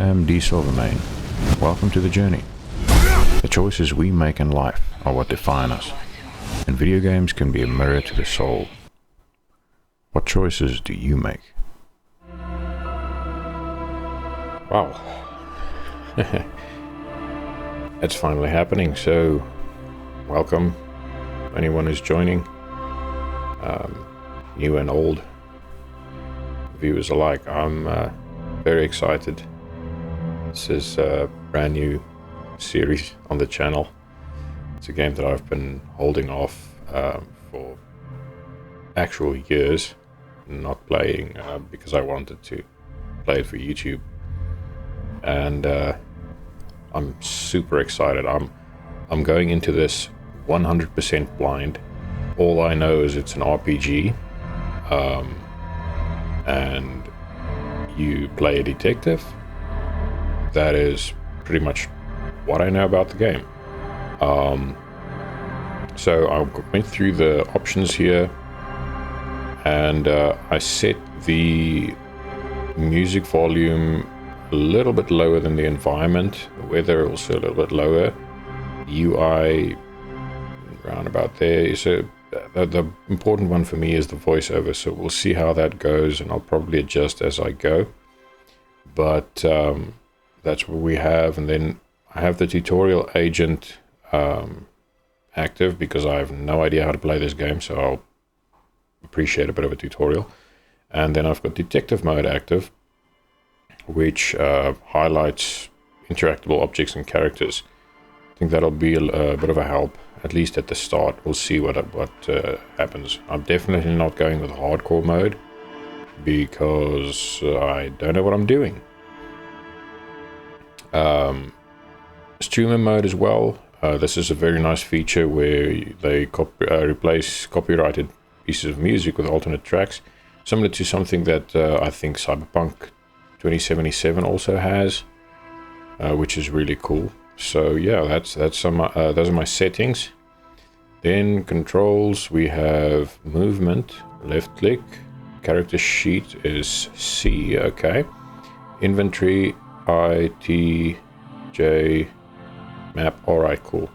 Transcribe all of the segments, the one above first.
am D. Silvermane. Welcome to the journey. The choices we make in life are what define us, and video games can be a mirror to the soul. What choices do you make? Wow. It's finally happening, so welcome anyone who's joining, new and old viewers alike. I'm very excited. This is a brand new series on the channel. It's a game that I've been holding off for actual years, not playing because I wanted to play it for YouTube, and I'm super excited. I'm going into this 100% blind. All I know is it's an RPG, and you play a detective. That is pretty much what I know about the game. So I went through the options here, and I set the music volume a little bit lower than the environment, the weather also a little bit lower, UI around about there. So the important one for me is the voiceover, so we'll see how that goes, and I'll probably adjust as I go. But that's what we have. And then I have the tutorial agent active because I have no idea how to play this game, so I'll appreciate a bit of a tutorial. And then I've got detective mode active, which highlights interactable objects and characters. I think that'll be a bit of a help, at least at the start. We'll see what happens. I'm definitely not going with hardcore mode because I don't know what I'm doing. Streamer mode as well. This is a very nice feature where they replace copyrighted pieces of music with alternate tracks, similar to something that I think Cyberpunk 2077 also has, which is really cool. So yeah, those are my settings. Then controls, we have movement, left click, character sheet is C, okay. Inventory, I, T, J, map, alright, cool.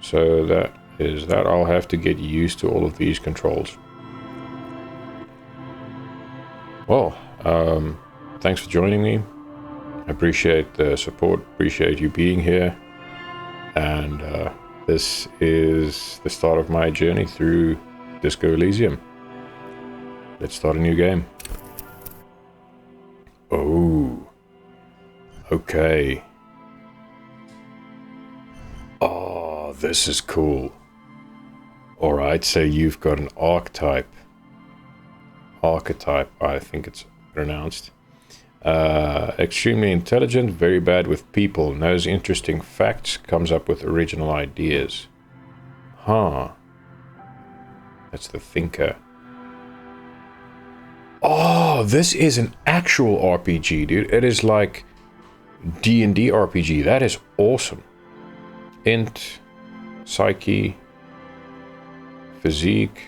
So that is that. I'll have to get used to all of these controls. Well, thanks for joining me. I appreciate the support, appreciate you being here, and this is the start of my journey through Disco Elysium. Let's start a new game. Oh, okay. Oh, this is cool. Alright, so you've got an archetype, I think it's pronounced. Extremely intelligent, very bad with people, knows interesting facts, comes up with original ideas. Huh. That's the thinker. Oh, this is an actual RPG, dude. It is like D&D RPG. That is awesome. Int, psyche, physique,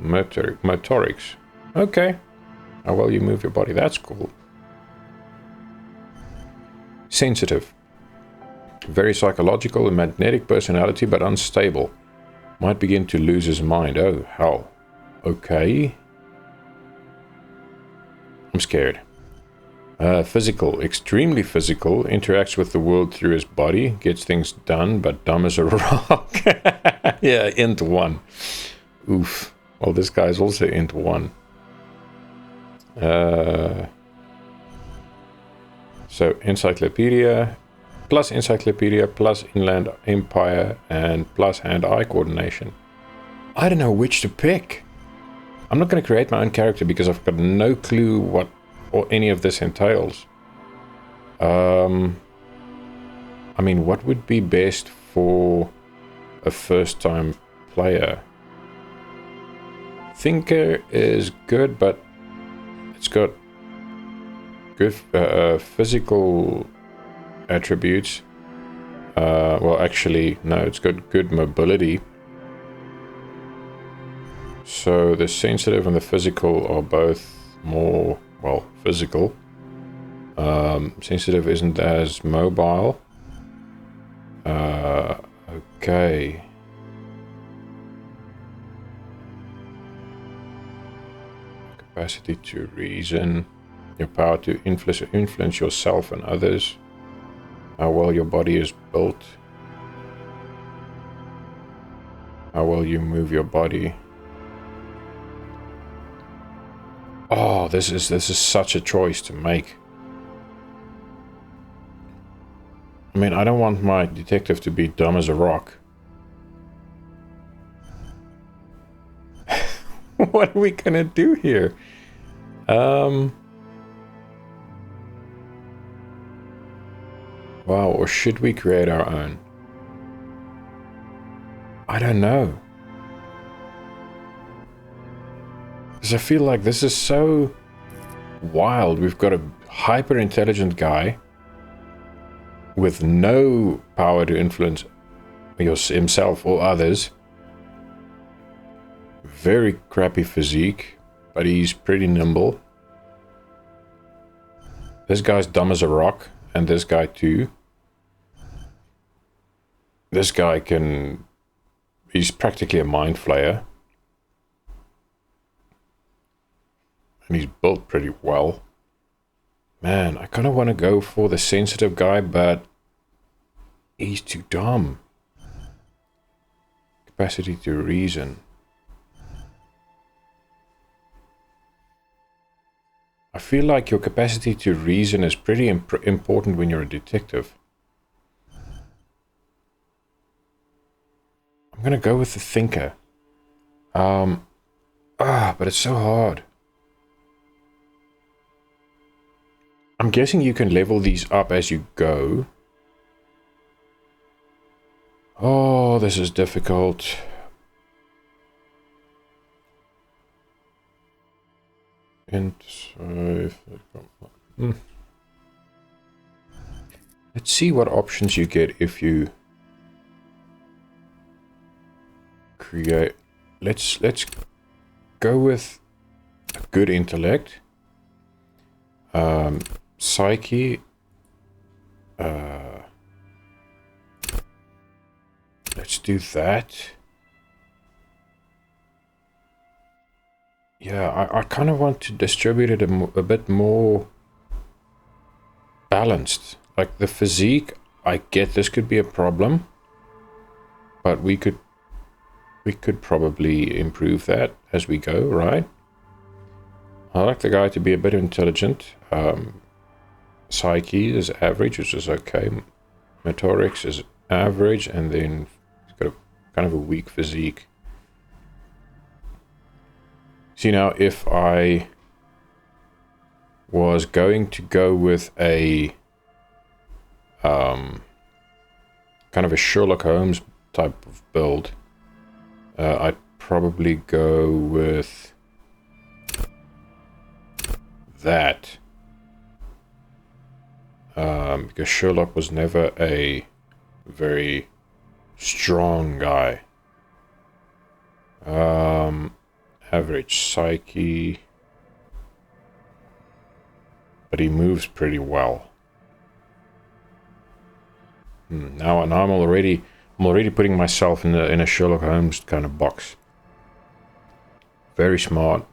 motorics. Okay. How well you move your body. That's cool. Sensitive. Very psychological and magnetic personality, but unstable. Might begin to lose his mind. Oh, hell. Okay. I'm scared. Physical. Extremely physical. Interacts with the world through his body. Gets things done, but dumb as a rock. Yeah, int 1. Oof. Well, this guy's also int 1. So encyclopedia, plus inland empire, and plus hand-eye coordination. I don't know which to pick. I'm not going to create my own character because I've got no clue what or any of this entails. I mean, what would be best for a first-time player? Thinker is good, but it's got good physical attributes. Well, actually, no, it's got good mobility. So the sensitive and the physical are both more, well, physical. Sensitive isn't as mobile. Okay. Capacity to reason. Your power to influence yourself and others. How well your body is built. How well you move your body. Oh, this is such a choice to make. I mean, I don't want my detective to be dumb as a rock. What are we gonna do here? Wow, or should we create our own? I don't know. Because I feel like this is so wild. We've got a hyper intelligent guy with no power to influence himself or others. Very crappy physique, but he's pretty nimble. This guy's dumb as a rock, and this guy too. This guy he's practically a mind flayer. And he's built pretty well. Man, I kind of want to go for the sensitive guy, but he's too dumb. Capacity to reason. I feel like your capacity to reason is pretty important when you're a detective. I'm gonna go with the thinker. But it's so hard. I'm guessing you can level these up as you go. Oh, this is difficult. Let's see what options you get if you create. Let's go with a good intellect. Psyche. Let's do that. Yeah, I kind of want to distribute it a bit more balanced. Like the physique, I get this could be a problem, but we could probably improve that as we go, right? I like the guy to be a bit intelligent. Psyche is average, which is okay. Motorics is average, and then he's got a kind of a weak physique. See, now if I was going to go with a kind of a Sherlock Holmes type of build, I'd probably go with that. Because Sherlock was never a very strong guy. Average psyche, but he moves pretty well. Now I'm already putting myself in a Sherlock Holmes kind of box. Very smart.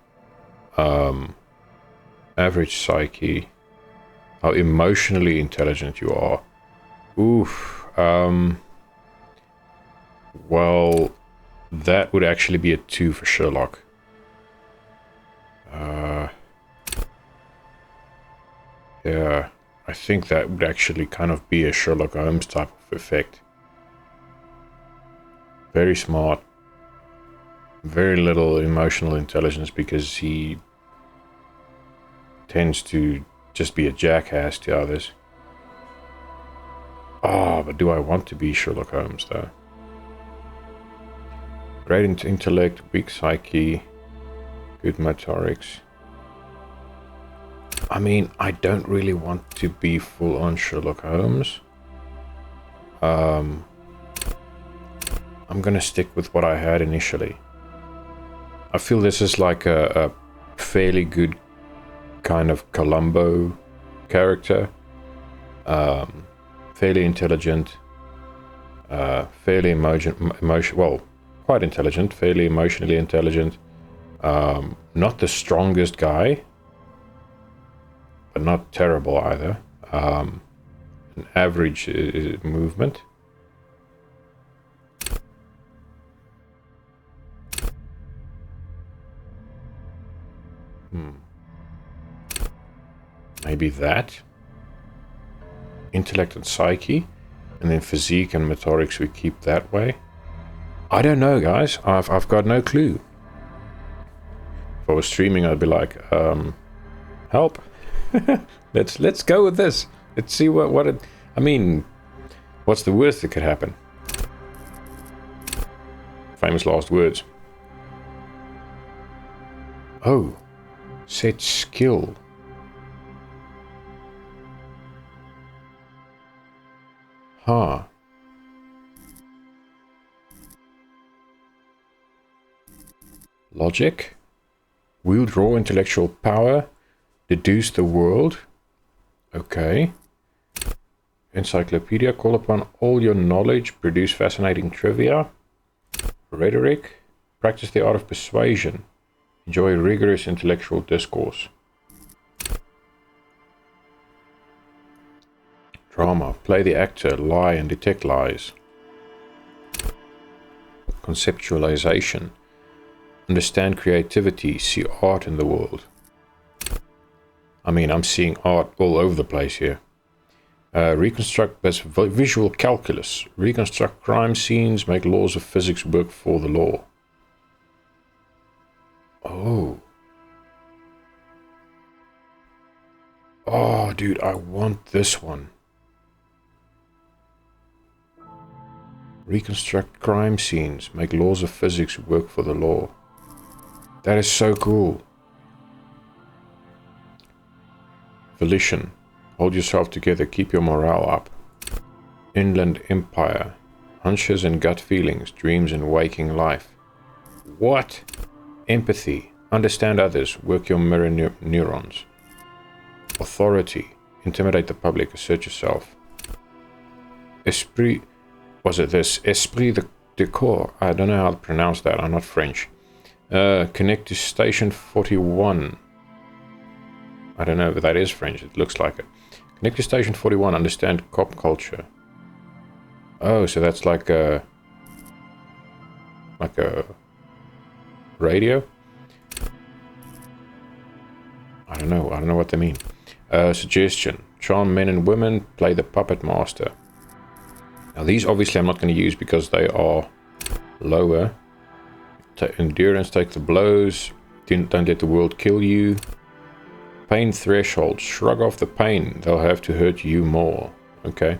Average psyche. How emotionally intelligent you are. Oof. Well, that would actually be a 2 for Sherlock. Yeah, I think that would actually kind of be a Sherlock Holmes type of effect. Very smart. Very little emotional intelligence because he tends to just be a jackass to others. But do I want to be Sherlock Holmes though? Great intellect, weak psyche, good motorics. I mean, I don't really want to be full on Sherlock Holmes. I'm gonna stick with what I had initially. I feel this is like a fairly good kind of Columbo character. Fairly intelligent. Fairly well, quite intelligent. Fairly emotionally intelligent. Not the strongest guy, but not terrible either. An average movement. Maybe that. Intellect and psyche. And then physique and motorics we keep that way. I don't know, guys. I've got no clue. If I was streaming, I'd be like, help. let's go with this. Let's see what it... I mean, what's the worst that could happen? Famous last words. Oh. Set skill. Huh. Logic. Wield raw intellectual power. Deduce the world. Okay. Encyclopedia. Call upon all your knowledge. Produce fascinating trivia. Rhetoric. Practice the art of persuasion. Enjoy rigorous intellectual discourse. Drama. Play the actor. Lie and detect lies. Conceptualization. Understand creativity. See art in the world. I mean, I'm seeing art all over the place here. Reconstruct best visual calculus. Reconstruct crime scenes. Make laws of physics work for the law. Oh. Oh, dude, I want this one. Reconstruct crime scenes. Make laws of physics work for the law. That is so cool. Volition. Hold yourself together. Keep your morale up. Inland Empire. Hunches and gut feelings. Dreams and waking life. What? Empathy. Understand others. Work your mirror neurons. Authority. Intimidate the public. Assert yourself. Esprit. Was it this? Esprit de corps. I don't know how to pronounce that. I'm not French. Connect to station 41. I don't know if that is French. It looks like it. Connect to station 41. Understand cop culture. Oh, so that's like a radio? I don't know what they mean. Suggestion. Charm men and women. Play the puppet master. Now these obviously I'm not going to use because they are lower. Endurance, take the blows. Don't let the world kill you. Pain threshold. Shrug off the pain. They'll have to hurt you more. Okay.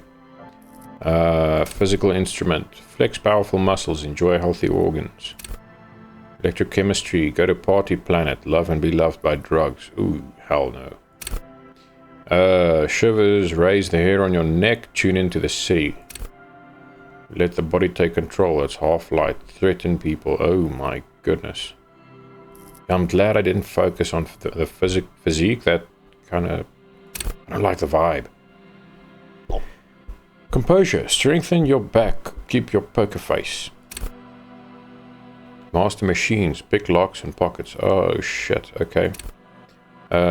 Physical instrument. Flex powerful muscles. Enjoy healthy organs. Electrochemistry. Go to party planet. Love and be loved by drugs. Ooh, hell no. Shivers. Raise the hair on your neck. Tune into the city. Let the body take control. It's half-light. Threaten people. Oh my goodness. I'm glad I didn't focus on the physique. That kind of... I don't like the vibe. Composure. Strengthen your back. Keep your poker face. Master machines. Pick locks and pockets. Oh shit. Okay.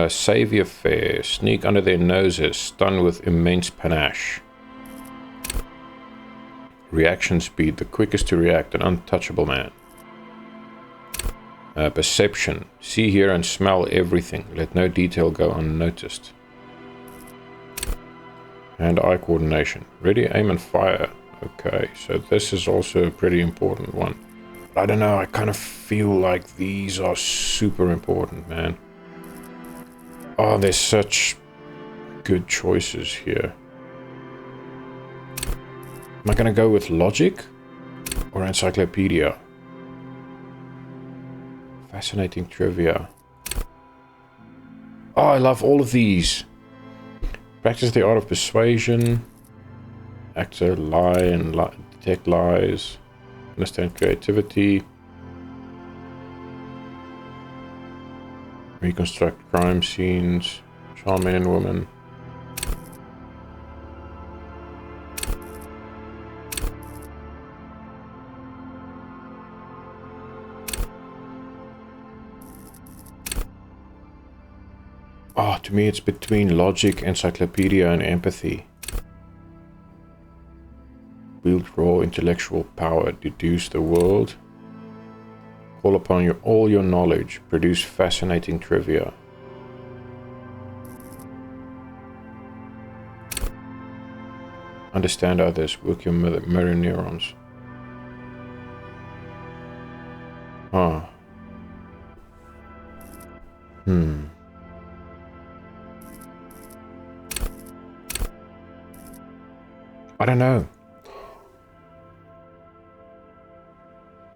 Savior fair. Sneak under their noses. Stun with immense panache. Reaction speed, the quickest to react, an untouchable man. Perception, see, hear and smell everything. Let no detail go unnoticed. Hand-eye coordination. Ready, aim and fire. Okay, so this is also a pretty important one. But I don't know, I kind of feel like these are super important, man. Oh, there's such good choices here. Am I going to go with logic or encyclopedia? Fascinating trivia. Oh, I love all of these. Practice the art of persuasion. Actor, lie and detect lies. Understand creativity. Reconstruct crime scenes. Charm men and women. Oh, to me it's between logic, encyclopedia, and empathy. Wield raw intellectual power, deduce the world. Call upon all your knowledge, produce fascinating trivia. Understand others, work your mirror neurons. Ah. I don't know.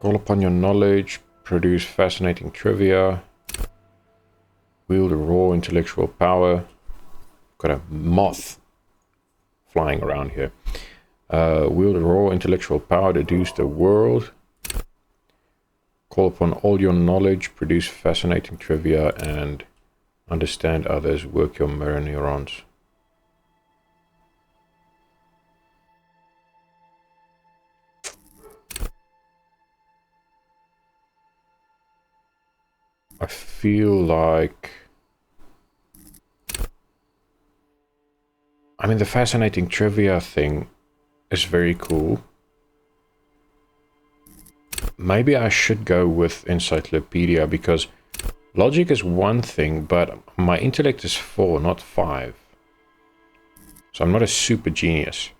Call upon your knowledge, produce fascinating trivia, wield a raw intellectual power. Got a moth flying around here. Wield a raw intellectual power, deduce the world. Call upon all your knowledge, produce fascinating trivia, and understand others, work your mirror neurons. I feel like... I mean, the fascinating trivia thing is very cool. Maybe I should go with encyclopedia, because logic is one thing, but my intellect is 4, not 5. So I'm not a super genius.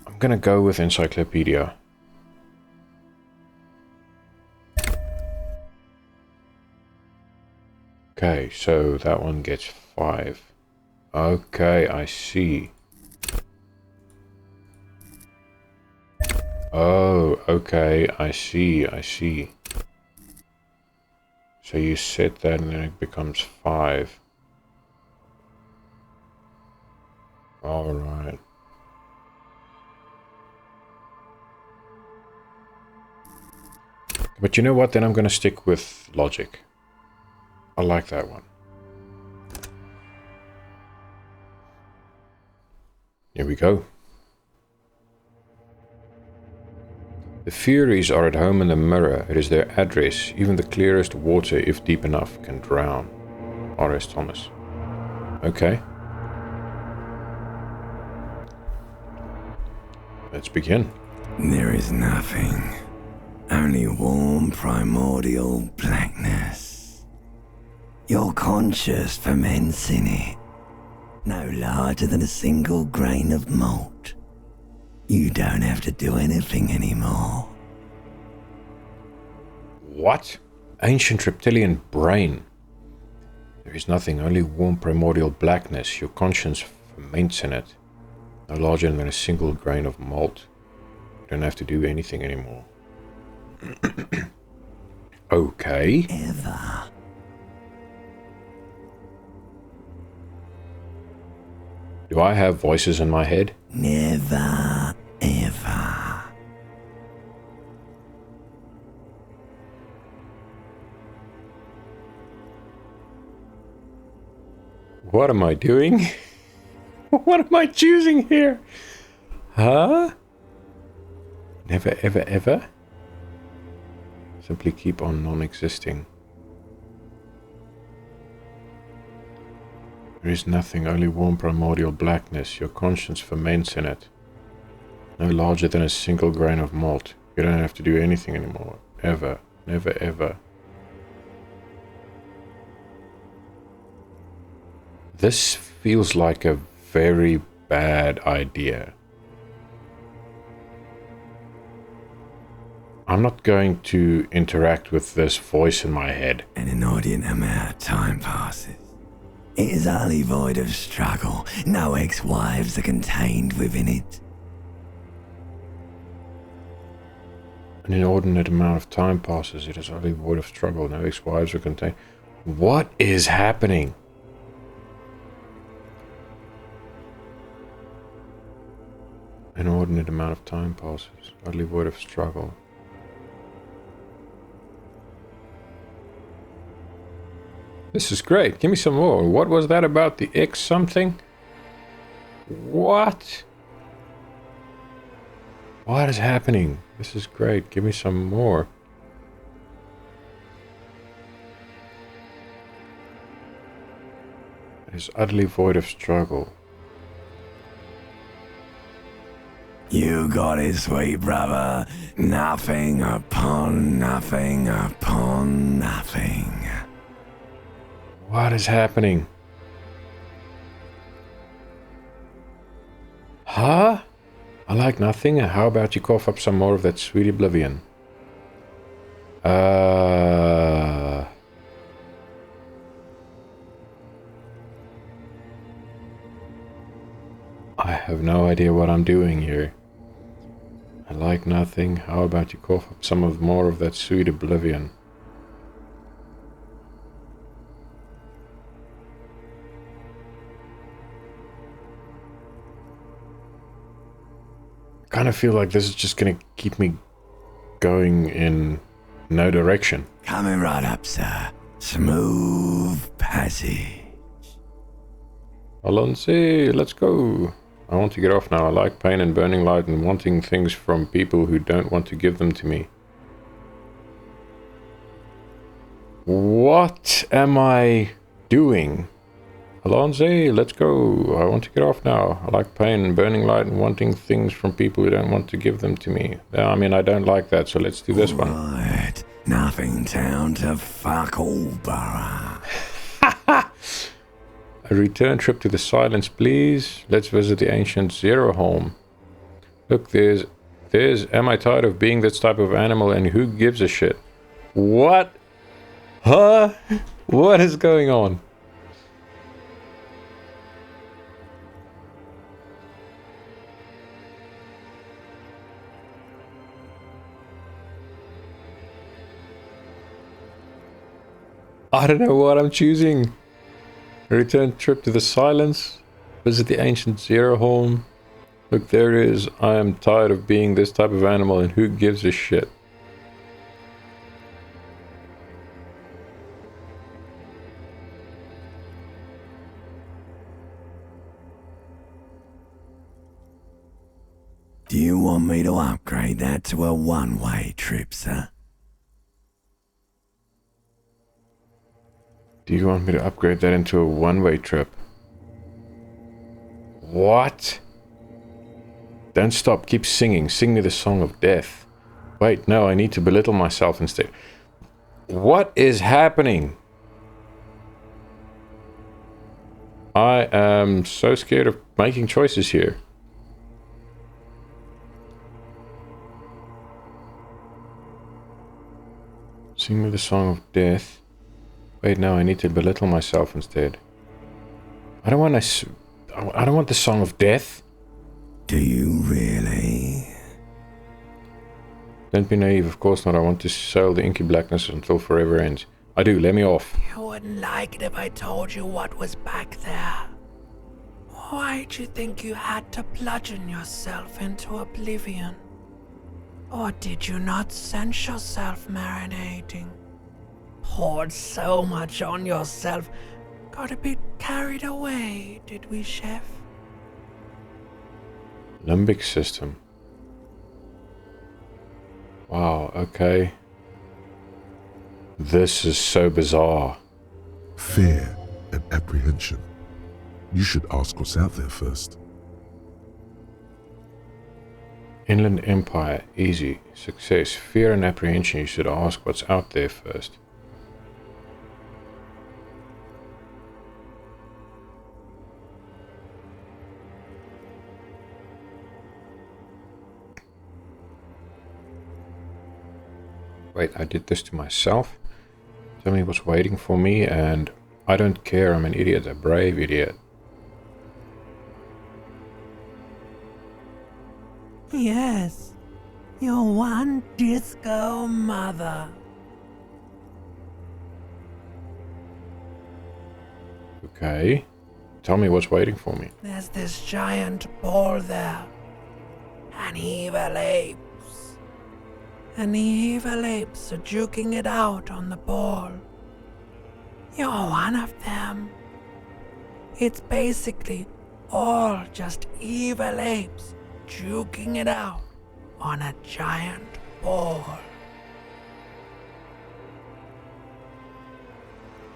I'm gonna go with encyclopedia. Okay, so that one gets 5. Okay, I see. Oh, okay, I see. So you set that and then it becomes 5. Alright. But you know what? Then I'm gonna stick with logic. I like that one. Here we go. The Furies are at home in the mirror. It is their address. Even the clearest water, if deep enough, can drown. R.S. Thomas. Okay. Let's begin. There is nothing. Only warm primordial blackness. Your conscious ferments in it. No larger than a single grain of malt. You don't have to do anything anymore. What? Ancient reptilian brain. There is nothing, only warm primordial blackness. Your conscience ferments in it. No larger than a single grain of malt. You don't have to do anything anymore. Okay. Ever. Do I have voices in my head? Never, ever. What am I doing? What am I choosing here? Huh? Never, ever, ever? Simply keep on non-existing. There is nothing, only warm primordial blackness. Your conscience ferments in it. No larger than a single grain of malt. You don't have to do anything anymore. Ever. Never, ever. This feels like a very bad idea. I'm not going to interact with this voice in my head. An inordinate amount of time passes. It is utterly void of struggle. No ex-wives are contained within it. An inordinate amount of time passes. It is utterly void of struggle. No ex-wives are contained. What is happening? An inordinate amount of time passes. Utterly void of struggle. This is great. Give me some more. What was that about the X something? What? What is happening? This is great. Give me some more. It is utterly void of struggle. You got it, sweet brother. Nothing upon nothing upon nothing. What is happening? Huh? I like nothing. How about you cough up some more of that sweet oblivion? I have no idea what I'm doing here. I like nothing. How about you cough up some more of that sweet oblivion? I kind of feel like this is just going to keep me going in no direction. Coming right up, sir. Smooth passage. Alonso, let's go. I want to get off now. I like pain and burning light and wanting things from people who don't want to give them to me. What am I doing? Alonso, let's go. I want to get off now. I like pain and burning light and wanting things from people who don't want to give them to me. I mean, I don't like that, so let's do this one. Right. Nothing town to fuck all borough. A return trip to the silence, please. Let's visit the ancient Zero home. Look, there's... Am I tired of being this type of animal and who gives a shit? What? Huh? What is going on? I don't know what I'm choosing. A return trip to the silence. Visit the ancient Zero home. Look, there it is. I am tired of being this type of animal and who gives a shit? Do you want me to upgrade that to a one-way trip, sir? Do you want me to upgrade that into a one-way trip? What? Don't stop, keep singing. Sing me the song of death. Wait, no, I need to belittle myself instead. What is happening? I am so scared of making choices here. Sing me the song of death. Wait, no, I need to belittle myself instead. I don't want the song of death. Do you really? Don't be naive, of course not. I want to sail the inky blackness until forever ends. I do, let me off. You wouldn't like it if I told you what was back there. Why'd you think you had to bludgeon yourself into oblivion? Or did you not sense yourself marinating? Poured so much on yourself, got a bit carried away, did we, chef? Limbic system. Wow, okay. This is so bizarre. Fear and apprehension. You should ask what's out there first. Inland Empire, easy. Success. Fear and apprehension. You should ask what's out there first. Wait, I did this to myself? Tell me what's waiting for me, and I don't care. I'm an idiot, a brave idiot. Yes, your one disco mother. Okay. Tell me what's waiting for me. There's this giant ball there. An evil apes. And the evil apes are juking it out on the ball. You're one of them. It's basically all just evil apes juking it out. on a giant ball.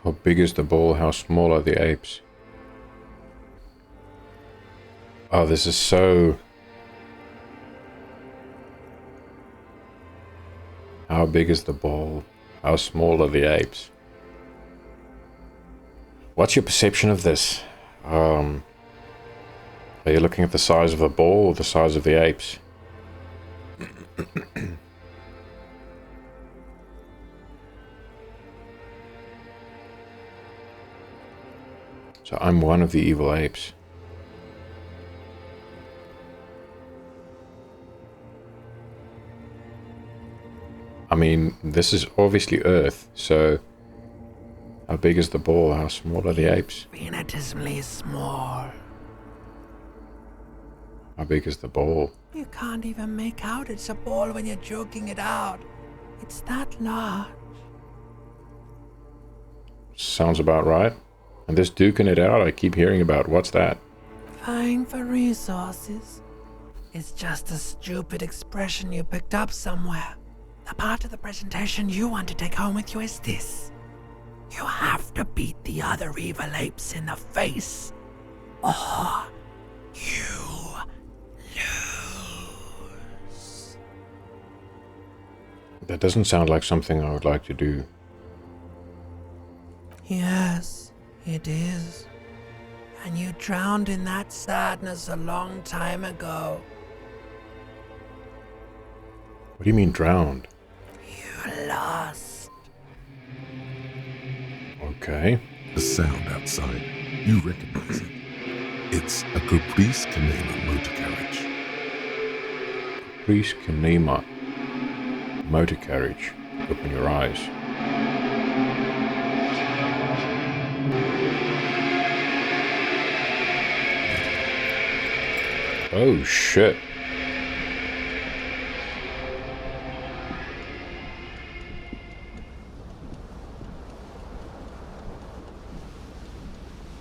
How big is the ball? How small are the apes? Oh, this is so... How big is the ball? How small are the apes? What's your perception of this? Are you looking at the size of the ball or the size of the apes? So I'm one of the evil apes. I mean, this is obviously Earth, so how big is the ball? How small are the apes? Infinitesimally small. How big is the ball? You can't even make out it's a ball when you're joking it out. It's that large. Sounds about right. And this duking it out I keep hearing about, what's that? Vying for resources. It's just a stupid expression you picked up somewhere. The part of the presentation you want to take home with you is this. You have to beat the other evil apes in the face, or you lose. That doesn't sound like something I would like to do. Yes, it is. And you drowned in that sadness a long time ago. What do you mean drowned? You lost. Okay. The sound outside, you recognize it. It's a Caprice Canema motor carriage. Caprice Canema motor carriage. Open your eyes. Oh shit.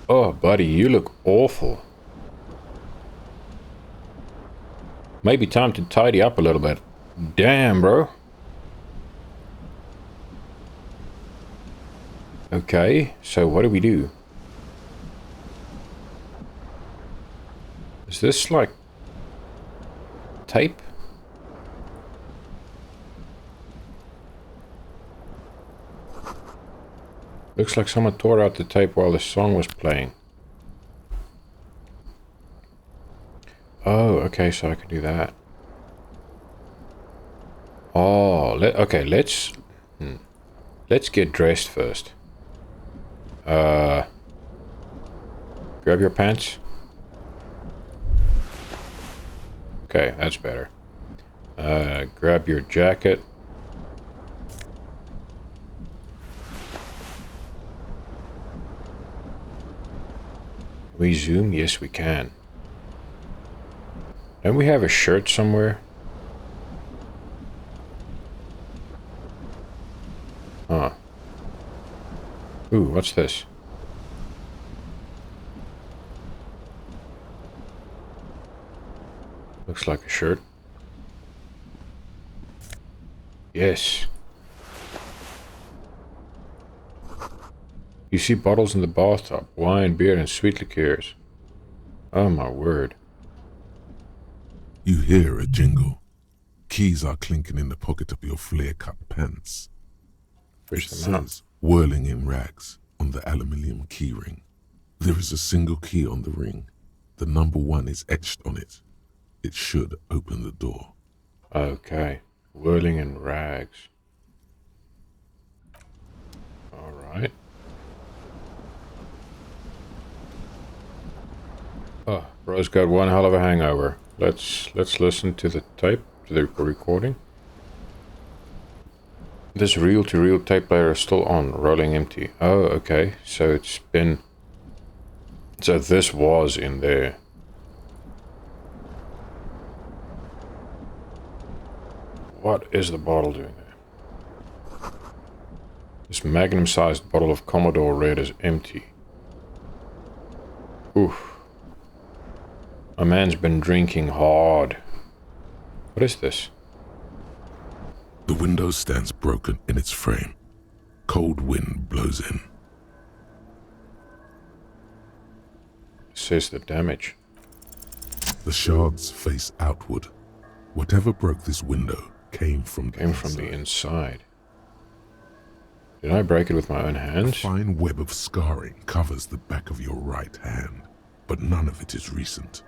Oh, buddy, you look awful. Maybe time to tidy up a little bit. Damn, bro. Okay, so what do we do? Is this like tape? Looks like someone tore out the tape while the song was playing. Oh, okay, so I can do that. Oh, okay, let's get dressed first. Grab your pants. Okay, that's better. Grab your jacket. We zoom? Yes, we can. Don't we have a shirt somewhere? Huh. Ooh, what's this? Looks like a shirt. Yes. You see bottles in the bathtub, wine, beer, and sweet liqueurs. Oh my word. You hear a jingle. Keys are clinking in the pocket of your flare-cut pants. Push It them out. says, whirling in rags, on the aluminium key ring. There is a single key on the ring. The number 1 is etched on it. It should open the door. Okay. Whirling in rags. Alright. Oh, bro's got one hell of a hangover. Let's listen to the tape, to the recording. This reel-to-reel tape player is still on, rolling empty. Oh, okay. So it's been... So this was in there. What is the bottle doing there? This magnum-sized bottle of Commodore Red is empty. Oof. A man's been drinking hard. What is this? The window stands broken in its frame. Cold wind blows in. It says the damage. The shards face outward. Whatever broke this window came from the inside. Did I break it with my own A hands? fine web of scarring covers the back of your right hand, but none of it is recent.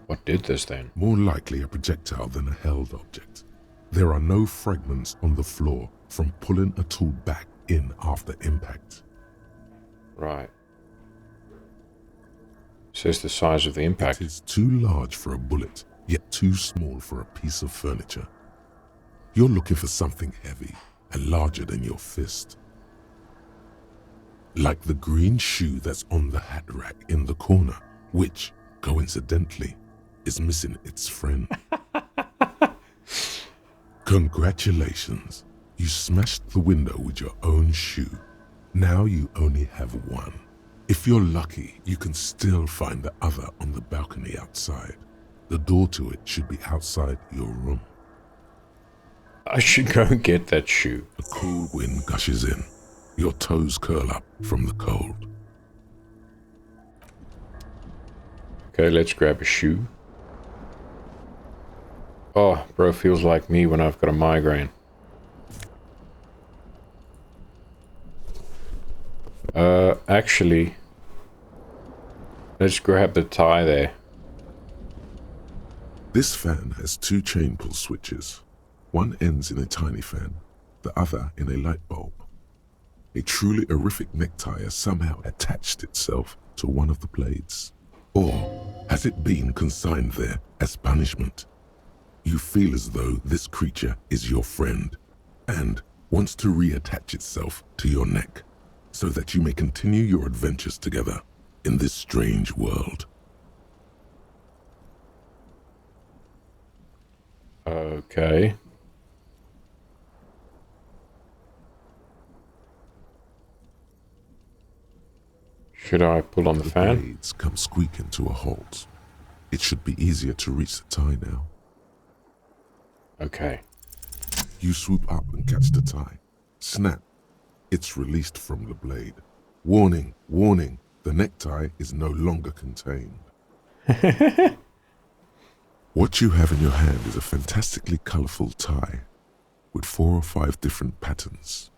What did this then? More likely a projectile than a held object. There are no fragments on the floor from pulling a tool back in after impact. Right. It says the size of the impact. It is too large for a bullet, yet too small for a piece of furniture. You're looking for something heavy and larger than your fist. Like the green shoe that's on the hat rack in the corner, which, coincidentally, is missing its friend. Congratulations, you smashed the window with your own shoe. Now you only have one. If you're lucky, you can still find the other on the balcony outside. The door to it should be outside your room. I should go and get that shoe. A cool wind gushes in. Your toes curl up from the cold. Okay, let's grab a shoe. Oh, bro feels like me when I've got a migraine. Actually, let's grab the tie there. This fan has two chain pull switches. One ends in a tiny fan, the other in a light bulb. A truly horrific necktie has somehow attached itself to one of the blades. Or has it been consigned there as punishment? You feel as though this creature is your friend and wants to reattach itself to your neck so that you may continue your adventures together in this strange world. Okay. Should I pull on the fan? Blades come squeaking to a halt. It should be easier to reach the tie now. Okay. You swoop up and catch the tie. Snap. It's released from the blade. Warning, warning, the necktie is no longer contained. What you have in your hand is a fantastically colorful tie with 4 or 5 different patterns.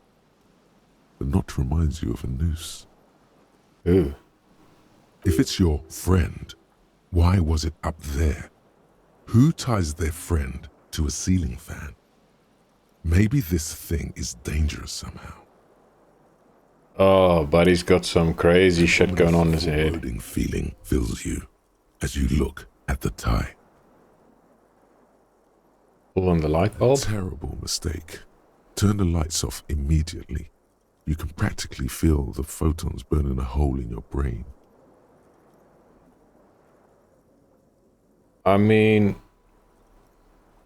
The knot reminds you of a noose. Ooh. If it's your friend, why was it up there? Who ties their friend to a ceiling fan? Maybe this thing is dangerous somehow. Oh, buddy's got some crazy shit going on in his head. A foreboding feeling fills you as you look at the tie. Pull on the light bulb? Terrible mistake. Turn the lights off immediately. You can practically feel the photons burning a hole in your brain. I mean,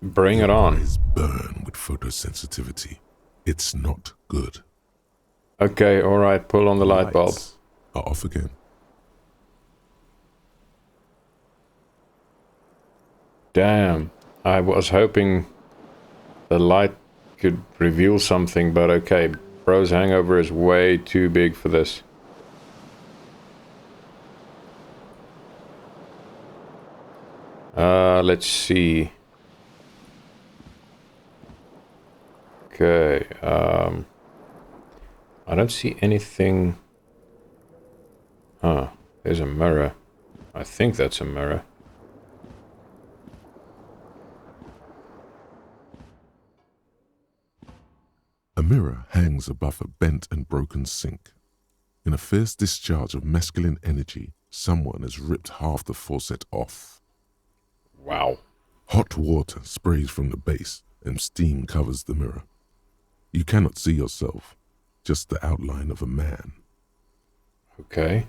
bring it Your on. eyes burn with photosensitivity. It's not good. Okay, alright, pull on the light bulb. Lights are off again. Damn. I was hoping the light could reveal something, but okay. Bro's hangover is way too big for this. Let's see. Okay, I don't see anything. Huh, there's a mirror. I think that's a mirror. A mirror hangs above a bent and broken sink. In a fierce discharge of masculine energy, someone has ripped half the faucet off. Wow. Hot water sprays from the base and steam covers the mirror. You cannot see yourself, just the outline of a man. Okay.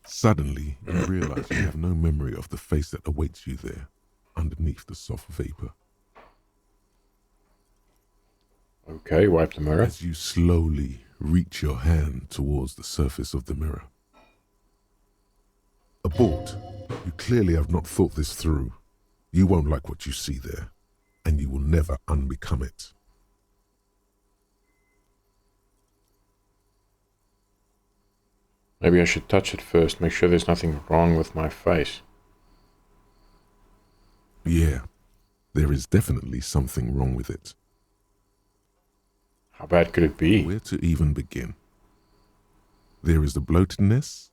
Suddenly, you realize you have no memory of the face that awaits you there, underneath the soft vapor. Okay, wipe the mirror. As you slowly reach your hand towards the surface of the mirror. Abort. You clearly have not thought this through. You won't like what you see there, and you will never unbecome it. Maybe I should touch it first, make sure there's nothing wrong with my face. Yeah, there is definitely something wrong with it. How bad could it be? Where to even begin? There is the bloatedness,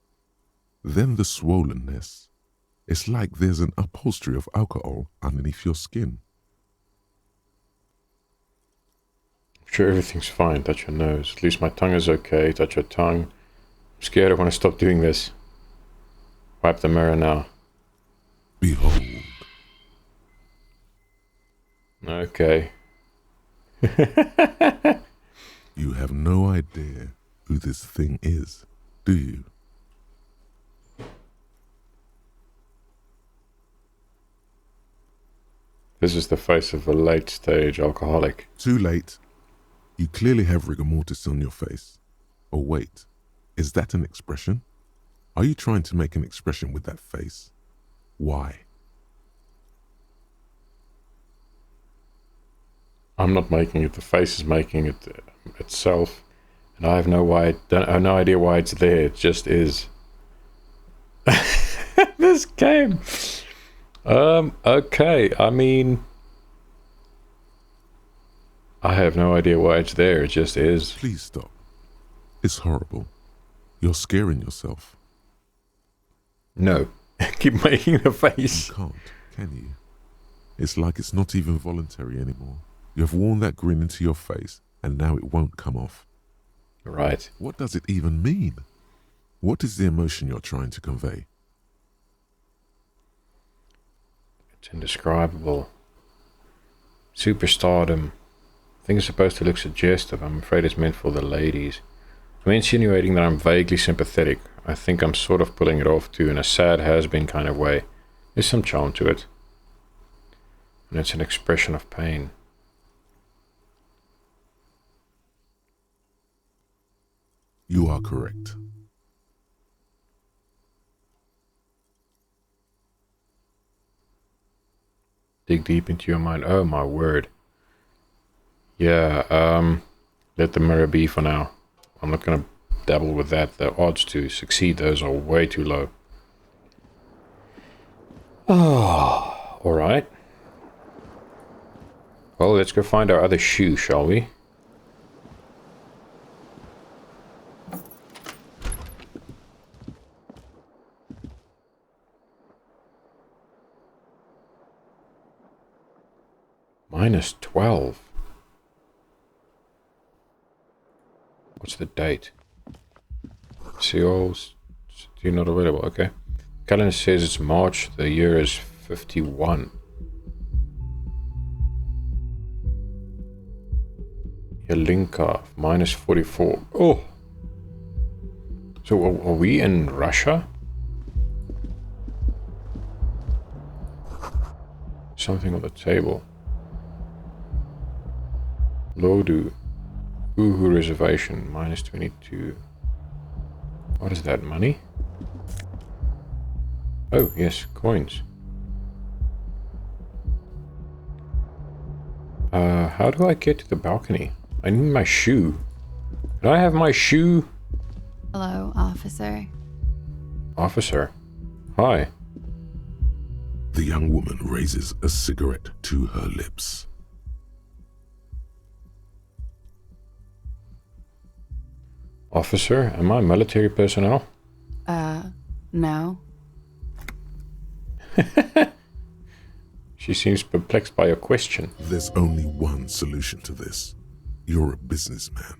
then the swollenness. It's like there's an upholstery of alcohol underneath your skin. I'm sure everything's fine. Touch your nose. At least my tongue is okay. Touch your tongue. I'm scared I want to stop doing this. Wipe the mirror now. Behold. Okay. You have no idea who this thing is, do you? This is the face of a late-stage alcoholic. Too late. You clearly have rigor mortis on your face. Oh wait, is that an expression? Are you trying to make an expression with that face? Why? I'm not making it. The face is making it itself. And I have no idea why it's there. It just is. This game. Okay. I mean, I have no idea why it's there. It just is. Please stop. It's horrible. You're scaring yourself. No. Keep making the face. You can't, can you? It's like it's not even voluntary anymore. You have worn that grin into your face, and now it won't come off. Right. What does it even mean? What is the emotion you're trying to convey? It's indescribable. Superstardom. Things are supposed to look suggestive. I'm afraid it's meant for the ladies. I'm insinuating that I'm vaguely sympathetic. I think I'm sort of pulling it off too, in a sad has-been kind of way. There's some charm to it. And it's an expression of pain. You are correct. Dig deep into your mind. Oh my word. Yeah, let the mirror be for now. I'm not gonna dabble with that. The odds to succeed, those are way too low. Oh, alright. Well, let's go find our other shoe, shall we? Minus 12. What's the date? Seals. Still not available. Okay. Calendar says it's March. The year is 51. Yalinka. Minus 44. Oh. So are we in Russia? Something on the table. Lodu. Uhu reservation. Minus 22. What is that? Money? Oh, yes. Coins. How do I get to the balcony? I need my shoe. Can I have my shoe? Hello, officer. Officer. Hi. The young woman raises a cigarette to her lips. Officer, am I military personnel? No. She seems perplexed by your question. There's only one solution to this. You're a businessman.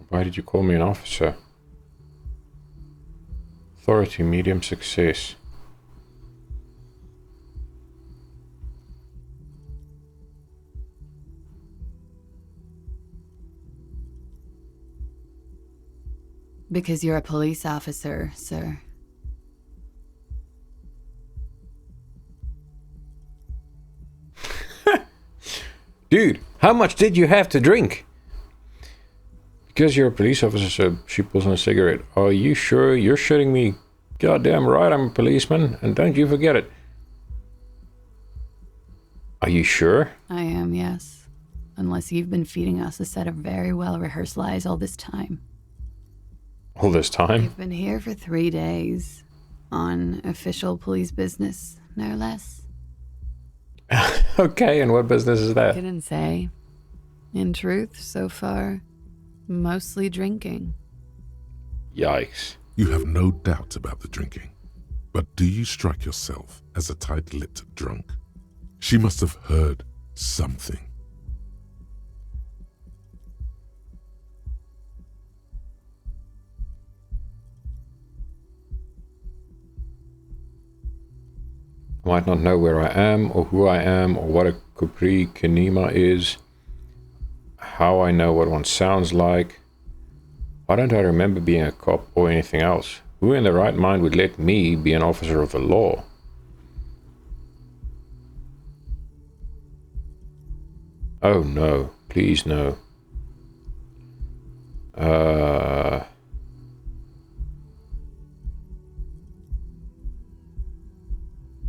Why did you call me an officer? Authority, medium success. Because you're a police officer, sir. Dude, how much did you have to drink? Because you're a police officer, so she pulls on a cigarette. Are you sure you're shooting me? Goddamn right, I'm a policeman, and don't you forget it. Are you sure? I am, yes. Unless you've been feeding us a set of very well-rehearsed lies all this time. All this time? You've been here for 3 days. On official police business, no less. Okay, and what business is that? Couldn't say. In truth, so far, mostly drinking. Yikes. You have no doubt about the drinking. But do you strike yourself as a tight-lipped drunk? She must have heard something. I might not know where I am, or who I am, or what a Capri Kinema is, how I know what one sounds like. Why don't I remember being a cop or anything else? Who in their right mind would let me be an officer of the law? Oh no, please no.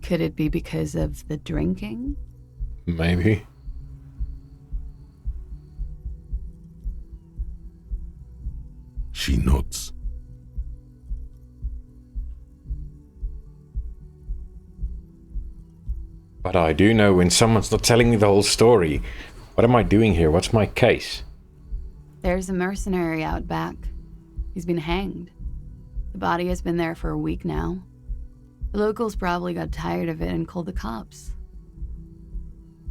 Could it be because of the drinking? Maybe. She nods. But I do know when someone's not telling me the whole story. What am I doing here? What's my case? There's a mercenary out back. He's been hanged. The body has been there for a week now. The locals probably got tired of it and called the cops.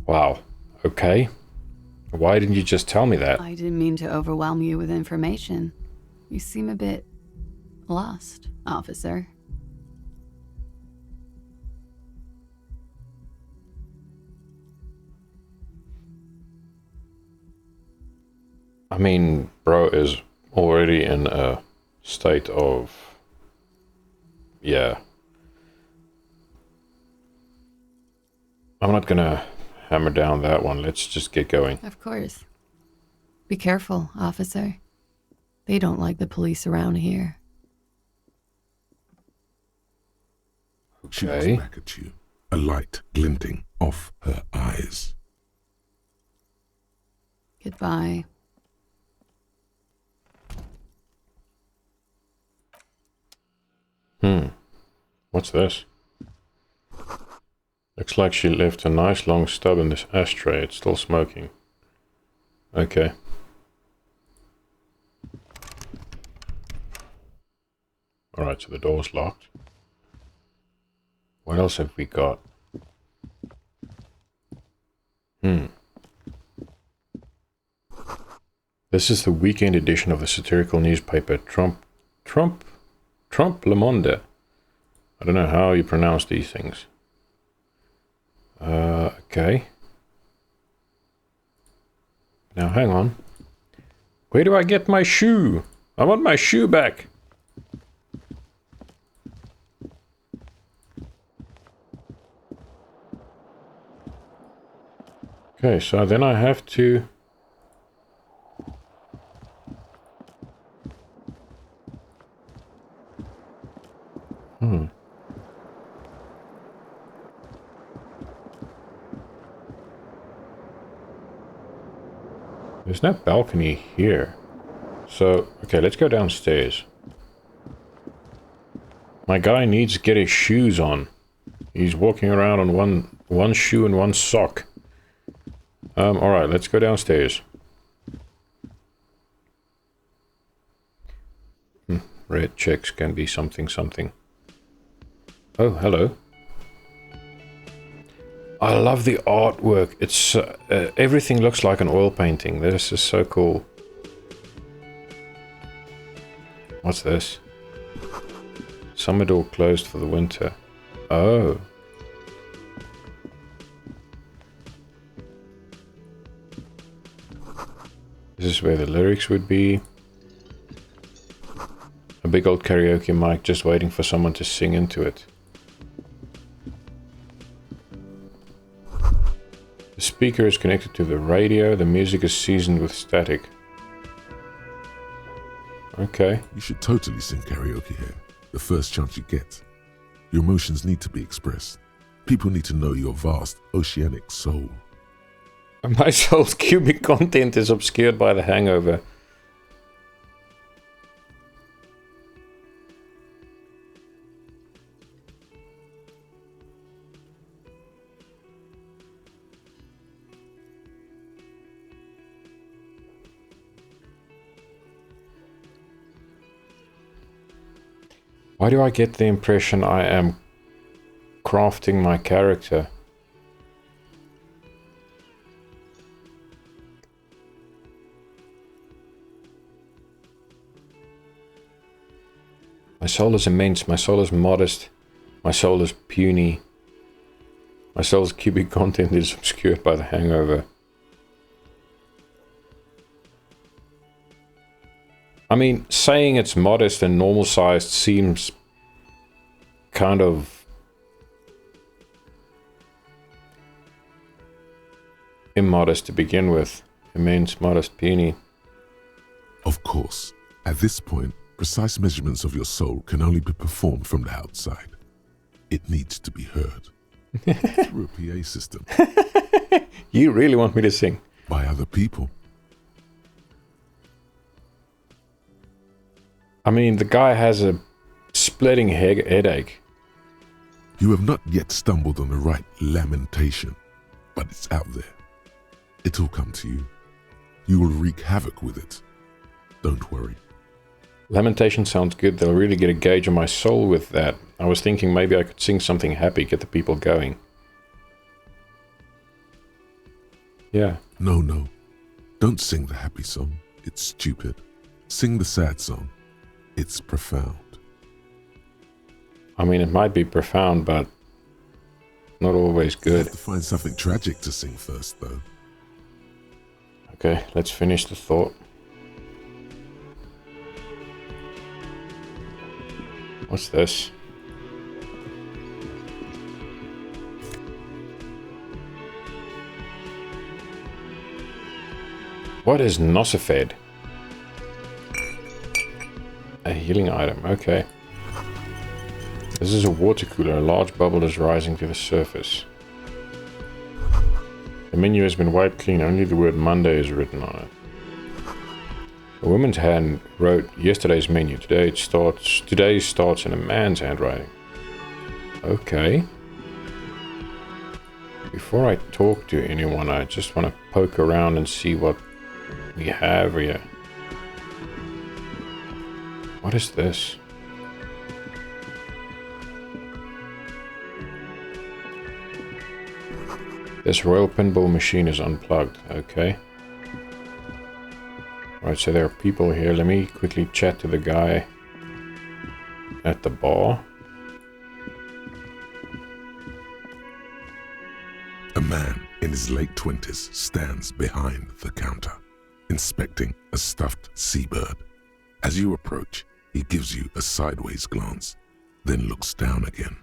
Wow. Okay. Why didn't you just tell me that? I didn't mean to overwhelm you with information. You seem a bit lost, officer. I mean, bro is already in a state of... Yeah. I'm not gonna hammer down that one. Let's just get going. Of course. Be careful, officer. They don't like the police around here. She looks Okay. back at you, a light glinting off her eyes. Goodbye. What's this? Looks like she left a nice long stub in this ashtray. It's still smoking. Okay. Alright, so the door's locked. What else have we got? This is the weekend edition of the satirical newspaper Trump Le Monde. I don't know how you pronounce these things. Okay. Now hang on. Where do I get my shoe? I want my shoe back. Okay, so then I have to... There's no balcony here. So, okay, let's go downstairs. My guy needs to get his shoes on. He's walking around on one shoe and one sock. Alright, let's go downstairs. Red checks can be something. Oh, hello. I love the artwork. It's everything looks like an oil painting. This is so cool. What's this? Summer door closed for the winter. Oh. This is where the lyrics would be. A big old karaoke mic just waiting for someone to sing into it. The speaker is connected to the radio. The music is seasoned with static. Okay. You should totally sing karaoke here, the first chance you get. Your emotions need to be expressed. People need to know your vast, oceanic soul. My soul's cubic content is obscured by the hangover. Why do I get the impression I am crafting my character? My soul is immense, my soul is modest, my soul is puny. My soul's cubic content is obscured by the hangover. I mean, saying it's modest and normal sized seems kind of immodest to begin with. Immense, modest, puny. Of course, at this point, precise measurements of your soul can only be performed from the outside. It needs to be heard. Through a PA system. You really want me to sing? By other people. I mean, the guy has a splitting headache. You have not yet stumbled on the right lamentation, but it's out there. It'll come to you. You will wreak havoc with it. Don't worry. Lamentation sounds good. They'll really get a gauge on my soul with that. I was thinking maybe I could sing something happy, get the people going. Yeah. No. Don't sing the happy song. It's stupid. Sing the sad song. It's profound. I mean, it might be profound, but not always You good. have to find something tragic to sing first, though. Okay, let's finish the thought. What's this? What is Nosifed? A healing item, okay. This is a water cooler. A large bubble is rising to the surface. The menu has been wiped clean. Only the word Monday is written on it. A woman's hand wrote yesterday's menu. Today starts in a man's handwriting. Okay. Before I talk to anyone, I just want to poke around and see what we have here. What is this? This Royal Pinball machine is unplugged. Okay. Alright, so there are people here. Let me quickly chat to the guy at the bar. A man in his late 20s stands behind the counter, inspecting a stuffed seabird. As you approach, he gives you a sideways glance, then looks down again.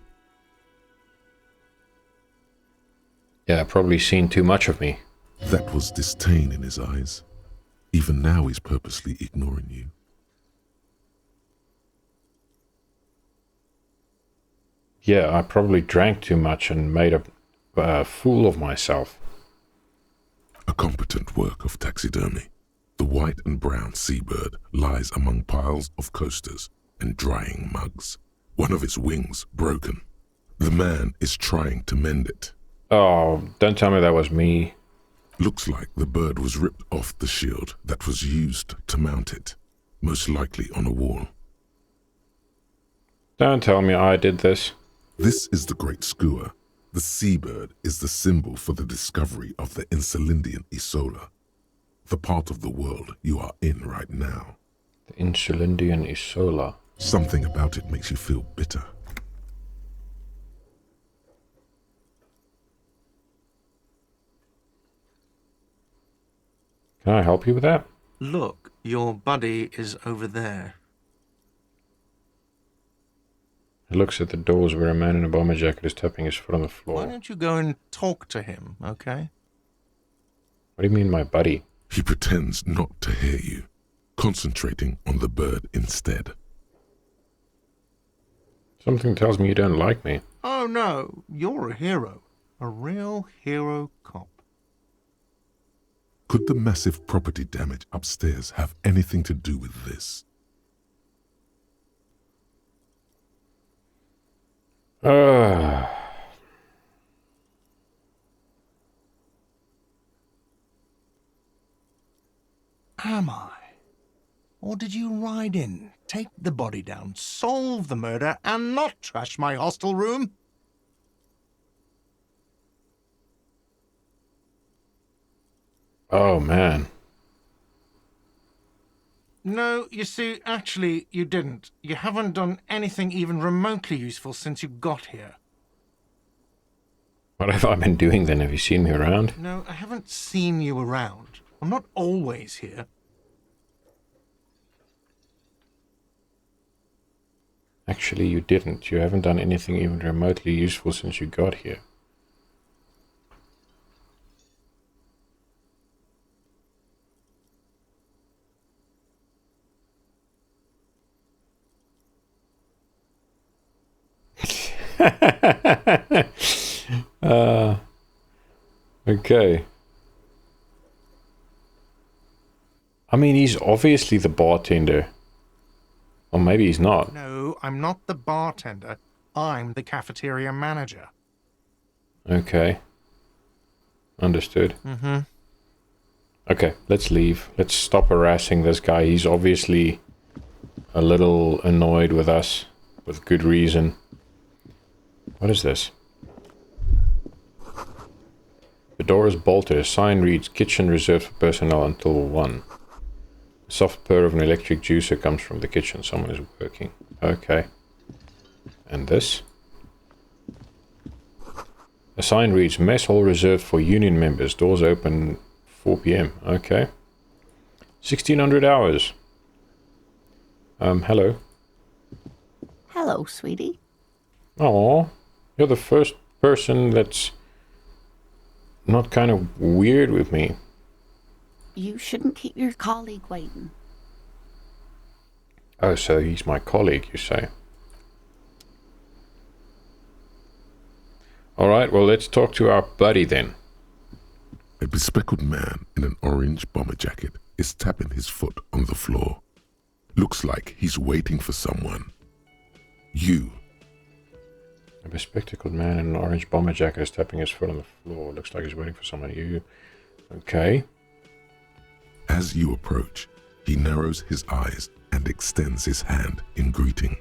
Yeah, probably seen too much of me. That was disdain in his eyes. Even now he's purposely ignoring you. Yeah, I probably drank too much and made a fool of myself. A competent work of taxidermy. The white and brown seabird lies among piles of coasters and drying mugs. One of its wings broken. The man is trying to mend it. Oh, don't tell me that was me. Looks like the bird was ripped off the shield that was used to mount it, most likely on a wall. Don't tell me I did this. This is the Great Skua. The seabird is the symbol for the discovery of the Insulindian Isola, the part of the world you are in right now. The Insulindian Isola. Something about it makes you feel bitter. Can I help you with that? Look, your buddy is over there. He looks at the doors where a man in a bomber jacket is tapping his foot on the Why floor. don't you go and talk to him, okay? What do you mean, my buddy? He pretends not to hear you, concentrating on the bird instead. Something tells me you don't like me. Oh no, you're a hero. A real hero cop. Could the massive property damage upstairs have anything to do with this? Am I? Or did you ride in, take the body down, solve the murder, and not trash my hostel room? Oh, man. No, you see, actually, you didn't. You haven't done anything even remotely useful since you got here. What have I been doing then? Have you seen me around? No, I haven't seen you around. I'm not always here. Actually, you didn't. You haven't done anything even remotely useful since you got here. Okay. I mean, he's obviously the bartender. Or maybe he's not. No, I'm not the bartender. I'm the cafeteria manager. Okay. Understood. Mm-hmm. Okay, let's leave. Let's stop harassing this guy. He's obviously a little annoyed with us. With good reason. What is this? The door is bolted. A sign reads, "Kitchen reserved for personnel until 1." A soft purr of an electric juicer comes from the kitchen. Someone is working. Okay. And this? A sign reads, "Mess hall reserved for union members. Doors open 4 p.m. Okay. 1600 hours. Hello. Hello, sweetie. Oh, you're the first person that's not kind of weird with me. You shouldn't keep your colleague waiting. Oh, so he's my colleague, you say? Alright, well, let's talk to our buddy then. A bespectacled man in an orange bomber jacket is tapping his foot on the floor. Looks like he's waiting for someone. You. A bespectacled man in an orange bomber jacket is tapping his foot on the floor. Looks like he's waiting for someone. You. Okay. As you approach, he narrows his eyes and extends his hand in greeting.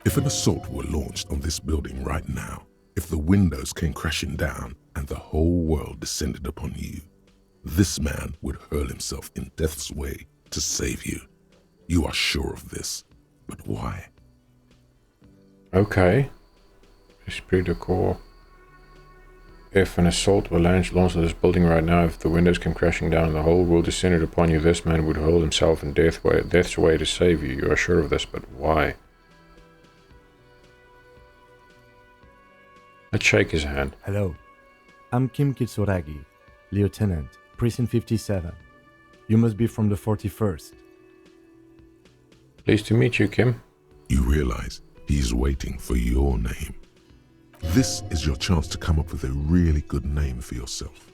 If an assault were launched on this building right now, if the windows came crashing down and the whole world descended upon you, this man would hurl himself in death's way to save you. You are sure of this, but why? Okay. Esprit de corps. If an assault were launched on this building right now, if the windows came crashing down and the whole world descended upon you, this man would hurl himself in death's way to save you. You are sure of this, but why? Let's shake his hand. Hello. I'm Kim Kitsuragi, Lieutenant, Precinct 57. You must be from the 41st. Pleased to meet you, Kim. You realize he's waiting for your name. This is your chance to come up with a really good name for yourself.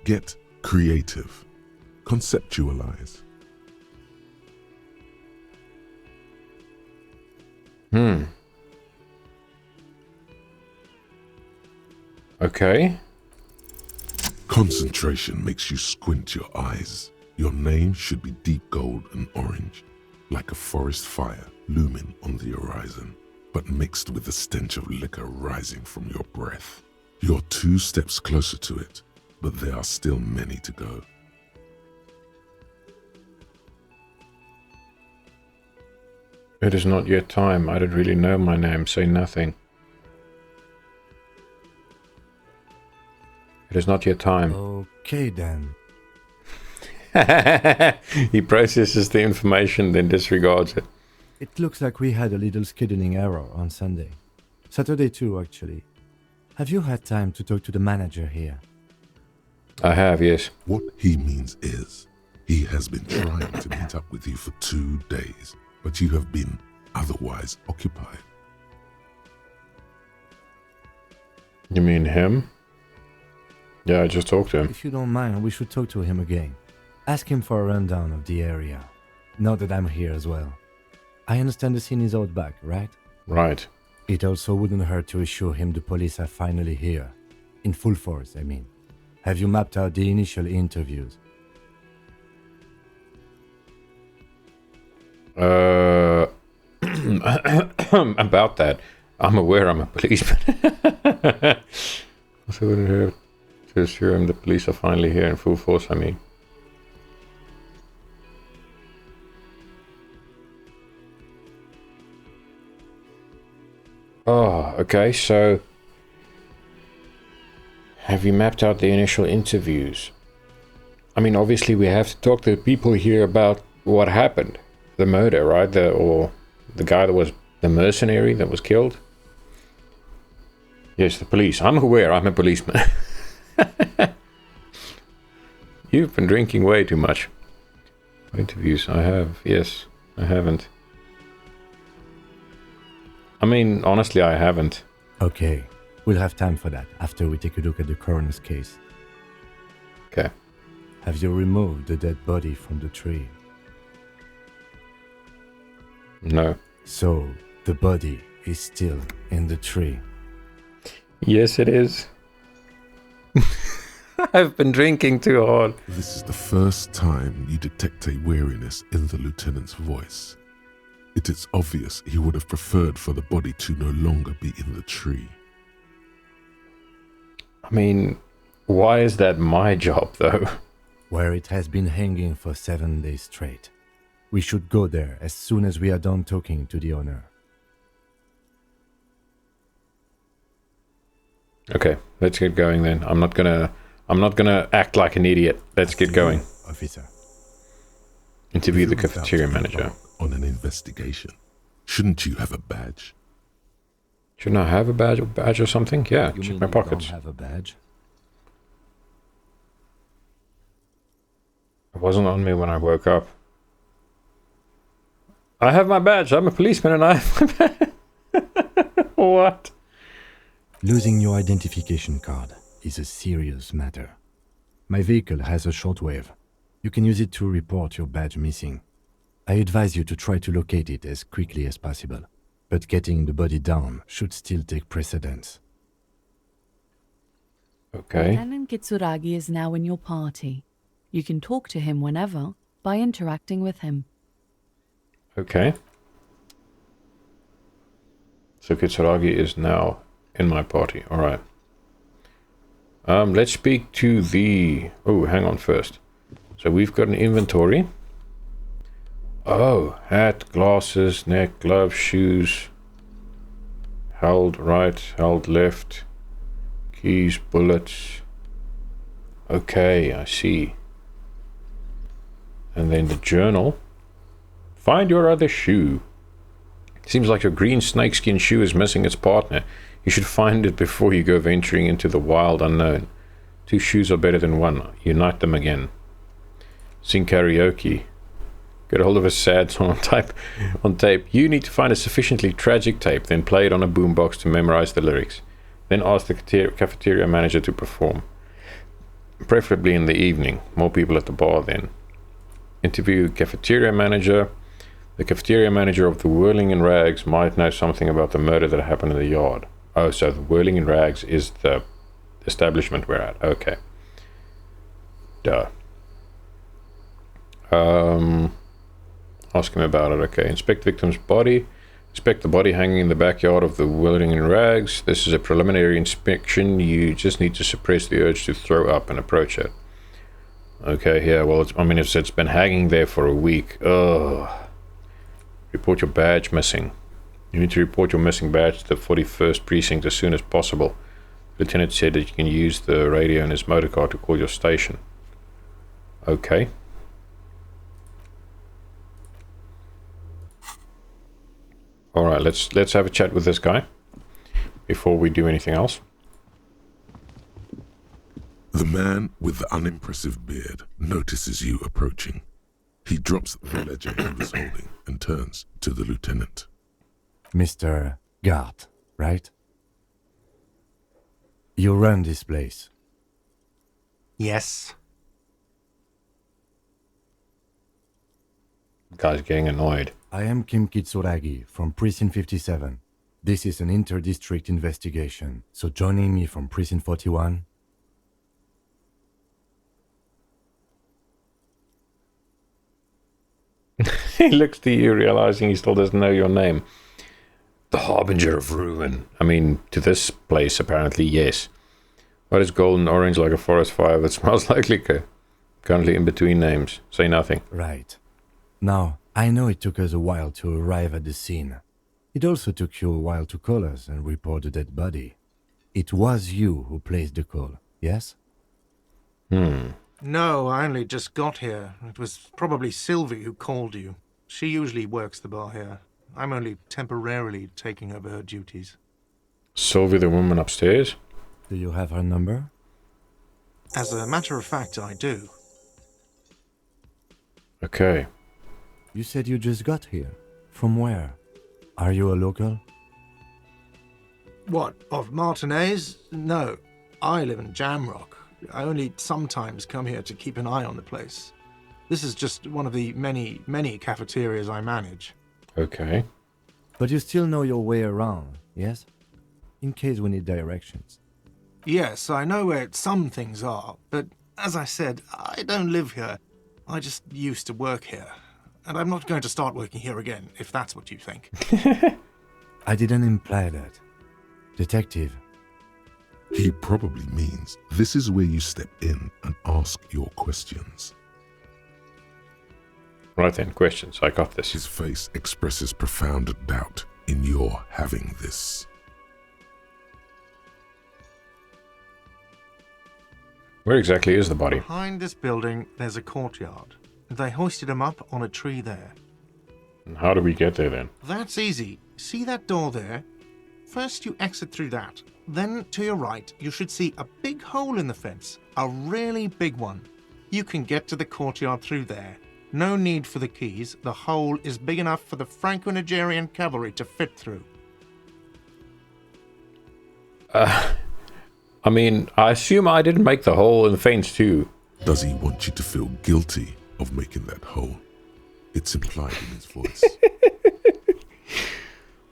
Get creative. Conceptualize. Okay. Concentration makes you squint your eyes. Your name should be deep gold and orange, like a forest fire looming on the horizon, but mixed with the stench of liquor rising from your breath. You're 2 steps closer to it, but there are still many to go. It is not yet time. I don't really know my name. Say nothing. It is not yet time. Okay then. He processes the information, then disregards it. It looks like we had a little scheduling error on Sunday. Saturday too, actually. Have you had time to talk to the manager here? I have, yes. What he means is, He has been trying to meet up with you for 2 days, but you have been otherwise occupied. You mean him? Yeah, I just talked to him. If you don't mind, we should talk to him again. Ask him for a rundown of the area. Now that I'm here as well. I understand the scene is out back, right? Right. It also wouldn't hurt to assure him the police are finally here. In full force, I mean. Have you mapped out the initial interviews? About that, I'm aware I'm a policeman. Also wouldn't hurt to assure him the police are finally here in full force, I mean. Oh, okay, so have you mapped out the initial interviews? I mean, obviously we have to talk to the people here about what happened. The murder, right? Or the guy that was the mercenary that was killed? Yes, the police. I'm aware, I'm a policeman. You've been drinking way too much. Interviews, I have. Yes, I haven't. I mean, honestly, I haven't. Okay, we'll have time for that after we take a look at the coroner's case. Okay. Have you removed the dead body from the tree? No. So, the body is still in the tree. Yes, it is. I've been drinking too hard. This is the first time you detect a weariness in the lieutenant's voice. It is obvious he would have preferred for the body to no longer be in the tree. I mean, why is that my job, though? Where it has been hanging for 7 days straight. We should go there as soon as we are done talking to the owner. Okay, let's get going then. I'm not gonna act like an idiot. Let's get going. Officer. Interview the If you're about cafeteria to manager. embark on an investigation, shouldn't you have a badge? Shouldn't I have a badge or something? Yeah, check my pockets. Don't have a badge? It wasn't on me when I woke up. I have my badge. I'm a policeman and I have my badge. What? Losing your identification card is a serious matter. My vehicle has a shortwave. You can use it to report your badge missing. I advise you to try to locate it as quickly as possible, but getting the body down should still take precedence. Okay. Lieutenant Kitsuragi is now in your party. You can talk to him whenever by interacting with him. Okay. So Kitsuragi is now in my party. All right. Let's speak to the... Oh, hang on first. So we've got an inventory. Oh, hat, glasses, neck, gloves, shoes. Held right, held left. Keys, bullets. Okay, I see. And then the journal. Find your other shoe. Seems like your green snakeskin shoe is missing its partner. You should find it before you go venturing into the wild unknown. 2 shoes are better than 1. Unite them again. Sing karaoke. Get a hold of a sad song on tape. You need to find a sufficiently tragic tape, then play it on a boombox to memorize the lyrics. Then ask the cafeteria manager to perform. Preferably in the evening. More people at the bar then. Interview cafeteria manager. The cafeteria manager of the Whirling in Rags might know something about the murder that happened in the yard. Oh, so the Whirling in Rags is the establishment we're at. Okay. Duh. Ask him about it. Okay. Inspect victim's body. Inspect the body hanging in the backyard of the Whirling in Rags. This is a preliminary inspection. You just need to suppress the urge to throw up and approach it. Okay, yeah, well, it's been hanging there for a week. Ugh. Report your badge missing. You need to report your missing badge to the 41st precinct as soon as possible. The lieutenant said that you can use the radio in his motorcar to call your station. Okay. Alright, let's have a chat with this guy before we do anything else. The man with the unimpressive beard notices you approaching. He drops the ledger he was holding and turns to the lieutenant. Mr. Gart, right? You run this place. Yes. The guy's getting annoyed. I am Kim Kitsuragi from Precinct 57. This is an inter-district investigation, so joining me from Precinct 41... He looks to you, realizing he still doesn't know your name. The Harbinger of Ruin. I mean, to this place, apparently, yes. What is golden orange like a forest fire that smells like liquor? Currently in between names. Say nothing. Right. Now, I know it took us a while to arrive at the scene. It also took you a while to call us and report the dead body. It was you who placed the call, yes? No, I only just got here. It was probably Sylvie who called you. She usually works the bar here. I'm only temporarily taking over her duties. Sylvie, the woman upstairs? Do you have her number? As a matter of fact, I do. Okay. You said you just got here. From where? Are you a local? What, of Martinez? No, I live in Jamrock. I only sometimes come here to keep an eye on the place. This is just one of the many, many cafeterias I manage. Okay. But you still know your way around, yes? In case we need directions. Yes, I know where some things are, but as I said, I don't live here. I just used to work here. And I'm not going to start working here again, if that's what you think. I didn't imply that. Detective. He probably means this is where you step in and ask your questions. Right then, questions. I got this. His face expresses profound doubt in your having this. Where exactly is the body? Behind this building, there's a courtyard. They hoisted him up on a tree there. And how do we get there then? That's easy. See that door there? First you exit through that. Then to your right, you should see a big hole in the fence. A really big one. You can get to the courtyard through there. No need for the keys. The hole is big enough for the Franco-Nigerian cavalry to fit through. I mean, I assume I didn't make the hole in the fence too. Does he want you to feel guilty of making that hole? It's implied in his voice.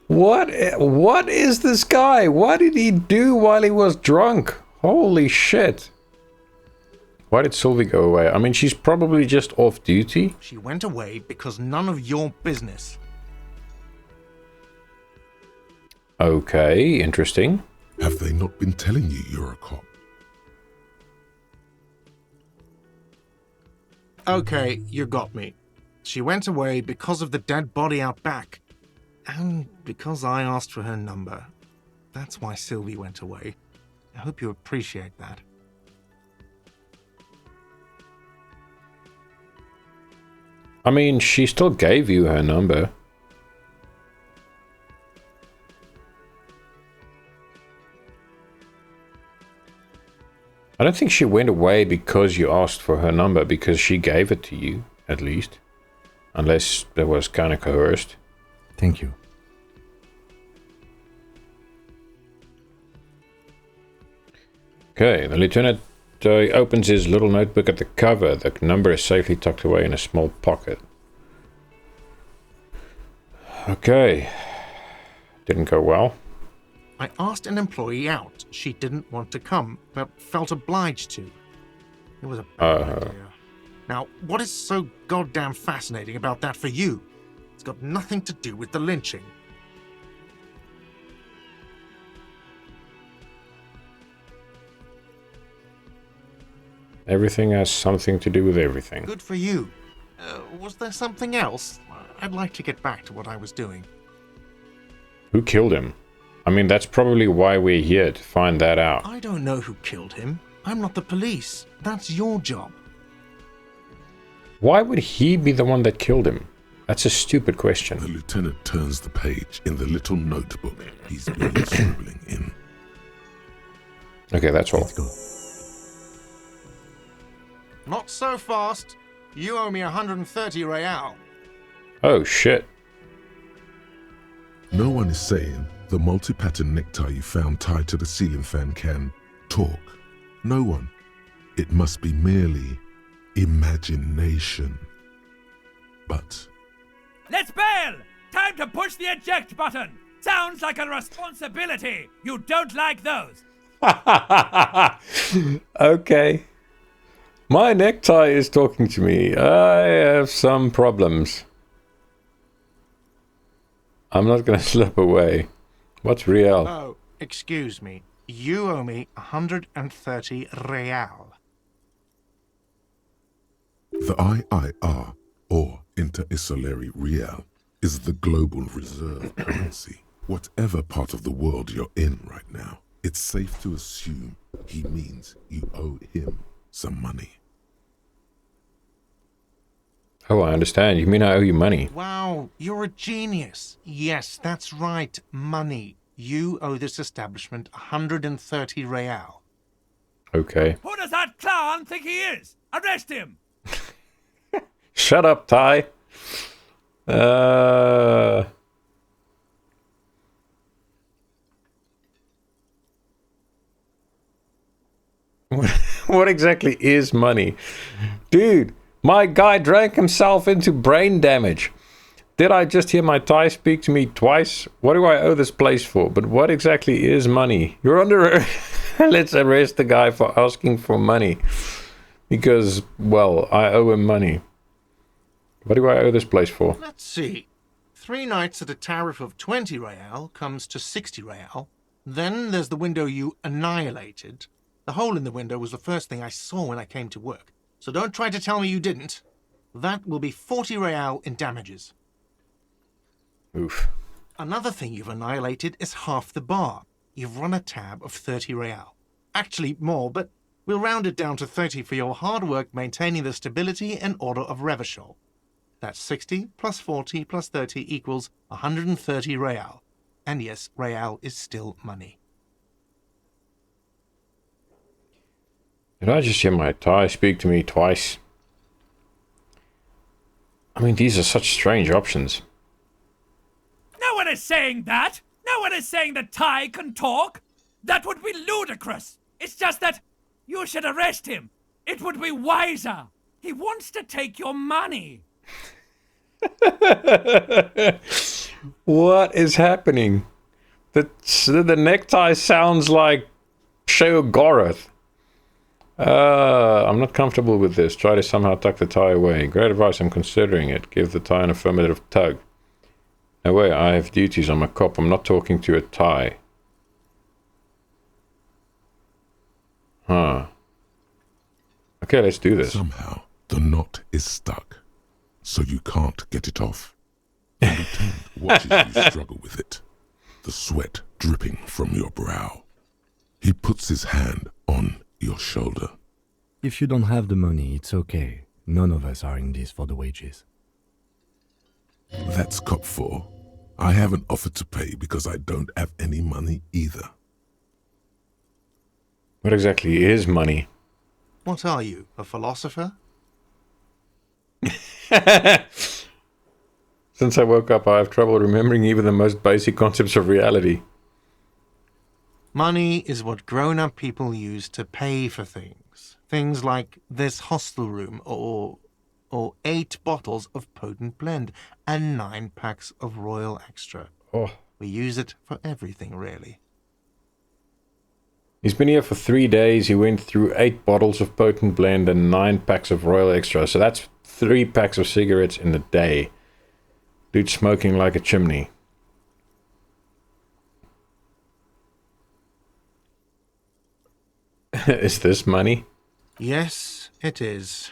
What is this guy? What did he do while he was drunk? Holy shit. Why did Sylvie go away? I mean, she's probably just off duty. She went away because none of your business. Okay, interesting. Have they not been telling you you're a cop? Okay, you got me. She went away because of the dead body out back. And because I asked for her number. That's why Sylvie went away. I hope you appreciate that. I mean, she still gave you her number. I don't think she went away because you asked for her number, because she gave it to you, at least. Unless that was kind of coerced. Thank you. Okay, the lieutenant opens his little notebook at the cover. The number is safely tucked away in a small pocket. Okay. Didn't go well. I asked an employee out. She didn't want to come, but felt obliged to. It was a bad idea. Now, what is so goddamn fascinating about that for you? It's got nothing to do with the lynching. Everything has something to do with everything. Good for you. Was there something else? I'd like to get back to what I was doing. Who killed him? I mean, that's probably why we're here, to find that out. I don't know who killed him. I'm not the police. That's your job. Why would he be the one that killed him? That's a stupid question. The lieutenant turns the page in the little notebook he's been scribbling in. Okay, that's all. Let's go. Not so fast. You owe me 130 real. Oh, shit. No one is saying the multi-pattern necktie you found tied to the ceiling fan can talk. No one. It must be merely imagination. But Let's bail! Time to push the eject button! Sounds like a responsibility! You don't like those! Okay. My necktie is talking to me. I have some problems. I'm not gonna slip away. What's real? Oh, excuse me. You owe me 130 real. the IIR, or Inter-Isolary Real, is the global reserve currency. Whatever part of the world you're in right now, it's safe to assume he means you owe him some money. Oh, I understand. You mean I owe you money? Wow, you're a genius. Yes, that's right, money. You owe this establishment 130 real. Okay. Who does that clown think he is? Arrest him! Shut up, Ty. What exactly is money? Dude, my guy drank himself into brain damage. Did I just hear my Thai speak to me twice? What do I owe this place for? But what exactly is money? You're under... Let's arrest the guy for asking for money. Because, well, I owe him money. What do I owe this place for? Let's see. 3 nights at a tariff of 20 real comes to 60 real. Then there's the window you annihilated. The hole in the window was the first thing I saw when I came to work. So don't try to tell me you didn't. That will be 40 real in damages. Oof. Another thing you've annihilated is half the bar. You've run a tab of 30 real. Actually more, but we'll round it down to 30 for your hard work maintaining the stability and order of Revachol. That's 60 plus 40 plus 30 equals 130 real. And yes, real is still money. Did I just hear my Thai speak to me twice? I mean, these are such strange options. No one is saying that! No one is saying that Ty can talk! That would be ludicrous! It's just that you should arrest him! It would be wiser! He wants to take your money! What is happening? The necktie sounds like Sheogorath. I'm not comfortable with this. Try to somehow tuck the tie away. Great advice, I'm considering it. Give the tie an affirmative tug. No way, I have duties. I'm a cop. I'm not talking to a tie. Huh. Okay, let's do this. Somehow, the knot is stuck, so you can't get it off. The lieutenant watches you struggle with it, the sweat dripping from your brow. He puts his hand on your shoulder. If you don't have the money, it's okay. None of us are in this for the wages. That's cop 4. I haven't offered to pay because I don't have any money either. What exactly is money? What are you, a philosopher? Since I woke up, I have trouble remembering even the most basic concepts of reality. Money is what grown-up people use to pay for things. Things like this hostel room, or 8 bottles of potent blend, and 9 packs of Royal Extra. Oh. We use it for everything, really. He's been here for 3 days. He went through 8 bottles of potent blend and 9 packs of Royal Extra. So that's 3 packs of cigarettes in a day. Dude smoking like a chimney. Is this money? Yes, it is.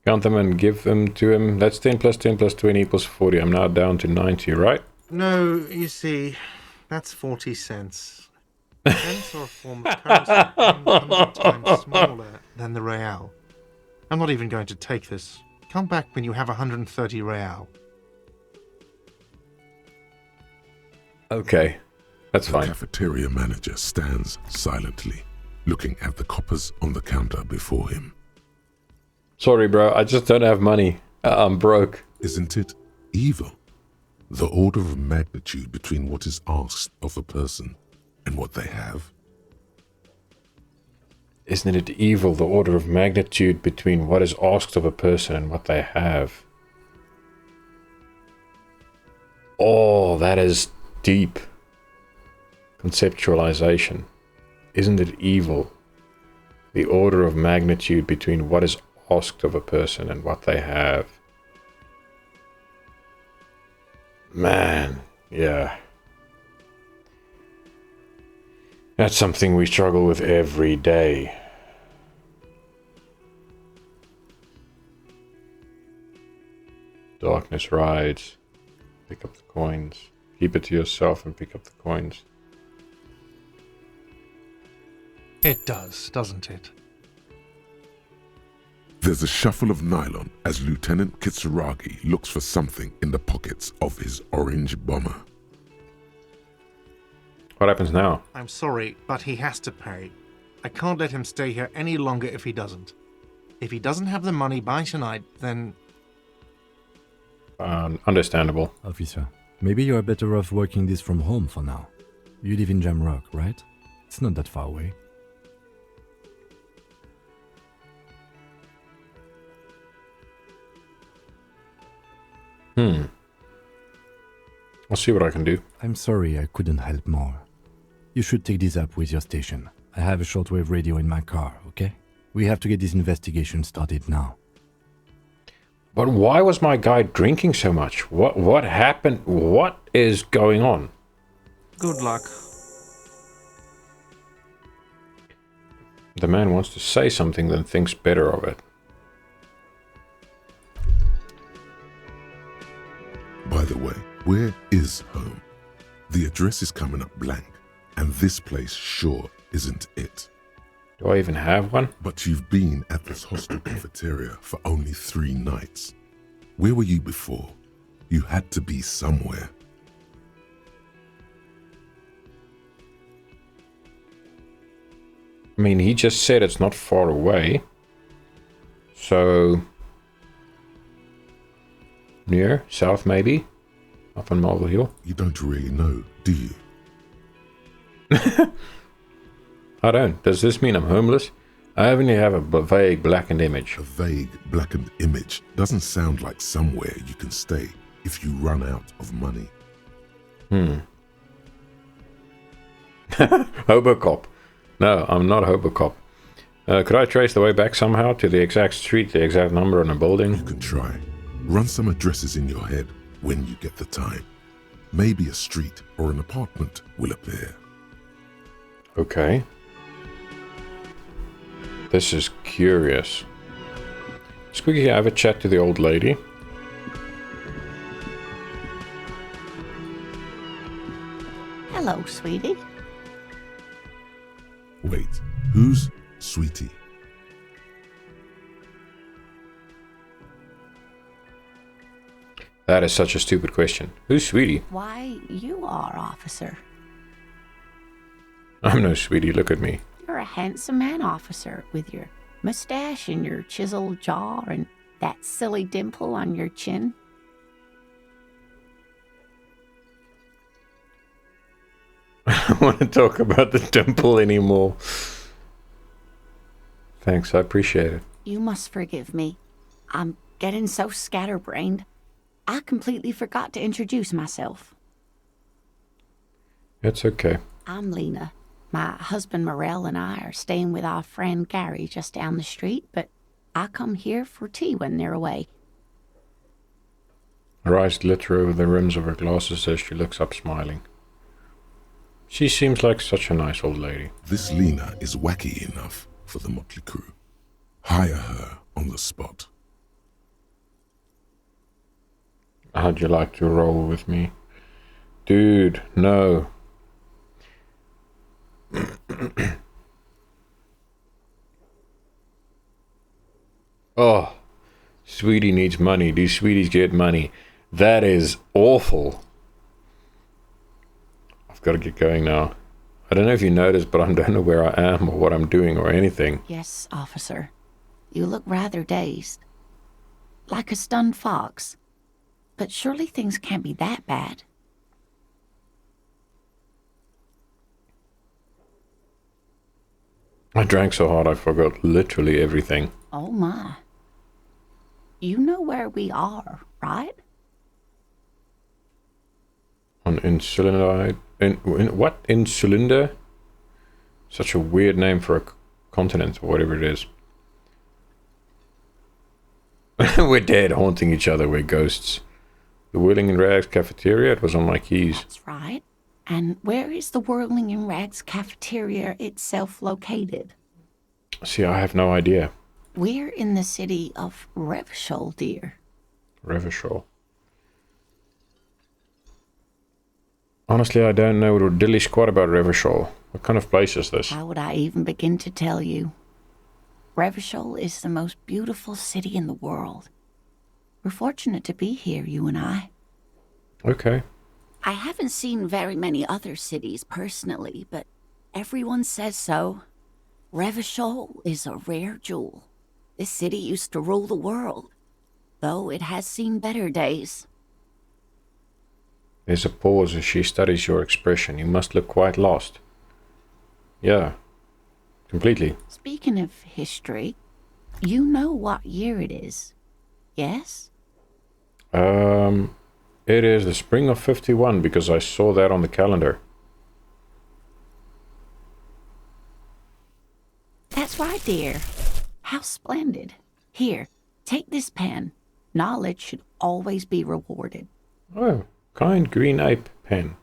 Count them and give them to him. That's 10 plus 10 plus 20 equals 40. I'm now down to 90, right? No, you see, that's 40 cents. Cents are a form of currency 100 times smaller than the real. I'm not even going to take this. Come back when you have 130 real. Okay, that's The fine. cafeteria manager stands silently, looking at the coppers on the counter before him. Sorry, bro, I just don't have money. I'm broke. Isn't it evil? The order of magnitude between what is asked of a person and what they have. Isn't it evil, the order of magnitude between what is asked of a person and what they have? Oh, that is deep. Conceptualization. Isn't it evil, the order of magnitude between what is asked of a person and what they have? Man, yeah. That's something we struggle with every day. Darkness rides. Pick up the coins. Keep it to yourself and pick up the coins. It does, doesn't it? There's a shuffle of nylon as Lieutenant Kitsuragi looks for something in the pockets of his orange bomber. What happens now? I'm sorry, but he has to pay. I can't let him stay here any longer if he doesn't. If he doesn't have the money by tonight, then... Understandable. Officer, maybe you are better off working this from home for now. You live in Jamrock, right? It's not that far away. I'll see what I can do. I'm sorry I couldn't help more. You should take this up with your station. I have a shortwave radio in my car, okay? We have to get this investigation started now. But why was my guy drinking so much? What happened? What is going on? Good luck. The man wants to say something, then thinks better of it. By the way, where is home? The address is coming up blank, and this place sure isn't it. Do I even have one? But you've been at this hostel cafeteria for only 3 nights. Where were you before? You had to be somewhere. I mean, he just said it's not far away. So... near? South, maybe? Up on Marble Hill? You don't really know, do you? I don't. Does this mean I'm homeless? I only have a vague blackened image. A vague blackened image doesn't sound like somewhere you can stay if you run out of money. Hobocop. No, I'm not Hobocop. Could I trace the way back somehow to the exact street, the exact number on a building? You can try. Run some addresses in your head when you get the time. Maybe a street or an apartment will appear. Okay. This is curious. Squeaky, have a chat to the old lady. Hello, sweetie. Wait, who's Sweetie? That is such a stupid question. Who's Sweetie? Why, you are, officer. I'm no Sweetie, look at me. You're a handsome man, officer, with your mustache and your chiseled jaw and that silly dimple on your chin. I don't want to talk about the dimple anymore. Thanks, I appreciate it. You must forgive me. I'm getting so scatterbrained. I completely forgot to introduce myself. It's okay. I'm Lena. My husband Morel and I are staying with our friend Gary just down the street, but I come here for tea when they're away. Her eyes glitter over the rims of her glasses as she looks up smiling. She seems like such a nice old lady. This Lena is wacky enough for the motley crew. Hire her on the spot. How'd you like to roll with me? Dude, no. Oh, Sweetie needs money. These sweeties get money. That is awful. I've got to get going now. I don't know if you noticed, but I don't know where I am or what I'm doing or anything. Yes, officer. You look rather dazed. Like a stunned fox. But surely things can't be that bad. I drank so hard I forgot literally everything. Oh my. You know where we are, right? In Cylinder... In what? In Cylinder? Such a weird name for a continent, or whatever it is. We're dead, haunting each other, we're ghosts. The Whirling in Rags cafeteria, it was on my keys. That's right. And where is the Whirling in Rags cafeteria itself located? See, I have no idea. We're in the city of Revachol, dear. Revachol. Honestly, I don't know diddly squat about Revachol. What kind of place is this? How would I even begin to tell you? Revachol is the most beautiful city in the world. We're fortunate to be here, you and I. Okay. I haven't seen very many other cities personally, but everyone says so. Revachol is a rare jewel. This city used to rule the world, though it has seen better days. There's a pause as she studies your expression. You must look quite lost. Yeah, completely. Speaking of history, you know what year it is, yes? It is the spring of 51 because I saw that on the calendar. That's right, dear. How splendid. Here, take this pen. Knowledge should always be rewarded. Oh, kind green ape pen.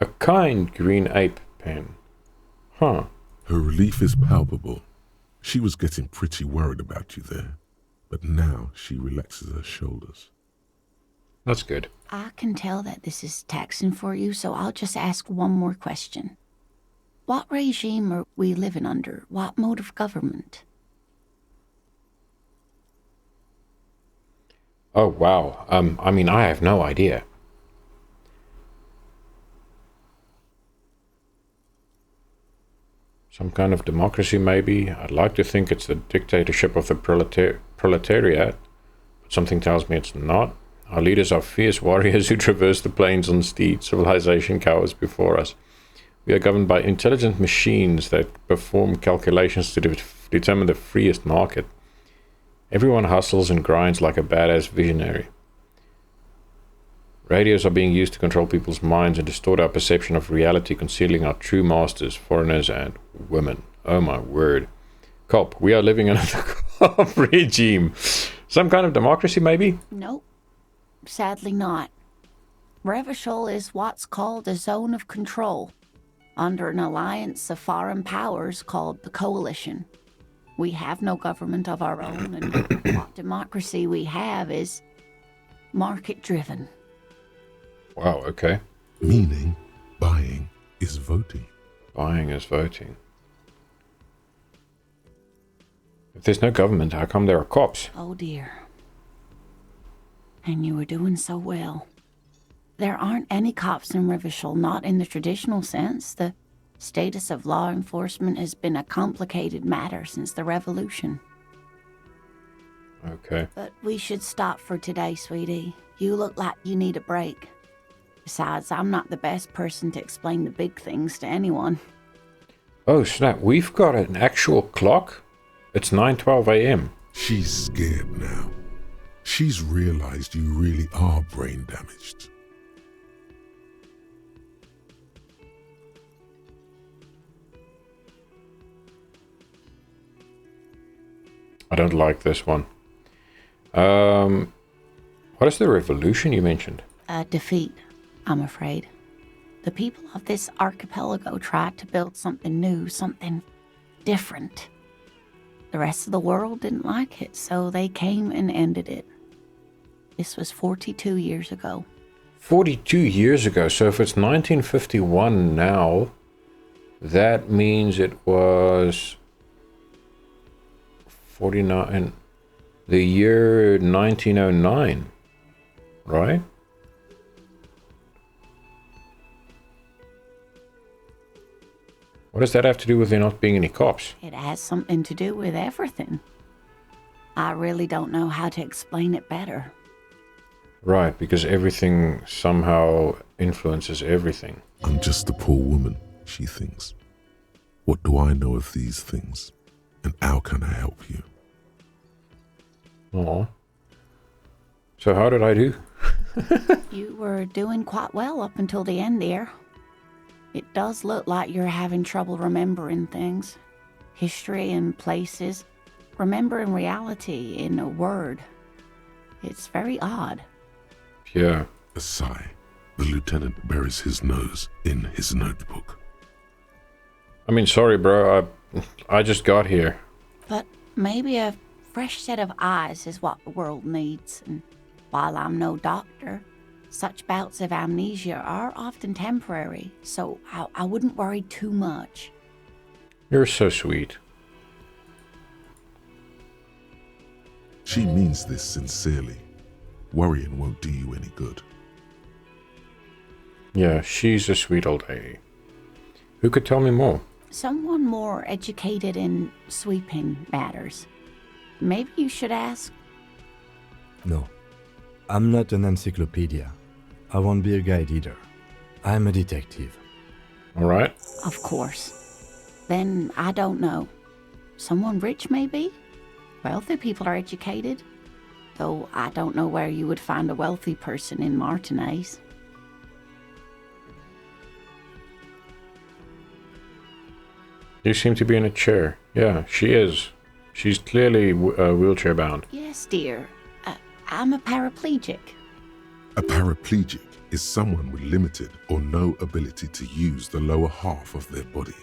A kind green ape pen. Huh. Her relief is palpable. She was getting pretty worried about you there, but now she relaxes her shoulders. That's good. I can tell that this is taxing for you, so I'll just ask one more question. What regime are we living under? What mode of government? Oh, wow. I mean, I have no idea. Some kind of democracy, maybe. I'd like to think it's the dictatorship of the proletariat, but something tells me it's not. Our leaders are fierce warriors who traverse the plains on steeds. Civilization cowers before us. We are governed by intelligent machines that perform calculations to determine the freest market. Everyone hustles and grinds like a badass visionary. Radios are being used to control people's minds and distort our perception of reality, concealing our true masters, foreigners and women. Oh my word. Cop, we are living under the cop regime. Some kind of democracy, maybe? Nope. Sadly not. Revachol is what's called a zone of control, under an alliance of foreign powers called the Coalition. We have no government of our own, and what democracy we have is market-driven. Wow, okay. Meaning, buying is voting. Buying is voting. If there's no government, how come there are cops? Oh dear. And you were doing so well. There aren't any cops in Revachol, not in the traditional sense. The status of law enforcement has been a complicated matter since the revolution. Okay. But we should stop for today, sweetie. You look like you need a break. Besides, I'm not the best person to explain the big things to anyone. Oh snap, we've got an actual clock? It's 9:12 a.m. She's scared now. She's realized you really are brain damaged. I don't like this one. What is the revolution you mentioned? A defeat, I'm afraid. The people of this archipelago tried to build something new, something different. The rest of the world didn't like it, so they came and ended it. This was 42 years ago. 42 years ago, so if it's 1951 now, that means it was 49, the year 1909, right? What does that have to do with there not being any cops? It has something to do with everything. I really don't know how to explain it better. Right, because everything somehow influences everything. I'm just a poor woman, she thinks. What do I know of these things? And how can I help you? Aw. So how did I do? You were doing quite well up until the end there. It does look like you're having trouble remembering things. History and places. Remembering reality in a word. It's very odd. Yeah. A sigh. The lieutenant buries his nose in his notebook. I mean, sorry, bro. I just got here. But maybe a fresh set of eyes is what the world needs. And while I'm no doctor, such bouts of amnesia are often temporary, so I wouldn't worry too much. You're so sweet. She means this sincerely. Worrying won't do you any good. Yeah, she's a sweet old lady. Who could tell me more? Someone more educated in sweeping matters. Maybe you should ask. No, I'm not an encyclopedia. I won't be a guide either. I'm a detective. All right. Of course. Then I don't know. Someone rich, maybe? Wealthy people are educated. Though I don't know where you would find a wealthy person in Martinez. You seem to be in a chair. Yeah, she is. She's clearly wheelchair bound. Yes, dear. I'm a paraplegic. A paraplegic is someone with limited or no ability to use the lower half of their body.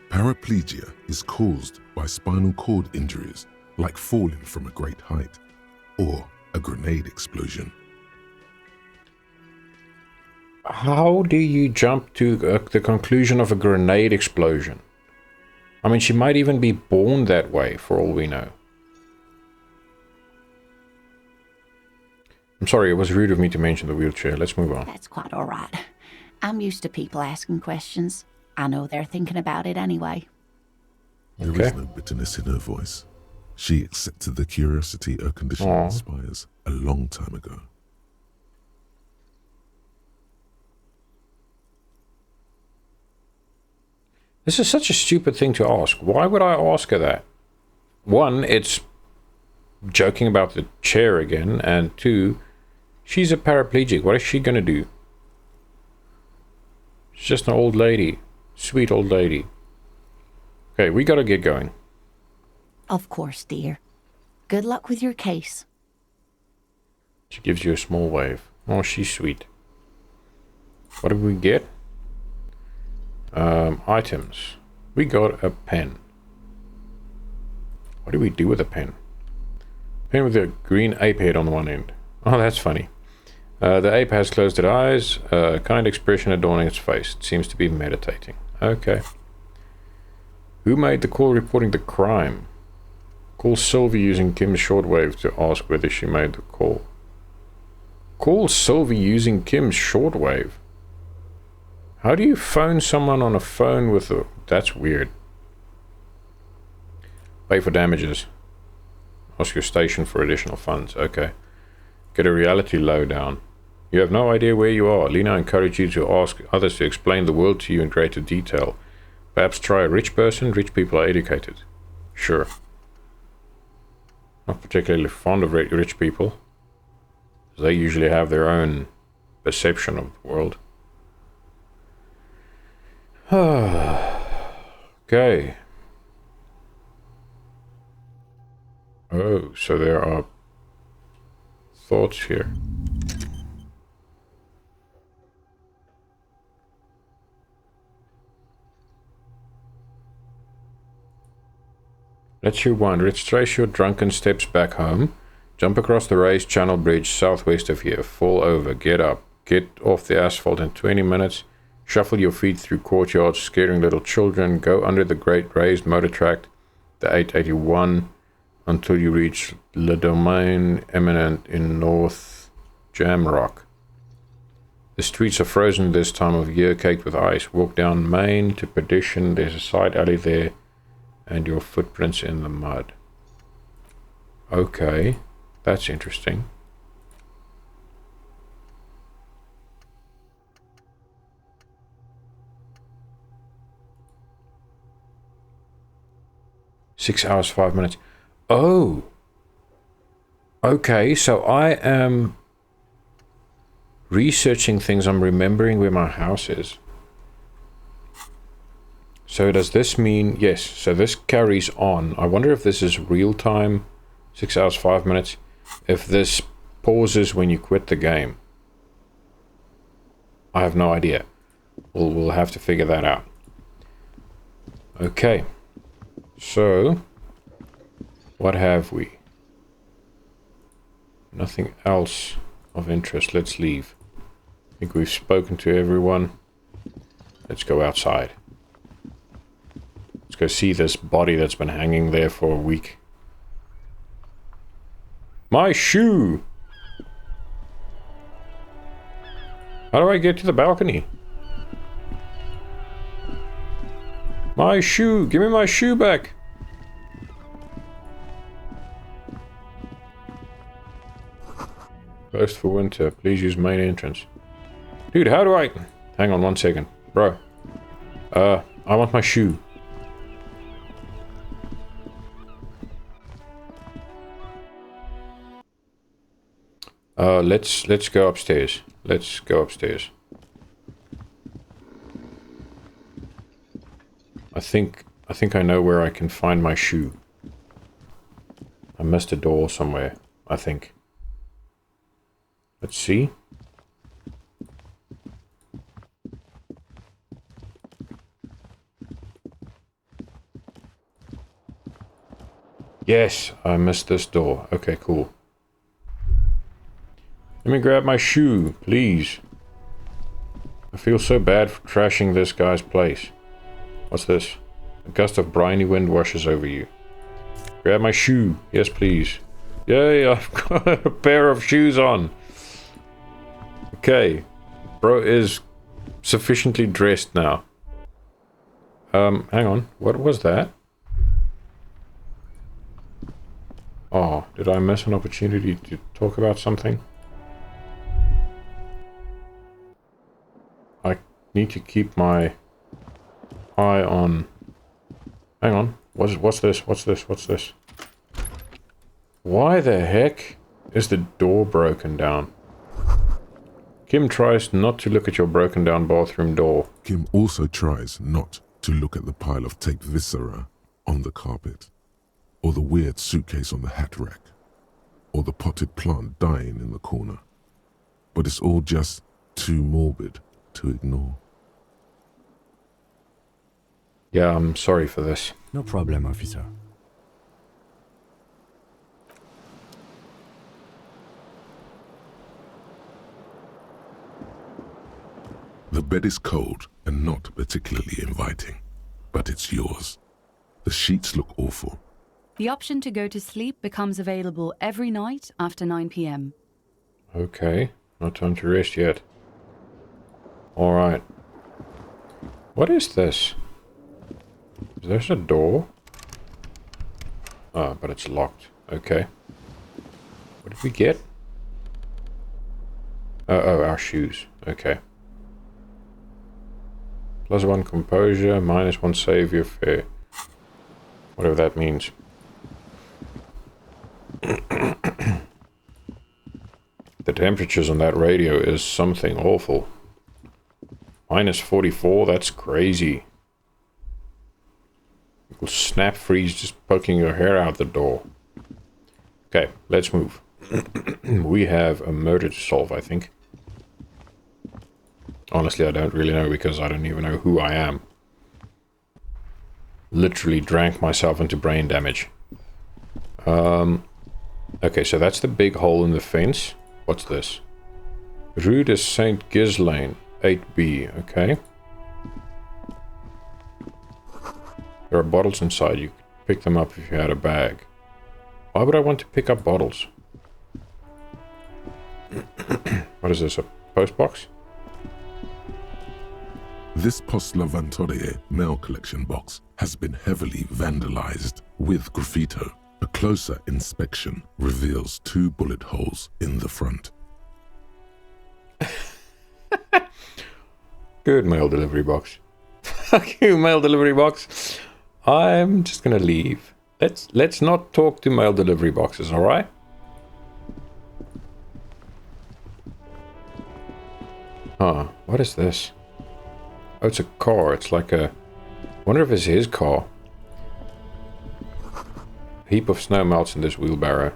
Paraplegia is caused by spinal cord injuries, like falling from a great height, or a grenade explosion. How do you jump to the conclusion of a grenade explosion? I mean, she might even be born that way, for all we know. I'm sorry, it was rude of me to mention the wheelchair. Let's move on. That's quite all right. I'm used to people asking questions. I know they're thinking about it anyway. There is no bitterness in her voice. She accepted the curiosity her condition inspires a long time ago. This is such a stupid thing to ask. Why would I ask her that? One, it's joking about the chair again, and two, she's a paraplegic. What is she gonna do? She's just an old lady. Sweet old lady. Okay, we gotta get going. Of course, dear. Good luck with your case. She gives you a small wave. Oh, she's sweet. What did we get? Items. We got a pen. What do we do with a pen? Pen with a green ape head on one end. Oh, that's funny. The ape has closed its eyes, a kind expression adorning its face. It seems to be meditating. Okay. Who made the call reporting the crime? Call Sylvie using Kim's shortwave to ask whether she made the call. Call Sylvie using Kim's shortwave? How do you phone someone on a phone with a... That's weird. Pay for damages. Ask your station for additional funds. Okay. Get a reality lowdown. You have no idea where you are. Lena encouraged you to ask others to explain the world to you in greater detail. Perhaps try a rich person. Rich people are educated. Sure. Not particularly fond of rich people. They usually have their own perception of the world. Okay. Oh, so there are thoughts here. Let's rewind. Retrace your drunken steps back home. Jump across the raised channel bridge southwest of here. Fall over. Get up. Get off the asphalt in 20 minutes. Shuffle your feet through courtyards, scaring little children. Go under the great raised motor track, the 881, until you reach Le Domaine Eminent in North Jamrock. The streets are frozen this time of year, caked with ice. Walk down Main to Perdition. There's a side alley there. And your footprints in the mud. Okay. That's interesting. Six hours, 5 minutes. Oh. Okay, so I am researching things. I'm remembering where my house is. So does this mean... Yes, so this carries on. I wonder if this is real time. 6 hours, 5 minutes. If this pauses when you quit the game. I have no idea. We'll have to figure that out. Okay. So, what have we? Nothing else of interest. Let's leave. I think we've spoken to everyone. Let's go outside. Let's go see this body that's been hanging there for a week. My shoe! How do I get to the balcony? My shoe! Give me my shoe back! Closed for winter. Please use main entrance. Dude, how do I... Hang on 1 second. Bro. I want my shoe. Let's go upstairs. Let's go upstairs. I think I know where I can find my shoe. I missed a door somewhere, I think. Let's see. Yes, I missed this door. Okay, cool. Let me grab my shoe, please. I feel so bad for trashing this guy's place. What's this? A gust of briny wind washes over you. Grab my shoe. Yes, please. Yay, I've got a pair of shoes on. Okay. Bro is sufficiently dressed now. Hang on. What was that? Oh, did I miss an opportunity to talk about something? I need to keep my eye on... Hang on. What's this? What's this? What's this? Why the heck is the door broken down? Kim tries not to look at your broken down bathroom door. Kim also tries not to look at the pile of taped viscera on the carpet, or the weird suitcase on the hat rack, or the potted plant dying in the corner. But it's all just too morbid to ignore. Yeah, I'm sorry for this. No problem, officer. The bed is cold and not particularly inviting, but it's yours. The sheets look awful. The option to go to sleep becomes available every night after 9 p.m. Okay, not time to rest yet. Alright. What is this? Is there a door? Ah, but it's locked. Okay. What did we get? Oh, our shoes. Okay. +1 composure, -1 savior fair. Whatever that means. The temperatures on that radio is something awful. -44, that's crazy. You will snap freeze just poking your hair out the door. Okay, let's move. We have a murder to solve, I think. Honestly, I don't really know because I don't even know who I am. Literally drank myself into brain damage. Okay, so that's the big hole in the fence. What's this? Rue de Saint Ghislaine, 8B, okay. There are bottles inside. You could pick them up if you had a bag. Why would I want to pick up bottles? What is this, a post box? This Post Lavatorie mail collection box has been heavily vandalized with graffito. A closer inspection reveals 2 bullet holes in the front. Good mail delivery box. Fuck you, mail delivery box. I'm just gonna leave. Let's not talk to mail delivery boxes, alright? Huh, what is this? Oh, it's a car. It's like a... wonder if it's his car. A heap of snow melts in this wheelbarrow.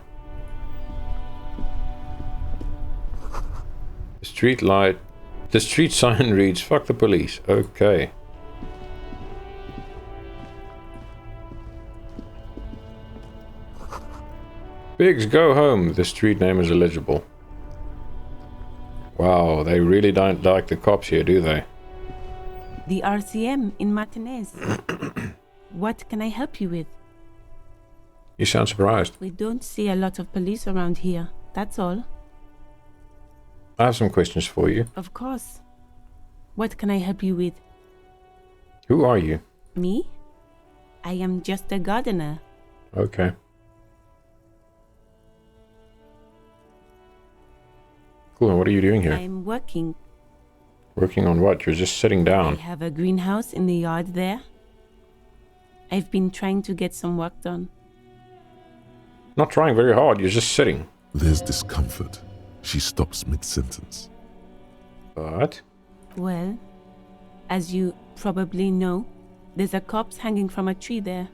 The street sign reads, fuck the police. Okay. Pigs, go home. The street name is illegible. Wow, they really don't like the cops here, do they? The RCM in Martinez. What can I help you with? You sound surprised. We don't see a lot of police around here, that's all. I have some questions for you. Of course. What can I help you with? Who are you? Me? I am just a gardener. Okay. Cool, and what are you doing here? I'm working. Working on what? You're just sitting I down. have a greenhouse in the yard there. I've been trying to get some work done. Not trying very hard, you're just sitting. There's discomfort. She stops mid-sentence. But? Well, as you probably know, there's a corpse hanging from a tree there.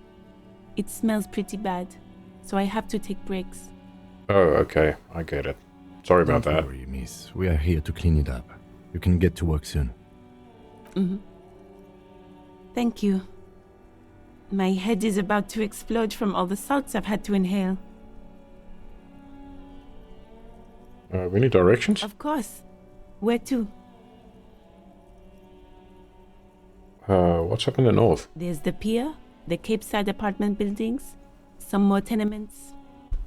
It smells pretty bad, so I have to take breaks. Oh, okay. I get it. Sorry about Don't that. worry, miss. We are here to clean it up. You can get to work soon. Mm-hmm. Thank you. My head is about to explode from all the salts I've had to inhale. We need directions? Of course. Where to? What's up in the north? There's the pier, the Cape Side apartment buildings, some more tenements.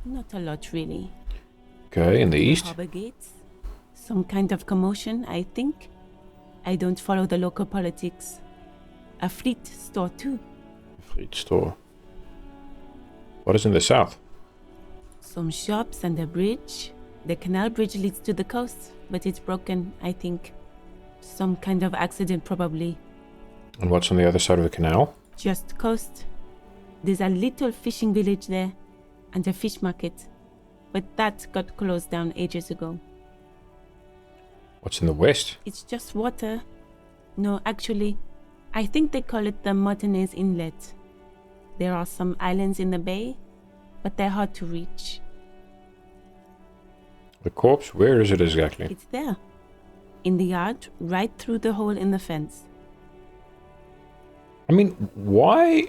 Not a lot, really. Okay, in the east? Harbor gates. Some kind of commotion, I think. I don't follow the local politics. A fleet store, too. Fleet store. What is in the south? Some shops and a bridge. The canal bridge leads to the coast, but it's broken, I think. Some kind of accident, probably. And what's on the other side of the canal? Just coast. There's a little fishing village there, and a fish market. But that got closed down ages ago. What's in the west? It's just water. No, actually, I think they call it the Martinez Inlet. There are some islands in the bay, but they're hard to reach. The corpse? Where is it exactly? It's there. In the yard, right through the hole in the fence. I mean, why...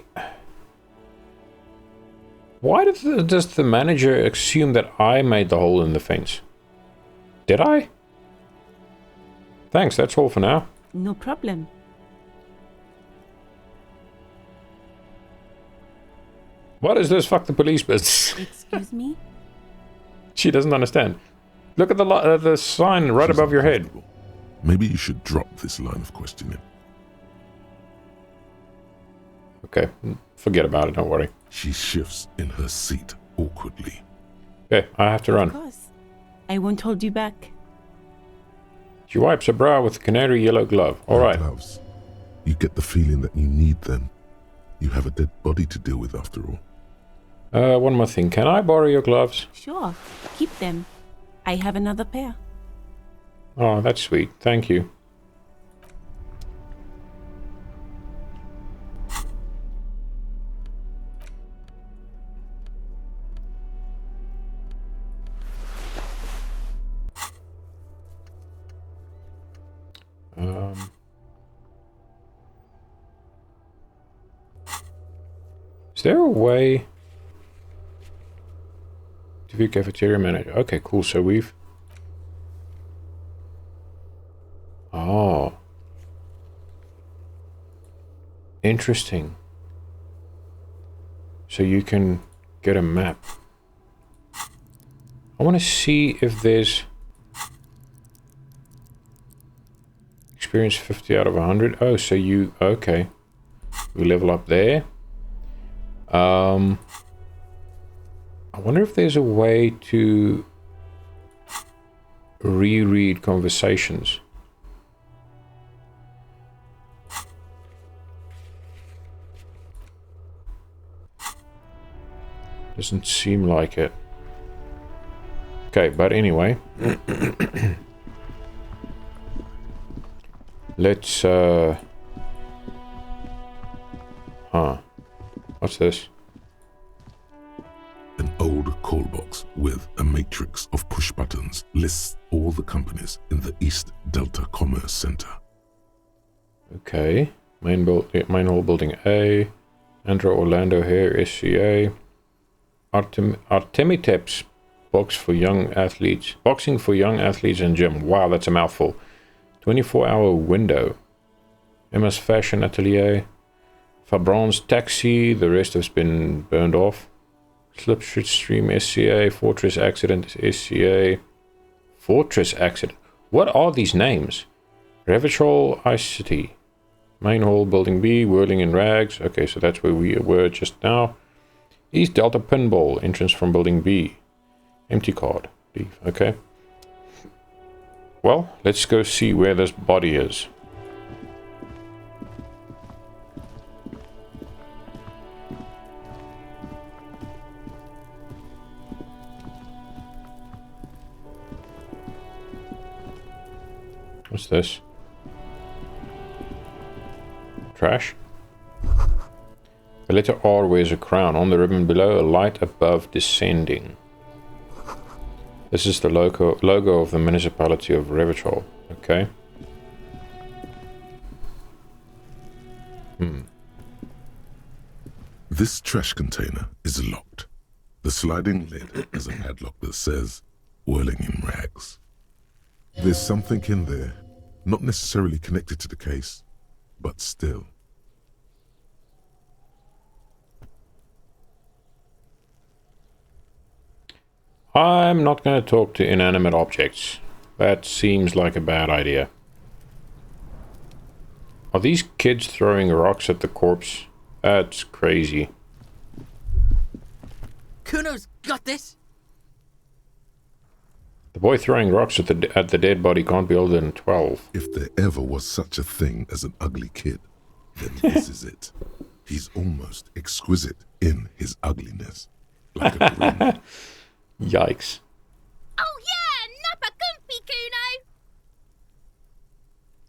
Why does the manager assume that I made the hole in the fence? Did I? Thanks, that's all for now. No problem. What is this fuck the police business? Excuse me? She doesn't understand. Look at the sign right She's above your head. uncomfortable. Maybe you should drop this line of questioning. Okay, forget about it, don't worry. She shifts in her seat awkwardly. Okay, I have to Of run. course. I won't hold you back. She wipes her brow with a canary yellow glove. Her Alright. gloves. You get the feeling that you need them. You have a dead body to deal with after all. One more thing. Can I borrow your gloves? Sure. Keep them. I have another pair. Oh, that's sweet. Thank you. Is there a way to view cafeteria manager? Okay, cool. So we've... Oh. Interesting. So you can get a map. I want to see if there's experience 50 out of 100. Oh, so you... Okay. We level up there. I wonder if there's a way to reread conversations. Doesn't seem like it. Okay, but anyway. Let's, What's this? An old call box with a matrix of push buttons lists all the companies in the East Delta Commerce Center. Okay. Main hall building A. Andro Orlando here, SCA. Artemitep's boxing for young athletes and gym. Wow, that's a mouthful. 24-hour window. Emma's fashion atelier. Fabron's taxi. The rest has been burned off. Slipstream SCA. Fortress accident SCA. Fortress accident. What are these names? Revachol Ice City. Main hall building B. Whirling in rags. Okay, so that's where we were just now. East Delta Pinball. Entrance from building B. Empty card. Leave. Okay. Well, let's go see where this body is. What's this? Trash? The letter R wears a crown. On the ribbon below, a light above descending. This is the logo of the municipality of Revachol. Okay. This trash container is locked. The sliding lid has a padlock that says, "Whirling in rags." There's something in there, not necessarily connected to the case, but still. I'm not going to talk to inanimate objects. That seems like a bad idea. Are these kids throwing rocks at the corpse? That's crazy. Kuno's got this. The boy throwing rocks at the dead body can't be older than 12. If there ever was such a thing as an ugly kid, then this is it. He's almost exquisite in his ugliness. Like a grin. Yikes. Oh yeah, Nappa Gumpy Kuno!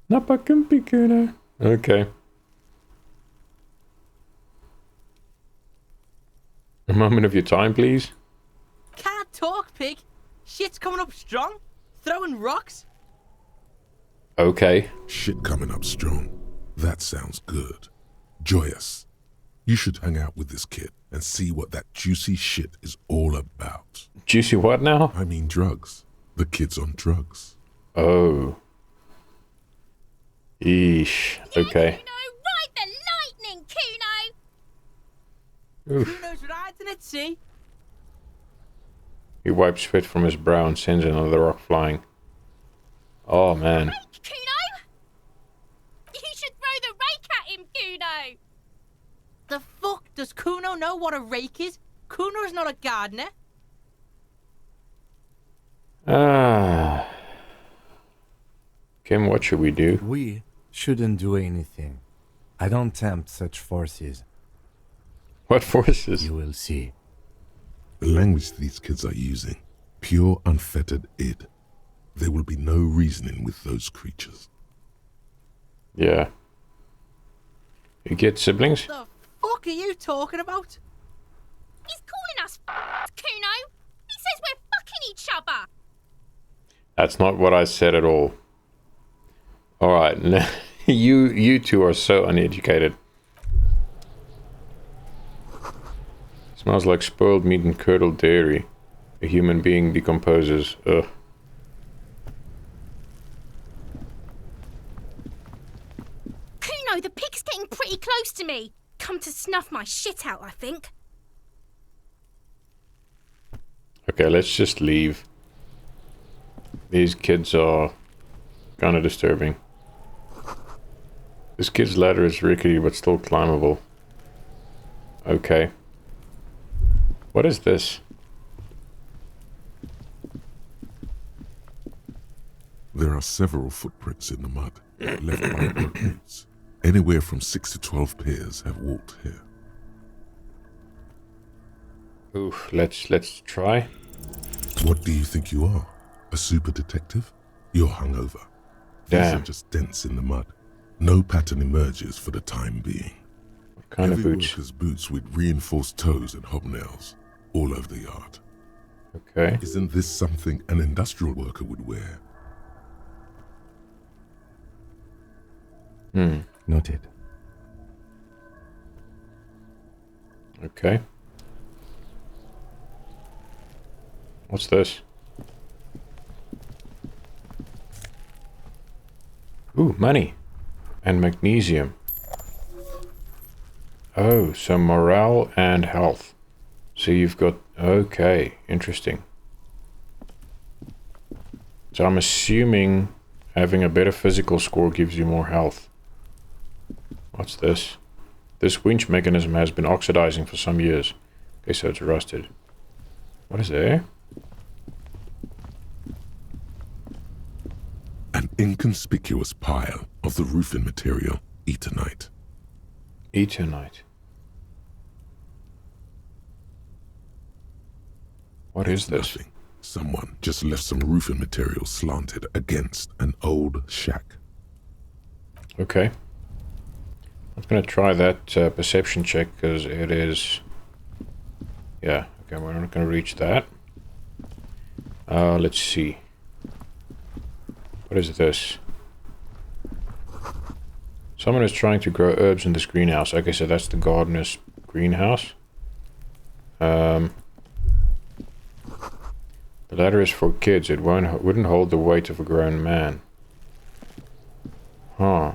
Nappa Gumpy Kuno. Okay. A moment of your time, please. Can't talk, pig. Shit's coming up strong. Throwing rocks. Okay. Shit coming up strong. That sounds good. Joyous. You should hang out with this kid and see what that juicy shit is all about. Juicy what now? I mean drugs. The kid's on drugs. Oh. Eesh. Okay. Kuno, ride the lightning, Kuno! Oof. Kuno's riding it, see? He wipes sweat from his brow and sends another rock flying. Oh man. Rake, Kuno! You should throw the rake at him, Kuno! The fuck? Does Kuno know what a rake is? Kuno's not a gardener. Kim, what should we do? We shouldn't do anything. I don't tempt such forces. What forces? You will see. The language these kids are using, pure unfettered id. There will be no reasoning with those creatures. Yeah. You get siblings? The fuck are you talking about? He's calling us Kuno! He says we're fucking each other! That's not what I said at all. Alright, you two are so uneducated. Smells like spoiled meat and curdled dairy. A human being decomposes. Ugh. Kuno, the pig's getting pretty close to me. Come to snuff my shit out, I think. Okay, let's just leave. These kids are kind of disturbing. This kid's ladder is rickety but still climbable. Okay. What is this? There are several footprints in the mud, left by boots. Anywhere from 6 to 12 pairs have walked here. Ooh, let's try. What do you think you are? A super detective? You're hungover. These are just dents in the mud. No pattern emerges for the time being. What kind of boots? Worker's boots with reinforced toes and hobnails all over the yard. Okay. Isn't this something an industrial worker would wear? Noted. Okay. What's this? Ooh, money. And magnesium. Oh, so morale and health. So you've got... Okay, interesting. So I'm assuming having a better physical score gives you more health. What's this? This winch mechanism has been oxidizing for some years. Okay, so it's rusted. What is there? An inconspicuous pile of the roofing material, Eternite. Eternite. What is this? Nothing. Someone just left some roofing material slanted against an old shack. Okay. I'm going to try that perception check because it is... Yeah, okay, we're not going to reach that. Let's see. What is this? Someone is trying to grow herbs in this greenhouse. Okay, so that's the gardener's greenhouse. The ladder is for kids. It wouldn't hold the weight of a grown man. Huh.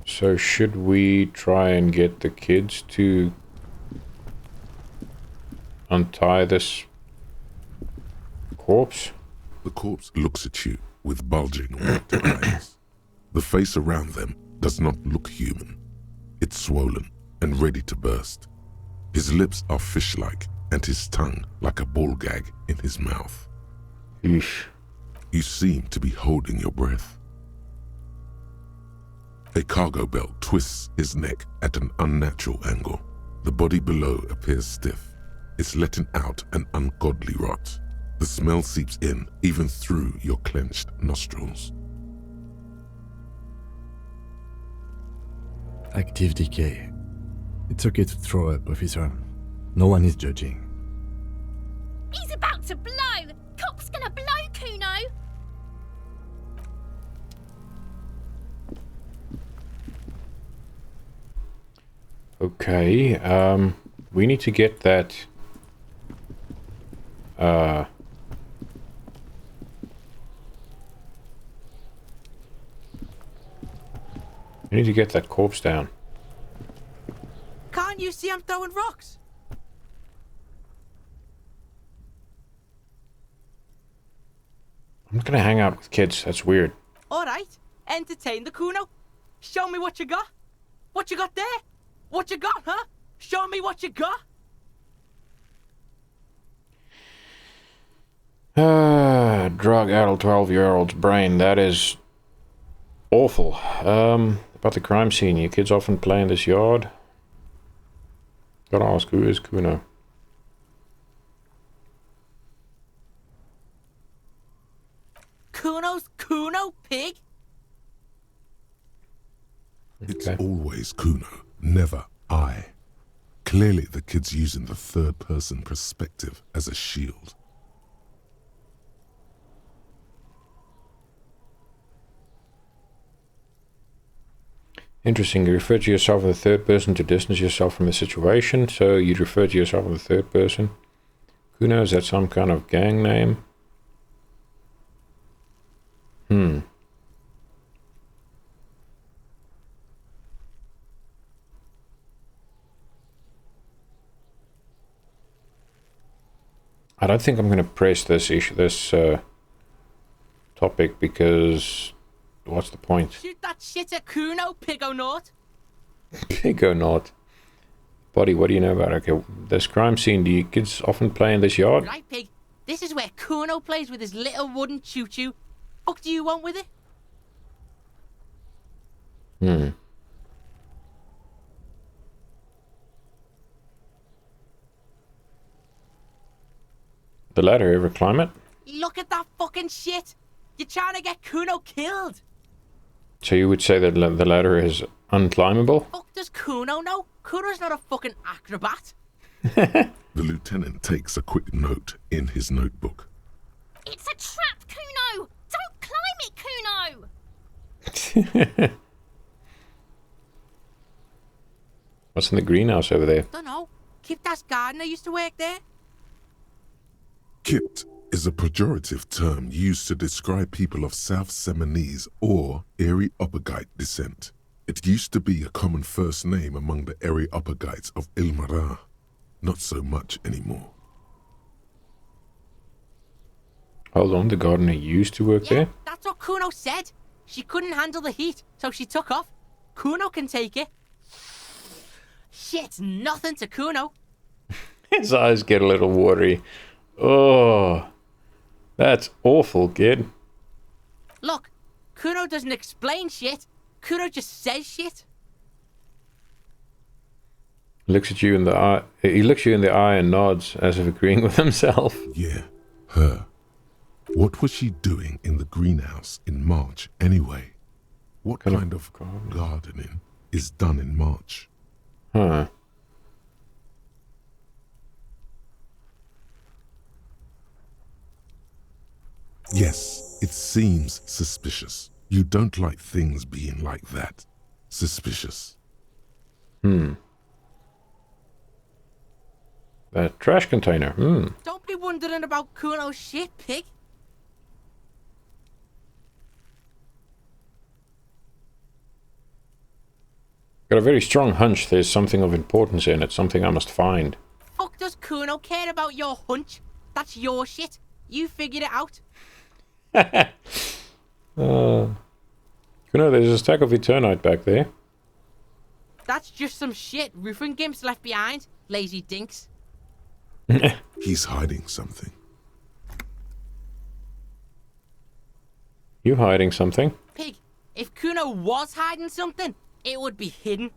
So should we try and get the kids to untie this corpse? The corpse looks at you with bulging white eyes. The face around them does not look human. It's swollen and ready to burst. His lips are fish-like and his tongue like a ball gag in his mouth. Eesh. You seem to be holding your breath. A cargo belt twists his neck at an unnatural angle. The body below appears stiff. It's letting out an ungodly rot. The smell seeps in, even through your clenched nostrils. Active decay. It's okay to throw up, officer. No one is judging. He's about to blow! Cop's gonna blow, Kuno! Okay, we need to get that... We need to get that corpse down. Can't you see I'm throwing rocks? I'm not gonna hang out with kids, that's weird. Alright, entertain the Kuno. Show me what you got. What you got there? What you got, huh? Show me what you got. Drug-addled 12-year-old's brain, that is awful. About the crime scene, you kids often play in this yard? Gotta ask, who is Kuno? Kuno's Kuno, pig? It's always Kuno, never I. Clearly the kid's using the third-person perspective as a shield. Interesting, you refer to yourself in the third person to distance yourself from the situation, so you'd refer to yourself in the third person. Kuno, is that some kind of gang name? I don't think I'm going to press this issue, this topic, because what's the point? Shoot that shit at Kuno, Pigonaut. Pig or not? Buddy, what do you know about it? Okay, this crime scene, do you kids often play in this yard? Right, Pig. This is where Kuno plays with his little wooden choo-choo. What do you want with it? The ladder, ever climb it? Look at that fucking shit. You're trying to get Kuno killed. So you would say that the ladder is unclimbable? Fuck does Kuno know? Kuno's not a fucking acrobat. The lieutenant takes a quick note in his notebook. It's a trap, Kuno! Don't climb it, Kuno! What's in the greenhouse over there? Dunno. Kiptas gardener used to work there. Kipt is a pejorative term used to describe people of South Seminese or Areopagite descent. It used to be a common first name among the Areopagites of Ilmara. Not so much anymore. Hold on, the gardener used to work there? That's what Kuno said. She couldn't handle the heat, so she took off. Kuno can take it. Shit's nothing to Kuno. His eyes get a little watery. Oh, that's awful, kid. Look, Kuno doesn't explain shit. Kuno just says shit. Looks at you in the eye. He looks you in the eye and nods as if agreeing with himself. Yeah, her. What was she doing in the greenhouse in March anyway? What kind of gardening is done in March? Huh. Yes, it seems suspicious. You don't like things being like that. Suspicious. That trash container. Don't be wondering about Kuno's shit, Pig. Got a very strong hunch there's something of importance in it, something I must find. Fuck does Kuno care about your hunch? That's your shit. You figured it out. You know, there's a stack of Eternite back there. That's just some shit roofing gimps left behind. Lazy dinks. He's hiding something. You hiding something? Pig, if Kuno was hiding something, it would be hidden.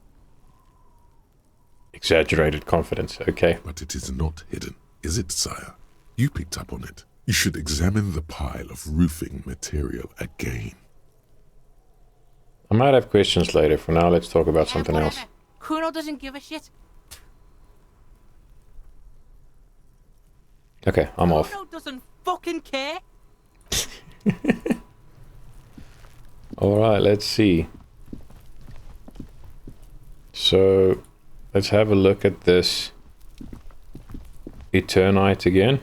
Exaggerated confidence, okay. But it is not hidden, is it, sire? You picked up on it. You should examine the pile of roofing material again. I might have questions later. For now, let's talk about something else. Kuno doesn't give a shit. Okay, I'm off. Kuno doesn't fucking care. Alright, let's see. So, let's have a look at this Eternite again.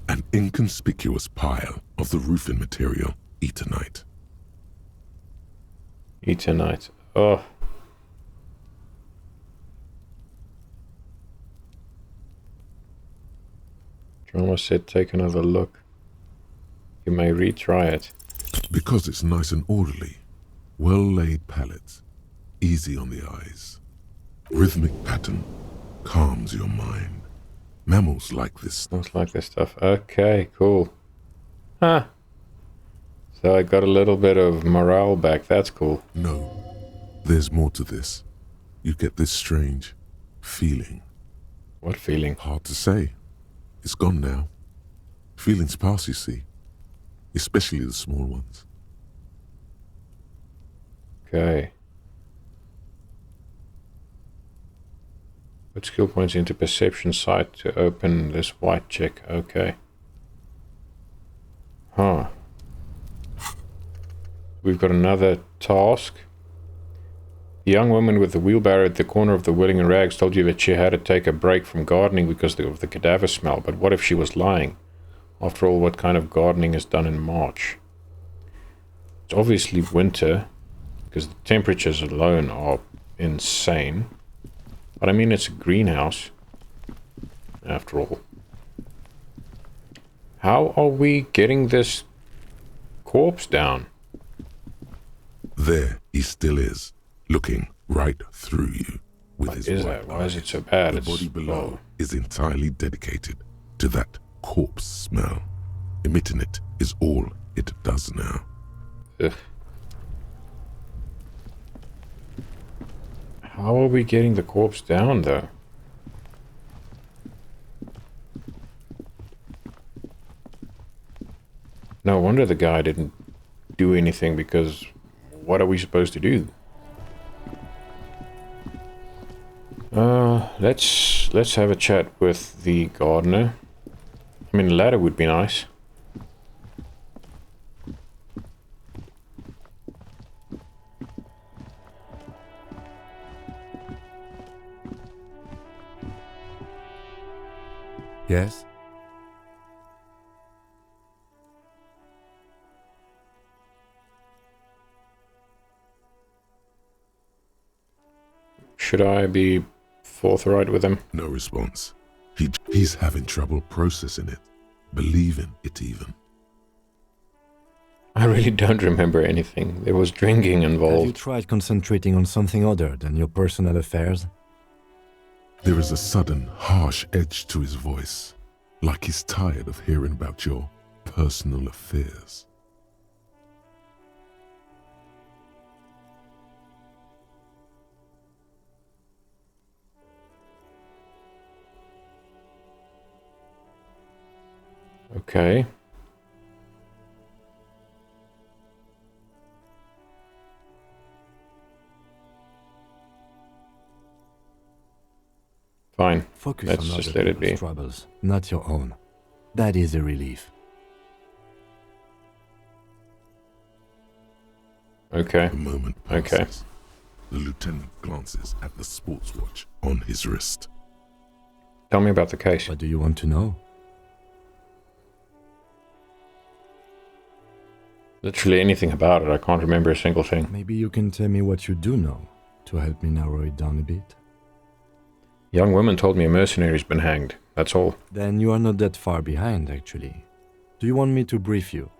An inconspicuous pile of the roofing material, Eternite. Eternite. Oh. Drama said take another look. You may retry it. Because it's nice and orderly. Well-laid palettes. Easy on the eyes. Rhythmic pattern. Calms your mind. Mammals like this stuff. Mammals like this stuff. Okay, cool. Huh. So I got a little bit of morale back. That's cool. No. There's more to this. You get this strange feeling. What feeling? Hard to say. It's gone now. Feelings pass, you see. Especially the small ones. Okay. Put skill points into perception sight to open this white check. Okay. Huh. We've got another task. The young woman with the wheelbarrow at the corner of the Willing and Rags told you that she had to take a break from gardening because of the cadaver smell. But what if she was lying? After all, what kind of gardening is done in March? It's obviously winter, because the temperatures alone are insane. But I mean, it's a greenhouse, after all. How are we getting this corpse down. There he still is, looking right through you with What his is white that? Why is eye. it so bad? The It's body below is entirely dedicated to that corpse smell. Emitting it is all it does now. Ugh. How are we getting the corpse down, though? No wonder the guy didn't do anything, because what are we supposed to do? Let's have a chat with the gardener. I mean, a ladder would be nice. Yes? Should I be forthright with him? No response. He's having trouble processing it, believing it even. I really don't remember anything. There was drinking Have you involved. tried concentrating on something other than your personal affairs? There is a sudden, harsh edge to his voice, like he's tired of hearing about your personal affairs. Okay. Fine. Focus Let's on just other let it people's be. troubles, not your own. That is a relief. Okay. A moment passes. Okay. The lieutenant glances at the sports watch on his wrist. Tell me about the case. What do you want to know? Literally anything about it. I can't remember a single thing. Maybe you can tell me what you do know to help me narrow it down a bit. Young woman told me a mercenary's been hanged. That's all. Then you are not that far behind, actually. Do you want me to brief you?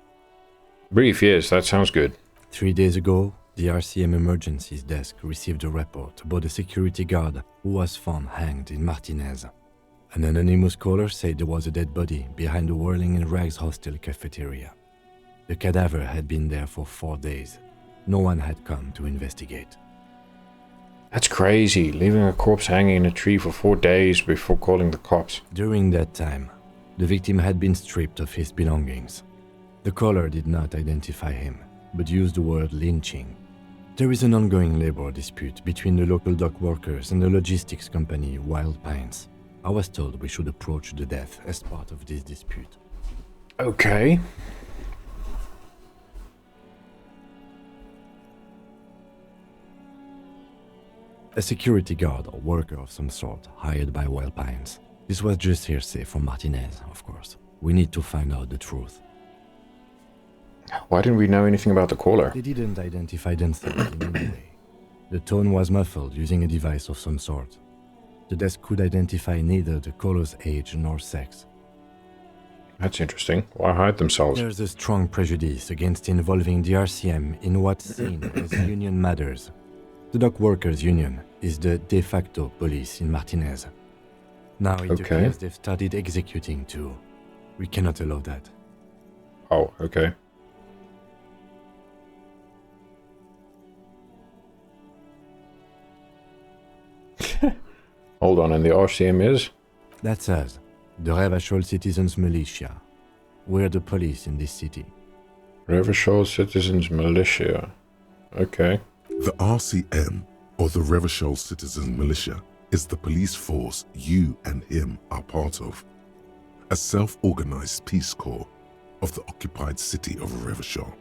Brief, yes, that sounds good. 3 days ago, the RCM Emergencies Desk received a report about a security guard who was found hanged in Martinez. An anonymous caller said there was a dead body behind the Whirling in Rags hostel cafeteria. The cadaver had been there for 4 days. No one had come to investigate. That's crazy. Leaving a corpse hanging in a tree for 4 days before calling the cops. During that time, the victim had been stripped of his belongings. The caller did not identify him, but used the word lynching. There is an ongoing labor dispute between the local dock workers and the logistics company Wild Pines. I was told we should approach the death as part of this dispute. Okay. A security guard or worker of some sort hired by Wild Pines. This was just hearsay from Martinez, of course. We need to find out the truth. Why didn't we know anything about the caller? They didn't identify themselves in any way. The tone was muffled using a device of some sort. The desk could identify neither the caller's age nor sex. That's interesting. Why hide themselves? There's a strong prejudice against involving the RCM in what's seen as union matters. The dock workers' union is the de facto police in Martinez. Now it appears they've started executing too. We cannot allow that. Oh, okay. Hold on, and the RCM is? That's us, the Revachol Citizens Militia. We're the police in this city. Revachol Citizens Militia. Okay. The RCM, or the Revachol Citizens Militia, is the police force you and him are part of. A self-organized peace corps of the occupied city of Revachol.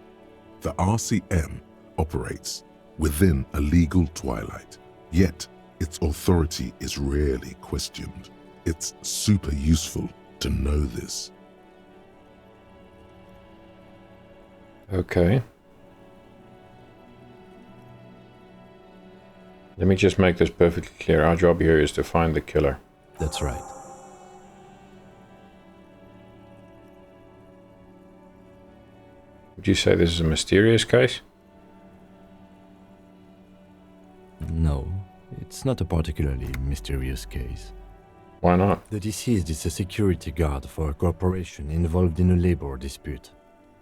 The RCM operates within a legal twilight, yet its authority is rarely questioned. It's super useful to know this. Okay. Let me just make this perfectly clear. Our job here is to find the killer. That's right. Would you say this is a mysterious case? No, it's not a particularly mysterious case. Why not? The deceased is a security guard for a corporation involved in a labor dispute.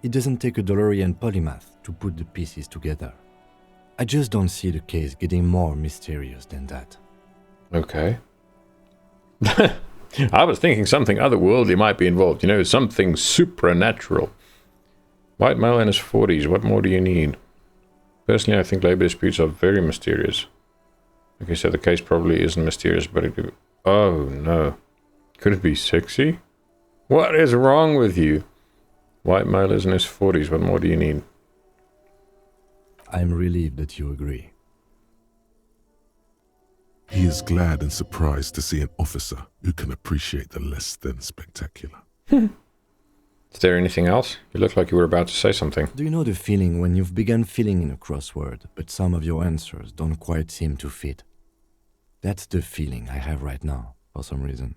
It doesn't take a DeLorean polymath to put the pieces together. I just don't see the case getting more mysterious than that. Okay. I was thinking something otherworldly might be involved. You know, something supernatural. White male in his 40s. What more do you need? Personally, I think labor disputes are very mysterious. Okay, so the case probably isn't mysterious, but it could... Oh, no. Could it be sexy? What is wrong with you? White male is in his 40s. What more do you need? I'm relieved that you agree. He is glad and surprised to see an officer who can appreciate the less than spectacular. Is there anything else? You look like you were about to say something. Do you know the feeling when you've begun filling in a crossword, but some of your answers don't quite seem to fit? That's the feeling I have right now, for some reason.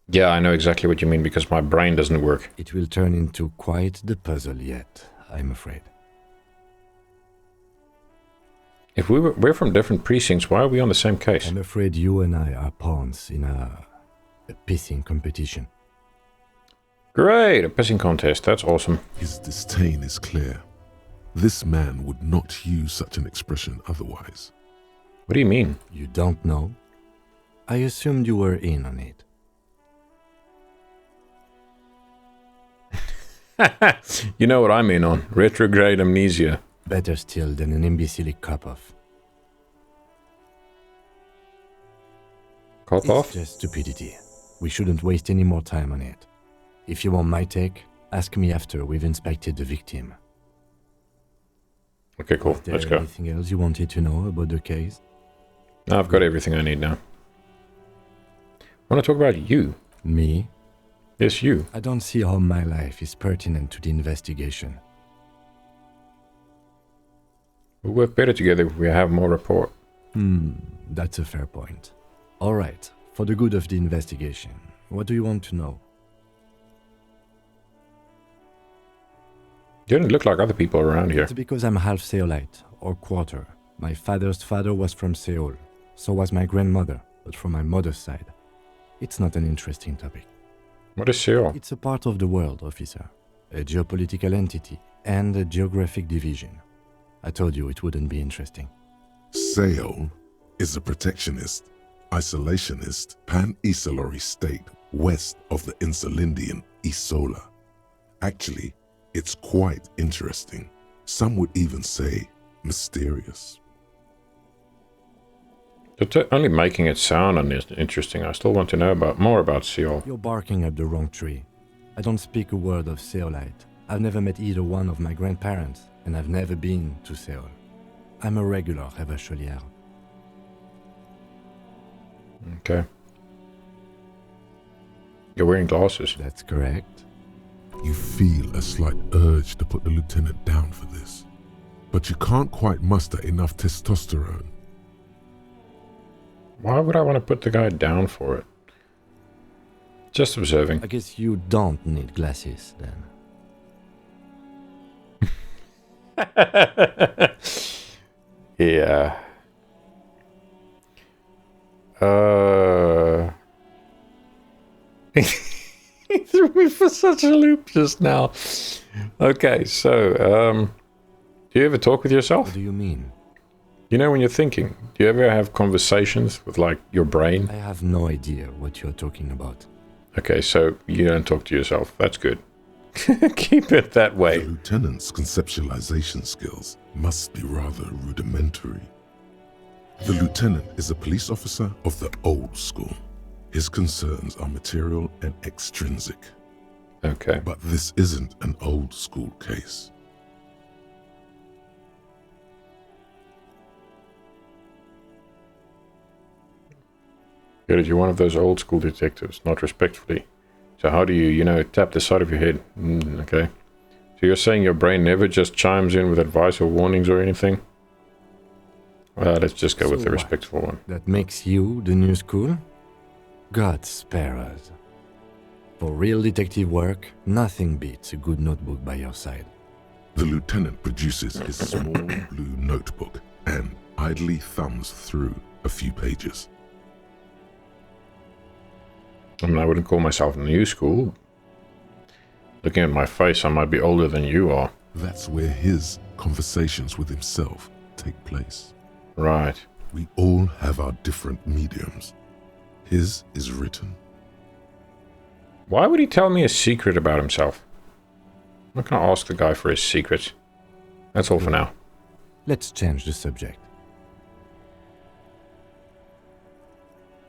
Yeah, I know exactly what you mean because my brain doesn't work. It will turn into quite the puzzle yet, I'm afraid. If we're from different precincts, why are we on the same case? I'm afraid you and I are pawns in a pissing competition. Great, a pissing contest. That's awesome. His disdain is clear. This man would not use such an expression otherwise. What do you mean? You don't know? I assumed you were in on it. You know what I'm in on. Retrograde amnesia. Better still than an imbecilic cop-off. Cop-off? It's just stupidity. We shouldn't waste any more time on it. If you want my take, ask me after we've inspected the victim. Okay, cool. Let's go. Anything else you wanted to know about the case? No, I've got everything I need now. I want to talk about you. Me? Yes, you. I don't see how my life is pertinent to the investigation. We'll work better together if we have more rapport. That's a fair point. All right, for the good of the investigation, what do you want to know? You don't look like other people around here. It's because I'm half Seolite, or quarter. My father's father was from Seoul. So was my grandmother, but from my mother's side. It's not an interesting topic. What is Seoul? It's a part of the world, officer. A geopolitical entity and a geographic division. I told you it wouldn't be interesting. Seoul is a protectionist, isolationist, pan-Isolari state west of the Insulindian Isola. Actually, it's quite interesting. Some would even say mysterious. You're only making it sound interesting. I still want to know more about Seoul. You're barking up the wrong tree. I don't speak a word of Seolite. I've never met either one of my grandparents, and I've never been to Seoul. I'm a regular Revacholière. Okay. You're wearing glasses. That's correct. You feel a slight urge to put the lieutenant down for this, but you can't quite muster enough testosterone. Why would I want to put the guy down for it? Just observing. I guess you don't need glasses, then. Yeah. He threw me for such a loop just now. Okay, so, do you ever talk with yourself? What do you mean? You know when you're thinking, do you ever have conversations with, like, your brain? I have no idea what you're talking about. Okay, so you don't talk to yourself. That's good. Keep it that way. The lieutenant's conceptualization skills must be rather rudimentary. The lieutenant is a police officer of the old school. His concerns are material and extrinsic. Okay. But this isn't an old school case. Good, you're one of those old school detectives, not respectfully. So how do you, tap the side of your head? Okay. So you're saying your brain never just chimes in with advice or warnings or anything? Well, let's just go with the respectful one. That makes you the new school? God spare us. For real detective work, nothing beats a good notebook by your side. The lieutenant produces his small blue notebook and idly thumbs through a few pages. I mean, I wouldn't call myself new school. Looking at my face, I might be older than you are. That's where his conversations with himself take place. Right. We all have our different mediums. His is written. Why would he tell me a secret about himself? I'm not going to ask the guy for his secrets. That's all for now. Let's change the subject.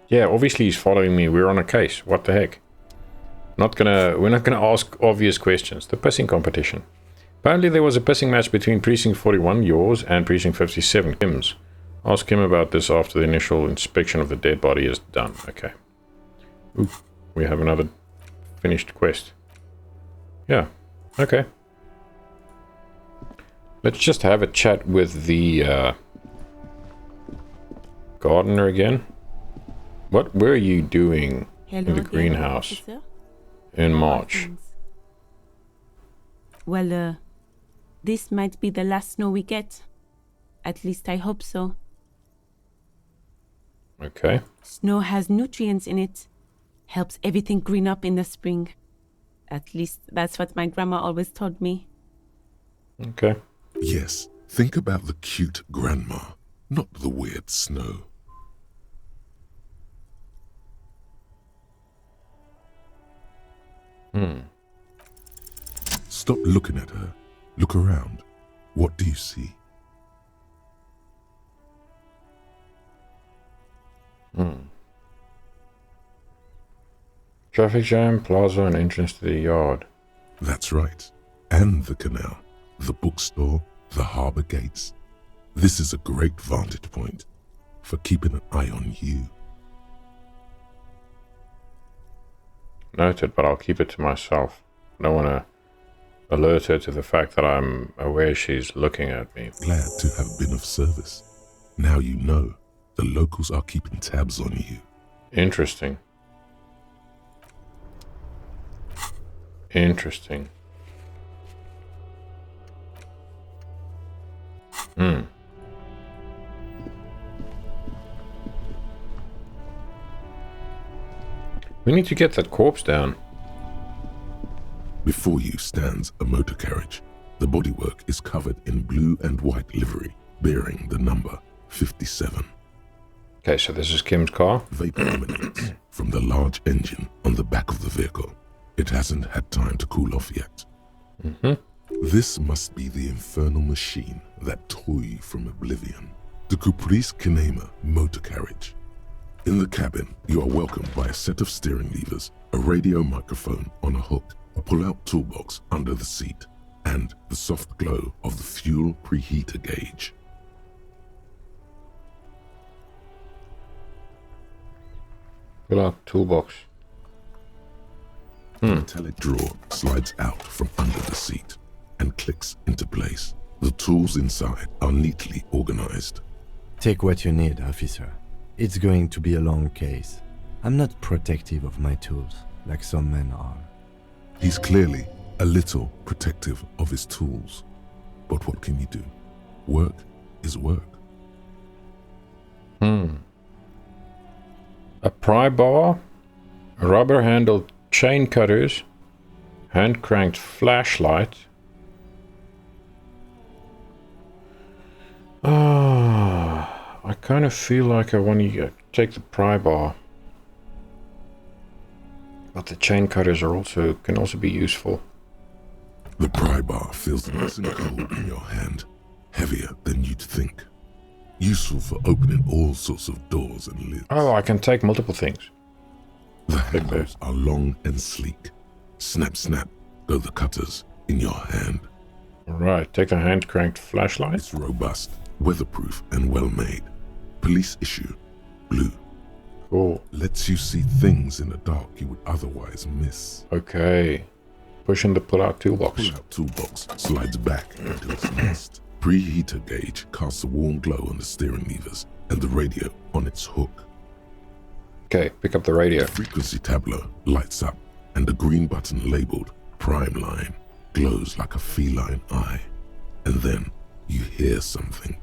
Yeah, obviously he's following me. We're on a case. What the heck? We're not gonna ask obvious questions. The pissing competition. Apparently there was a pissing match between Precinct 41, yours, and Precinct 57, Kim's. Ask him about this after the initial inspection of the dead body is done. Okay. Ooh, we have another finished quest. Yeah. Okay. Let's just have a chat with the gardener again. What were you doing in the greenhouse in March? Well, this might be the last snow we get. At least I hope so. Okay. Snow has nutrients in it. Helps everything green up in the spring. At least that's what my grandma always told me. Okay. Yes, think about the cute grandma, not the weird snow. Stop looking at her. Look around. What do you see? Traffic jam, plaza, and entrance to the yard. That's right. And the canal, the bookstore, the harbour gates. This is a great vantage point for keeping an eye on you. Noted, but I'll keep it to myself. I don't want to alert her to the fact that I'm aware she's looking at me. Glad to have been of service. Now you know the locals are keeping tabs on you. Interesting. Interesting. We need to get that corpse down. Before you stands a motor carriage. The bodywork is covered in blue and white livery, bearing the number 57. Okay, so this is Kim's car. Vapor emanates from the large engine on the back of the vehicle. It hasn't had time to cool off yet. This must be the infernal machine that tore you from oblivion. The Caprice Kinema motor carriage. In the cabin, you are welcomed by a set of steering levers, a radio microphone on a hook, a pull-out toolbox under the seat, and the soft glow of the fuel preheater gauge. Pull-out toolbox. A metallic drawer slides out from under the seat and clicks into place. The tools inside are neatly organized. Take what you need, officer. It's going to be a long case. I'm not protective of my tools, like some men are. He's clearly a little protective of his tools. But what can you do? Work is work. A pry bar, rubber-handled chain cutters, hand-cranked flashlight. I kind of feel like I want to take the pry bar. But the chain cutters can also be useful. The pry bar feels nice and cold in your hand, heavier than you'd think. Useful for opening all sorts of doors and lids. Oh, I can take multiple things. The handles are long and sleek. Snap, snap, go the cutters in your hand. Alright, take the hand-cranked flashlight. It's robust, weatherproof, and well-made. Police issue, blue. Cool. Lets you see things in the dark you would otherwise miss. Okay. Pushing the pull-out toolbox. Pull-out toolbox slides back into its nest. Preheater gauge casts a warm glow on the steering levers and the radio on its hook. Okay, pick up the radio. The frequency tableau lights up and the green button labeled Prime Line glows like a feline eye. and then you hear something.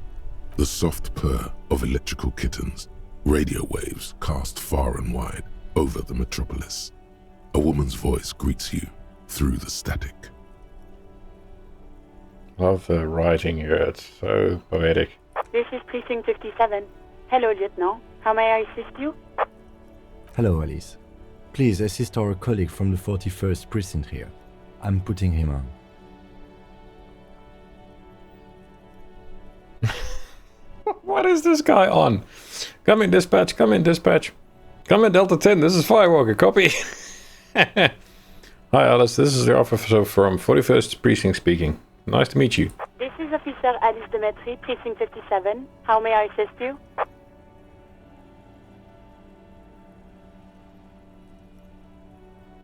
The soft purr of electrical kittens, radio waves cast far and wide over the metropolis. A woman's voice greets you through the static. Love the writing here, it's so poetic. This is Precinct 57. Hello, Lieutenant. How may I assist you? Hello, Alice. Please assist our colleague from the 41st Precinct here. I'm putting him on. What is this guy on? Come in, dispatch. Come in, dispatch. Come in, Delta 10. This is Firewalker. Copy. Hi, Alice. This is the officer from 41st Precinct speaking. Nice to meet you. This is Officer Alice Demetri, Precinct 57. How may I assist you?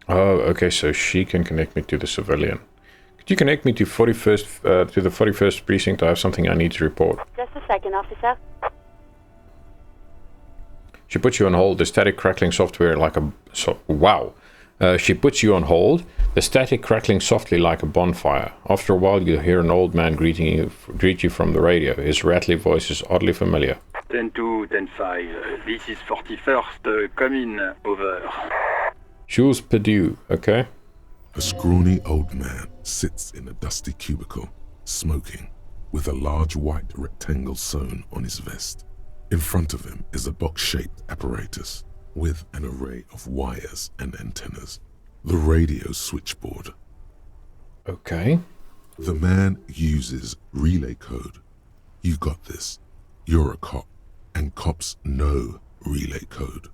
Oh, okay. So she can connect me to the civilian. Could you connect me to 41st to the 41st Precinct? I have something I need to report. Just a second, officer. She puts you on hold. The static crackling software like a... wow. She puts you on hold. The static crackling softly like a bonfire. After a while, you hear an old man greet you from the radio. His rattly voice is oddly familiar. 10-2, 10-5. This is 41st. Come in. Over. Jules Perdue, okay? A scrawny old man sits in a dusty cubicle, smoking, with a large white rectangle sewn on his vest. In front of him is a box-shaped apparatus with an array of wires and antennas. The radio switchboard. Okay. The man uses relay code. You got this. You're a cop, and cops know relay code.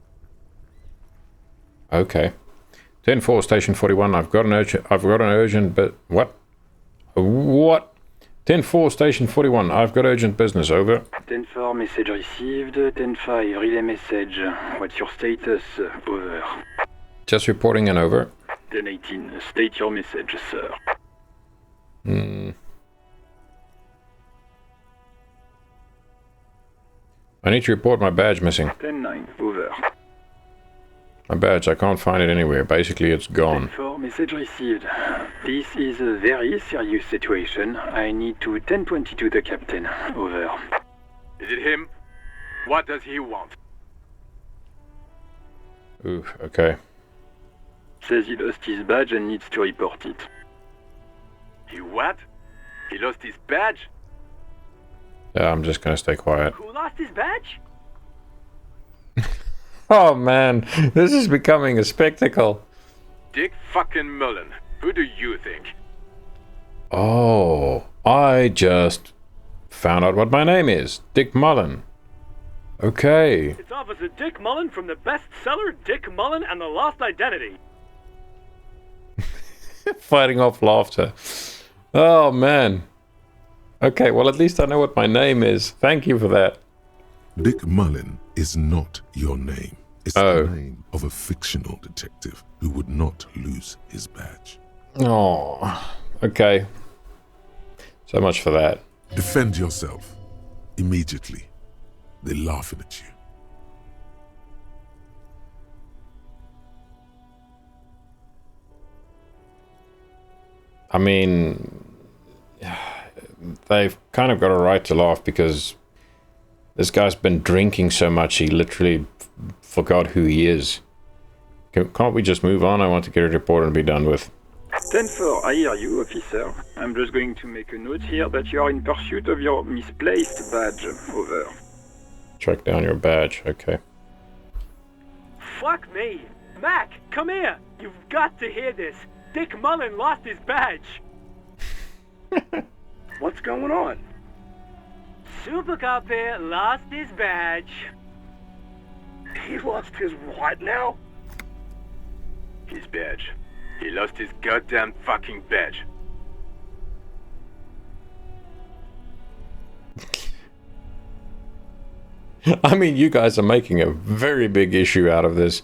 Okay. 10-4, Station 41. I've got an urgent, but what? What? 10-4, Station 41. I've got urgent business. Over. 10-4, message received. 10-5, relay message. What's your status? Over. Just reporting and over. 10-18, state your message, sir. I need to report my badge missing. 10-9, over. My badge, I can't find it anywhere. Basically, it's gone. 10-4, message received. This is a very serious situation. I need to 10-22 the captain. Over. Is it him? What does he want? Ooh, okay. Says he lost his badge and needs to report it. He what? He lost his badge? Yeah, I'm just gonna stay quiet. Who lost his badge? Oh man, this is becoming a spectacle. Dick fucking Mullen. Who do you think? Oh, I just found out what my name is. Dick Mullen. Okay. It's Officer Dick Mullen from the bestseller Dick Mullen and the Lost Identity. Fighting off laughter. Oh man. Okay, well at least I know what my name is. Thank you for that. Dick Mullen is not your name. It's the name of a fictional detective who would not lose his badge. Oh, okay. So much for that. Defend yourself. Immediately. They're laughing at you. I mean, they've kind of got a right to laugh because this guy's been drinking so much he literally forgot who he is. Can't we just move on? I want to get a report and be done with. 10-4, I hear you, officer. I'm just going to make a note here that you are in pursuit of your misplaced badge. Over. Track down your badge, okay. Fuck me. Mac, come here. You've got to hear this. Dick Mullen lost his badge. What's going on? Super Cop here lost his badge. He lost his what now? His badge. He lost his goddamn fucking badge. I mean, you guys are making a very big issue out of this.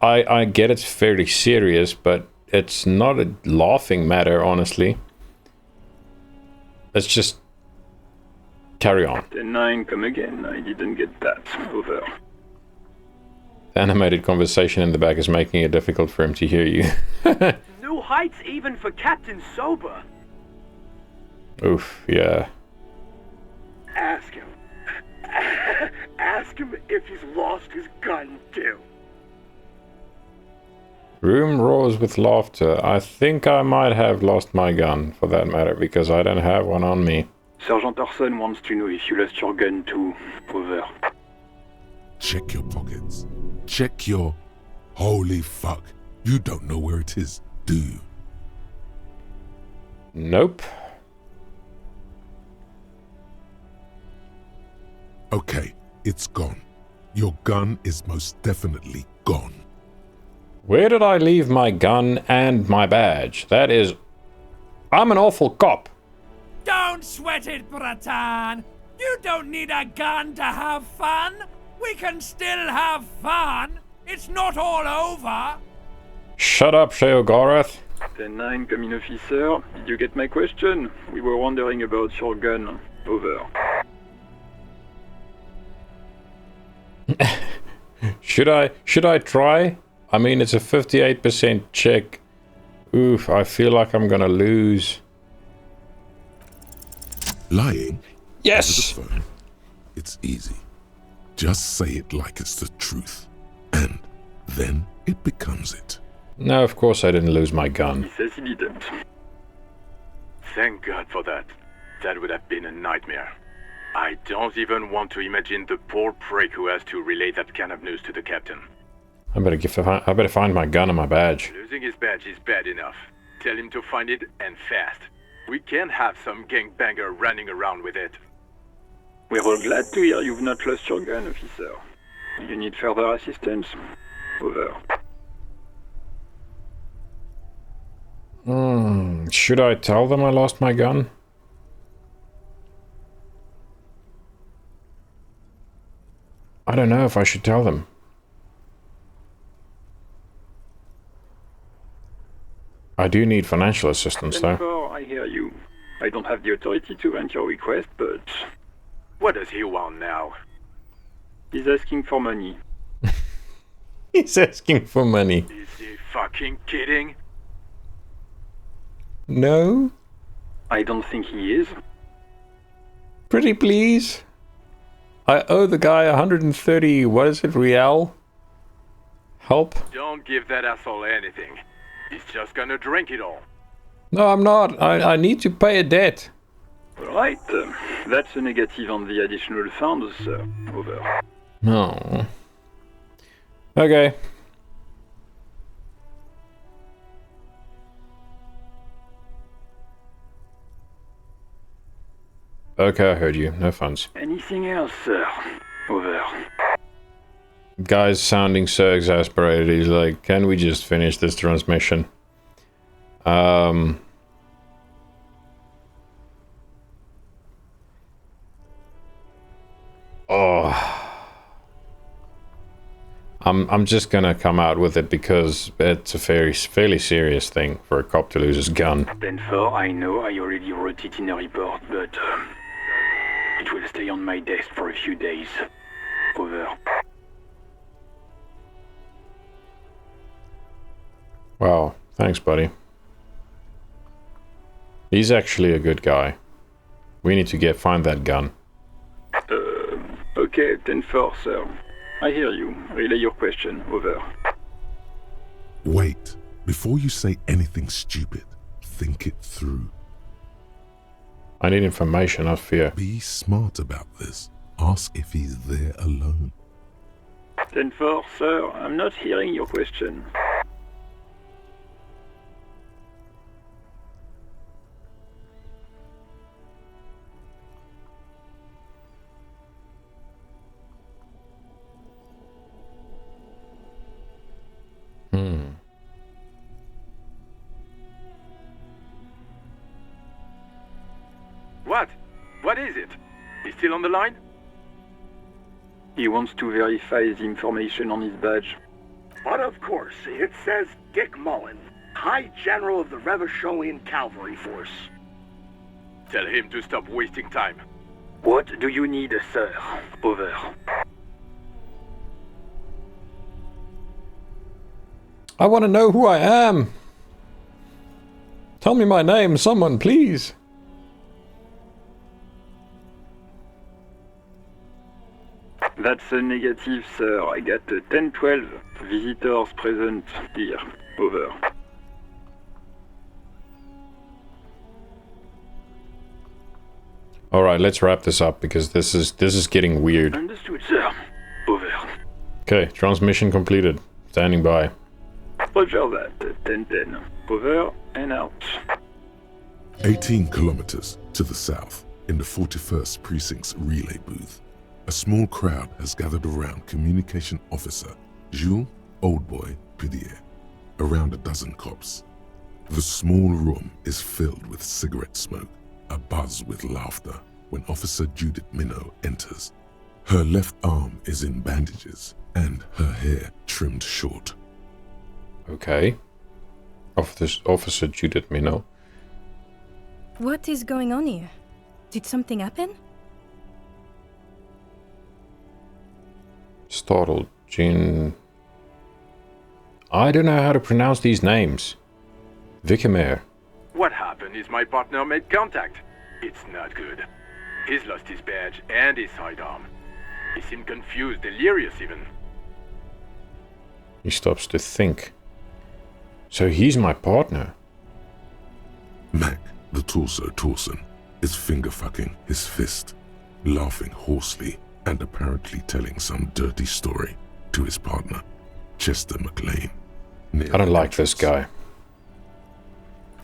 I get it's fairly serious, but it's not a laughing matter, honestly. Let's just carry on. 10-9, come again. I didn't get that. Over. The animated conversation in the back is making it difficult for him to hear you. New heights even for Captain Sober. Oof, yeah. Ask him. Ask him if he's lost his gun, too. Room roars with laughter. I think I might have lost my gun, for that matter, because I don't have one on me. Sergeant Orson wants to know if you lost your gun too. Over. Check your pockets. Check your... Holy fuck. You don't know where it is, do you? Nope. Okay, it's gone. Your gun is most definitely gone. Where did I leave my gun and my badge? That is... I'm an awful cop. Don't sweat it, Bratan. You don't need a gun to have fun. We can still have fun. It's not all over. Shut up, Sheogorath. 10-9, coming officer. Did you get my question? We were wondering about your gun. Over. Should I try? I mean, it's a 58% check. Oof, I feel like I'm gonna lose. Lying? Yes! Over the phone. It's easy. Just say it like it's the truth. And then it becomes it. No, of course I didn't lose my He gun. says he didn't. Thank God for that. That would have been a nightmare. I don't even want to imagine the poor prick who has to relay that kind of news to the captain. I better find my gun and my badge. Losing his badge is bad enough. Tell him to find it, and fast. We can't have some gangbanger running around with it. We're all glad to hear you've not lost your gun, officer. Do you need further assistance? Over. Should I tell them I lost my gun? I don't know if I should tell them. I do need financial assistance, though. I hear you. I don't have the authority to grant your request, but... What does he want now? He's asking for money. He's asking for money. Is he fucking kidding? No? I don't think he is. Pretty please? I owe the guy 130, what is it, real? Help? Don't give that asshole anything. He's just gonna drink it all. No, I'm not. I need to pay a debt. Right. That's a negative on the additional funds, sir. Over. No. Okay. Okay, I heard you. No funds. Anything else, sir? Over. Guy's sounding so exasperated. He's like, can we just finish this transmission? I'm just gonna come out with it because it's a fairly serious thing for a cop to lose his gun. 10-4, I know I already wrote it in a report, but it will stay on my desk for a few days. Over. Wow, thanks, buddy. He's actually a good guy. We need to find that gun. Okay, 10-4, sir. I hear you. Relay your question. Over. Wait. Before you say anything stupid, think it through. I need information, not fear. Be smart about this. Ask if he's there alone. 10-4, sir. I'm not hearing your question. What? What is it? He's still on the line? He wants to verify the information on his badge. But of course, it says Dick Mullen, High General of the Revacholian Cavalry Force. Tell him to stop wasting time. What do you need, sir? Over. I want to know who I am. Tell me my name, someone, please. That's a negative, sir. I got 10-12 visitors present here. Over. Alright, let's wrap this up because this is getting weird. Understood, sir. Over. Okay, transmission completed. Standing by. Roger that. 10-10. Over and out. 18 kilometers to the south, in the 41st Precinct's relay booth, a small crowd has gathered around Communication Officer Jules Oldboy Pidier, around a dozen cops. The small room is filled with cigarette smoke, abuzz with laughter when Officer Judith Minot enters. Her left arm is in bandages and her hair trimmed short. Okay. Officer Judith Minot. What is going on here? Did something happen? Startled. Jean... I don't know how to pronounce these names. Vicamer. What happened is my partner made contact. It's not good. He's lost his badge and his sidearm. He seemed confused, delirious even. He stops to think. So he's my partner. Mac, the torso Torson, is finger-fucking his fist, laughing hoarsely and apparently telling some dirty story to his partner, Chester McLean. I don't like this guy.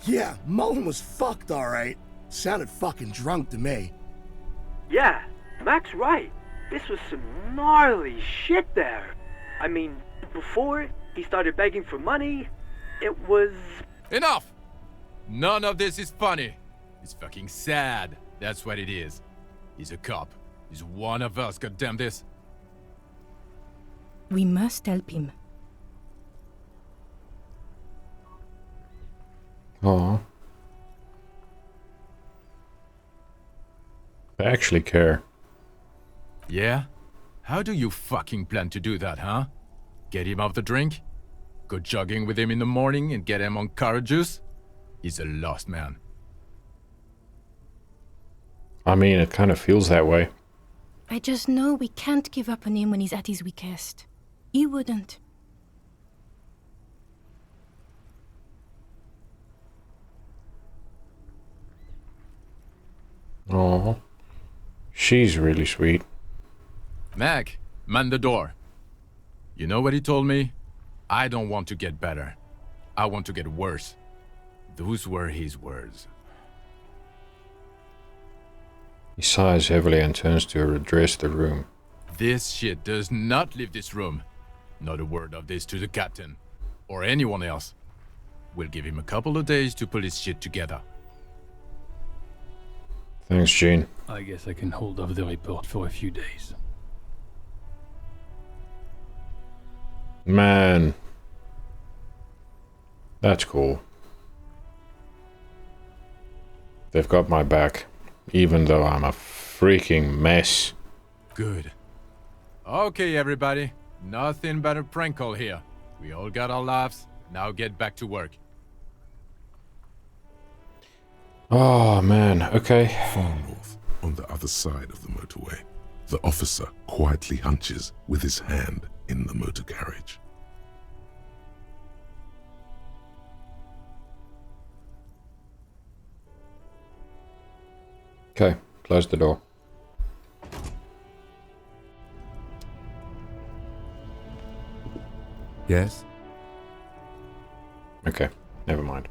Yeah, Mullen was fucked, alright. Sounded fucking drunk to me. Yeah, Mac's right. This was some gnarly shit there. I mean, before he started begging for money, it was... Enough! None of this is funny. It's fucking sad. That's what it is. He's a cop. He's one of us, goddamn this. We must help him. Aw. I actually care. Yeah? How do you fucking plan to do that, huh? Get him off the drink? Go jogging with him in the morning and get him on carrot juice? He's a lost man. I mean, it kind of feels that way. I just know we can't give up on him when he's at his weakest. He wouldn't. Oh, she's really sweet. Mac, man the door. You know what he told me? I don't want to get better. I want to get worse. Those were his words. He sighs heavily and turns to address the room. This shit does not leave this room. Not a word of this to the captain. Or anyone else. We'll give him a couple of days to pull his shit together. Thanks, Gene. I guess I can hold off the report for a few days. Man. That's cool. They've got my back, even though I'm a freaking mess. Good. Okay, everybody. Nothing but a prank call here. We all got our laughs. Now get back to work. Oh, man. Okay. Far north, on the other side of the motorway, the officer quietly hunches with his hand in the motor carriage. Okay, close the door. Yes? Okay, never mind.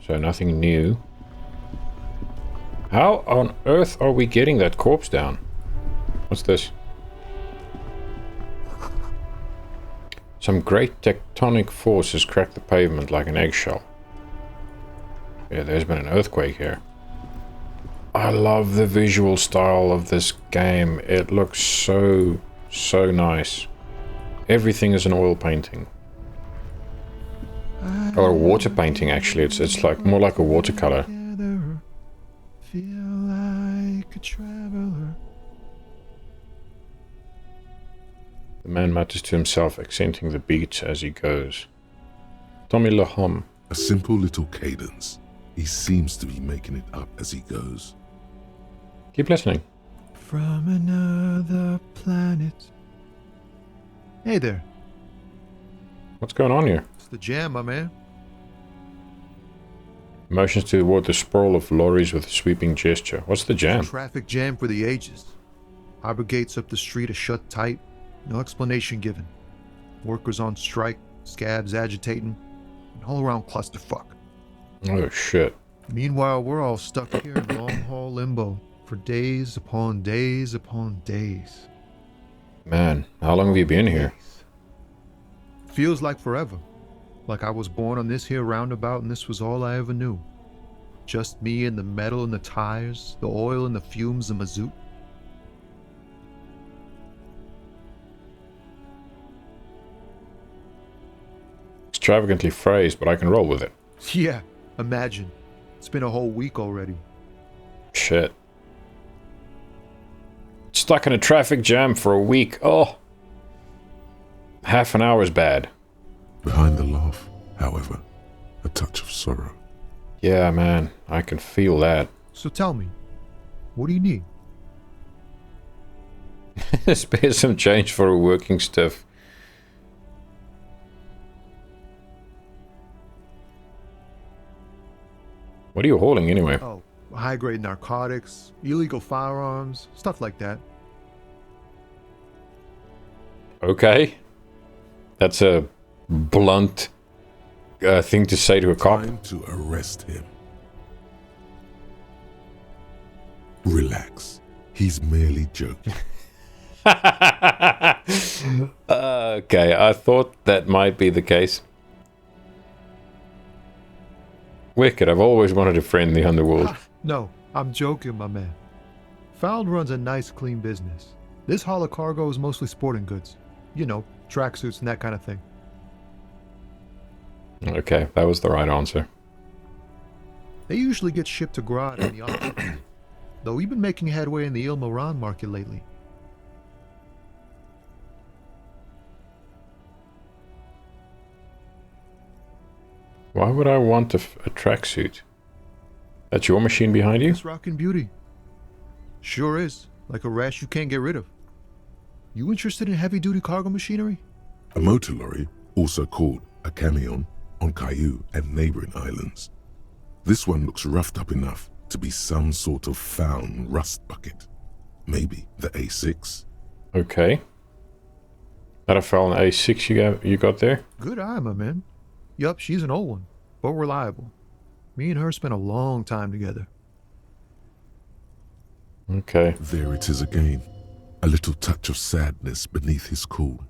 So nothing new. How on earth are we getting that corpse down? What's this? Some great tectonic force has cracked the pavement like an eggshell. Yeah, there's been an earthquake here. I love the visual style of this game. It looks so nice. Everything is an oil painting. Or a water painting, actually. It's like more like a watercolor. Feel like a traveler. The man mutters to himself, accenting the beats as he goes. Tommy Lahom. A simple little cadence. He seems to be making it up as he goes. Keep listening. From another place. planet. Hey there. What's going on here? It's the jam, my man. Motions toward the sprawl of lorries with a sweeping gesture. What's the jam? Traffic jam for the ages. Harbor gates up the street are shut tight. No explanation given. Workers on strike, scabs agitating, an all-around clusterfuck. Oh, shit. Meanwhile, we're all stuck here in long-haul limbo for days upon days upon days. Man, how long have you been here? Feels like forever. Like I was born on this here roundabout and this was all I ever knew. Just me and the metal and the tires, the oil and the fumes and mazout. Extravagantly phrased, but I can roll with it. Yeah, imagine. It's been a whole week already. Shit. Stuck in a traffic jam for a week. Oh. Half an hour is bad. Behind the laugh, however, a touch of sorrow. Yeah, man, I can feel that. So tell me, what do you need? Spare some change for a working stiff. What are you hauling anyway? Oh, high-grade narcotics, illegal firearms, stuff like that. Okay. That's a blunt thing to say to a cop. Time to arrest him. Relax. He's merely joking. Okay, I thought that might be the case. Wicked, I've always wanted a friend in the underworld. No, I'm joking, my man. Found runs a nice, clean business. This haul of cargo is mostly sporting goods. You know, tracksuits and that kind of thing. Okay, that was the right answer. They usually get shipped to Grad in the autumn. Though we've been making headway in the Il Moran market lately. Why would I want a tracksuit? That's your machine behind you? It's rockin' beauty. Sure is. Like a rash you can't get rid of. You interested in heavy-duty cargo machinery? A motor lorry, also called a camion, on Caillou and neighboring islands. This one looks roughed up enough to be some sort of found rust bucket. Maybe the A6. Okay. That a found A6 you got there? Good eye, my man. Yup, she's an old one, but reliable. Me and her spent a long time together. Okay. There it is again. A little touch of sadness beneath his cool.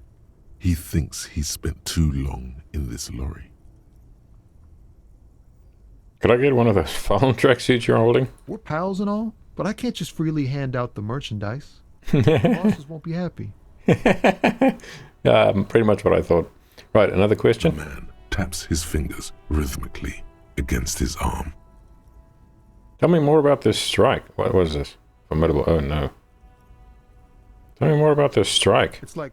He thinks he's spent too long in this lorry. Could I get one of those phone tracksuits you're holding? We're pals and all, but I can't just freely hand out the merchandise. The bosses won't be happy. Pretty much what I thought. Right, another question? The man taps his fingers rhythmically against his arm. Tell me more about this strike. What was this? Formidable. Oh, no. Tell me more about this strike. It's like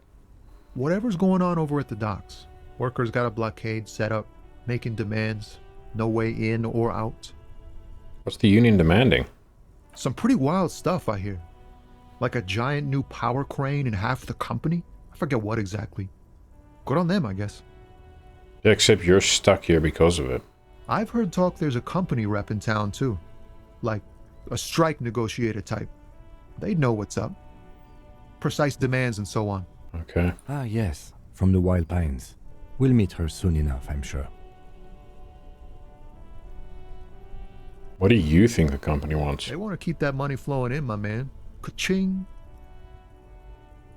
whatever's going on over at the docks. Workers got a blockade set up, making demands. No way in or out. What's the union demanding? Some pretty wild stuff, I hear. Like a giant new power crane in half the company? I forget what exactly. Good on them, I guess. Yeah, except you're stuck here because of it. I've heard talk there's a company rep in town, too. Like a strike negotiator type. They'd know what's up. Precise demands and so on. Okay. Ah, yes. From the Wild Pines. We'll meet her soon enough, I'm sure. What do you think the company wants? They want to keep that money flowing in, my man. Ka-ching.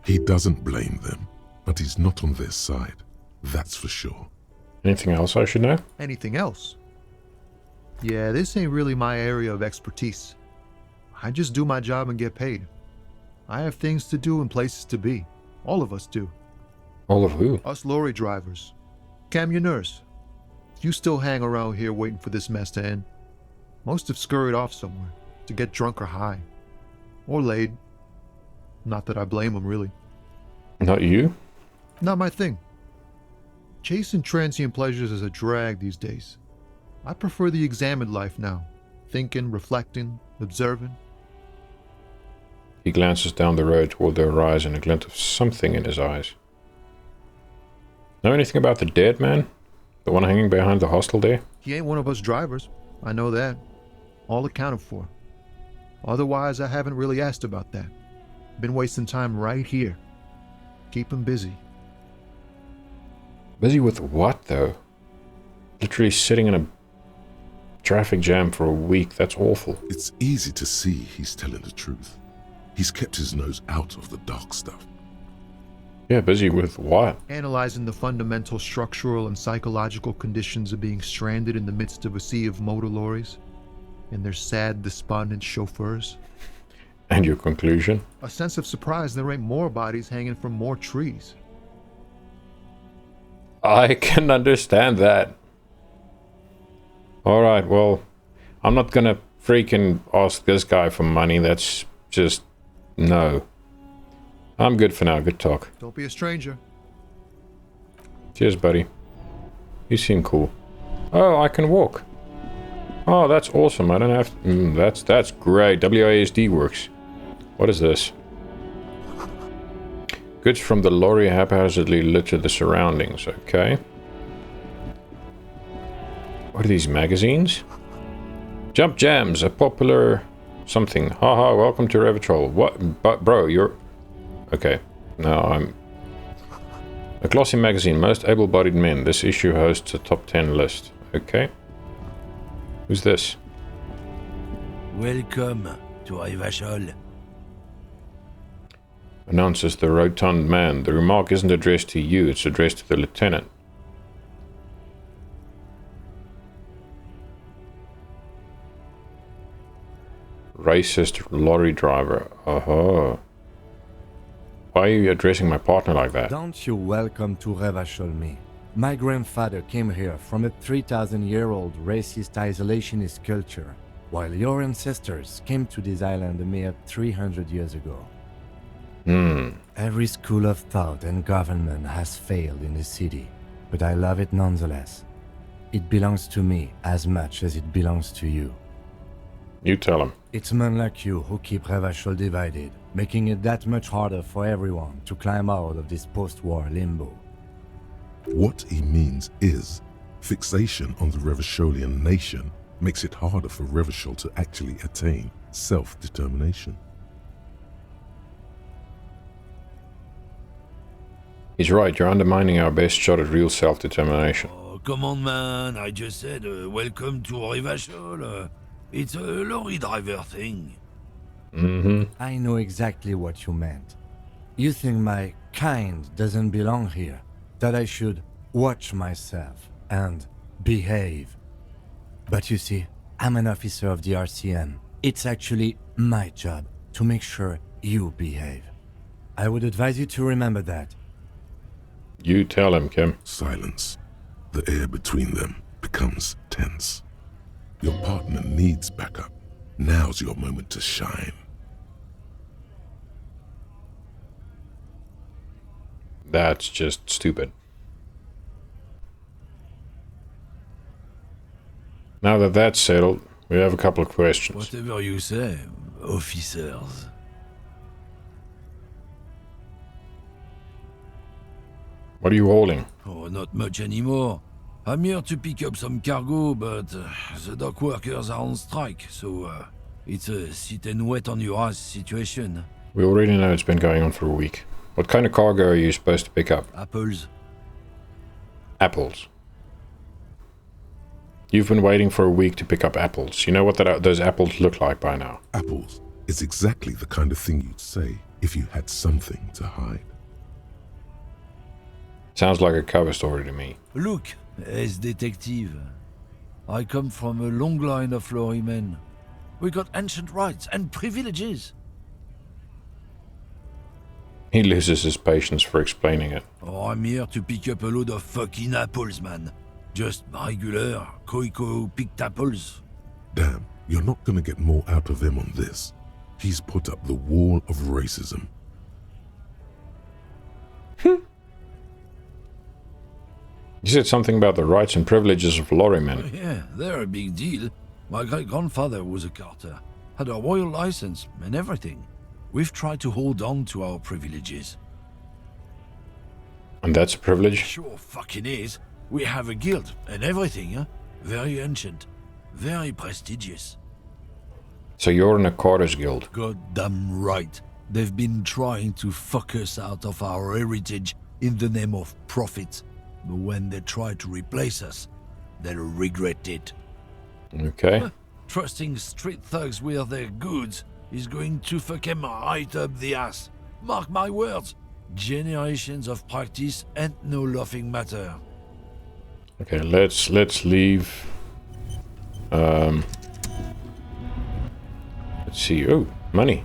He doesn't blame them, but he's not on their side. That's for sure. Anything else I should know? Anything else? Yeah, this ain't really my area of expertise. I just do my job and get paid. I have things to do and places to be. All of us do. All of who? Us lorry drivers. Camionneurs. You still hang around here waiting for this mess to end. Most have scurried off somewhere to get drunk or high. Or laid. Not that I blame them, really. Not you? Not my thing. Chasing transient pleasures is a drag these days. I prefer the examined life now. Thinking, reflecting, observing. He glances down the road toward the horizon, a glint of something in his eyes. Know anything about the dead man? The one hanging behind the hostel there? He ain't one of us drivers. I know that. All accounted for. Otherwise, I haven't really asked about that. Been wasting time right here. Keep him busy. Busy with what, though? Literally sitting in a traffic jam for a week. That's awful. It's easy to see he's telling the truth. He's kept his nose out of the dark stuff. Yeah, busy with what? Analyzing the fundamental structural and psychological conditions of being stranded in the midst of a sea of motor lorries and their sad, despondent chauffeurs. And your conclusion? A sense of surprise there ain't more bodies hanging from more trees. I can understand that. Alright, well, I'm not gonna freaking ask this guy for money. That's just... no. I'm good for now. Good talk. Don't be a stranger. Cheers, buddy. You seem cool. Oh, I can walk. Oh, that's awesome. I don't have to... that's great. WASD works. What is this? Goods from the lorry haphazardly litter the surroundings. Okay. What are these, magazines? Jump Jams, a popular something. Haha, welcome to Revitrol. What? But bro, you're... Okay. Now I'm... A glossy magazine, most able-bodied men. This issue hosts a top 10 list. Okay. Who's this? Welcome to Revachol. Announces the rotund man. The remark isn't addressed to you, it's addressed to the lieutenant. Racist lorry driver. Oh. Why are you addressing my partner like that? Don't you welcome to Revachol me. My grandfather came here from a 3,000-year-old racist isolationist culture, while your ancestors came to this island a mere 300 years ago. Every school of thought and government has failed in the city, but I love it nonetheless. It belongs to me as much as it belongs to you. You tell him. It's men like you who keep Revachol divided, making it that much harder for everyone to climb out of this post-war limbo. What he means is, fixation on the Revacholian nation makes it harder for Revachol to actually attain self-determination. He's right, you're undermining our best shot at real self-determination. Oh, come on, man. I just said, welcome to Revachol. It's a lorry driver thing. I know exactly what you meant. You think my kind doesn't belong here, that I should watch myself and behave. But you see, I'm an officer of the RCM. It's actually my job to make sure you behave. I would advise you to remember that. You tell him, Kim. Silence. The air between them becomes tense. Your partner needs backup. Now's your moment to shine. That's just stupid. Now that that's settled, we have a couple of questions. Whatever you say, officers. What are you hauling? Oh, not much anymore. I'm here to pick up some cargo, but the dock workers are on strike, so it's a sit and wait on your ass situation. We already know it's been going on for a week. What kind of cargo are you supposed to pick up? Apples. Apples. You've been waiting for a week to pick up apples. You know what those apples look like by now. Apples is exactly the kind of thing you'd say if you had something to hide. Sounds like a cover story to me. Look, as detective, I come from a long line of lorrymen. We got ancient rights and privileges. He loses his patience for explaining it. Oh, I'm here to pick up a load of fucking apples, man. Just regular, Koiko-picked apples. Damn, you're not gonna get more out of him on this. He's put up the wall of racism. You said something about the rights and privileges of lorrymen. Yeah, they're a big deal. My great-grandfather was a carter. Had a royal license and everything. We've tried to hold on to our privileges. And that's a privilege? Sure fucking is. We have a guild and everything, huh? Very ancient. Very prestigious. So you're in a Carter's Guild? Goddamn right. They've been trying to fuck us out of our heritage in the name of profit. But when they try to replace us, they'll regret it. Okay. Trusting street thugs with their goods is going to fuck them right up the ass. Mark my words. Generations of practice and no laughing matter. Okay, let's leave. Let's see. Oh, money.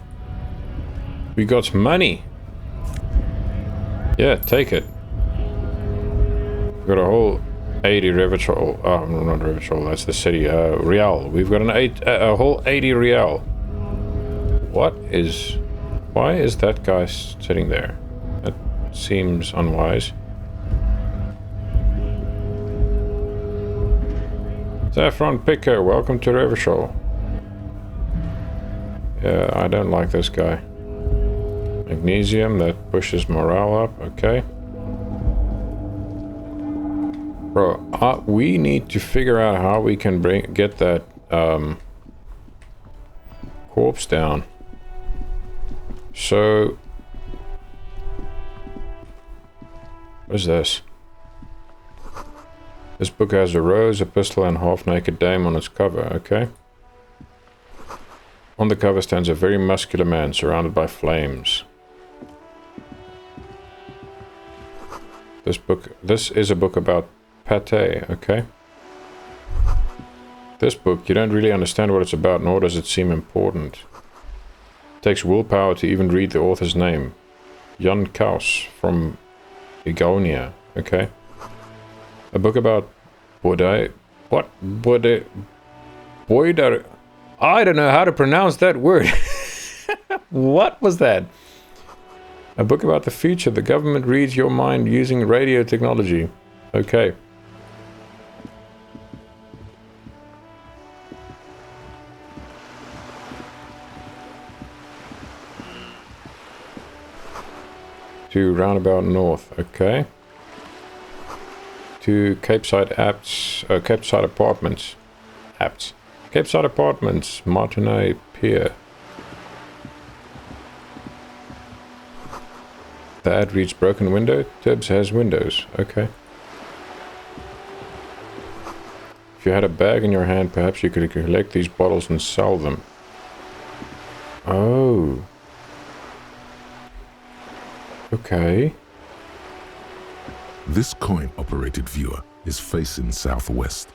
We got money. Yeah, take it. We got a whole 80 Revachol. Oh, no, not Revachol. That's the city. Real. We've got a whole 80 Real. Why is that guy sitting there? That seems unwise. Saffron Picker, welcome to Revachol. Yeah, I don't like this guy. Magnesium, that pushes morale up, okay. Bro, we need to figure out how we can get that corpse down. So, what is this? This book has a rose, a pistol, and a half-naked dame on its cover, okay. On the cover stands a very muscular man surrounded by flames. This is a book about pate, okay? This book, you don't really understand what it's about, nor does it seem important. It takes willpower to even read the author's name. Jan Kaus from Egonia, okay? A book about Boydar. I don't know how to pronounce that word. What was that? A book about the future. The government reads your mind using radio technology. Okay. To Roundabout North. Okay. To Capeside Apartments. Capeside Apartments, Martinez Pier. The ad reads broken window. Tibbs has windows. Okay. If you had a bag in your hand, perhaps you could collect these bottles and sell them. Oh. Okay. This coin-operated viewer is facing southwest.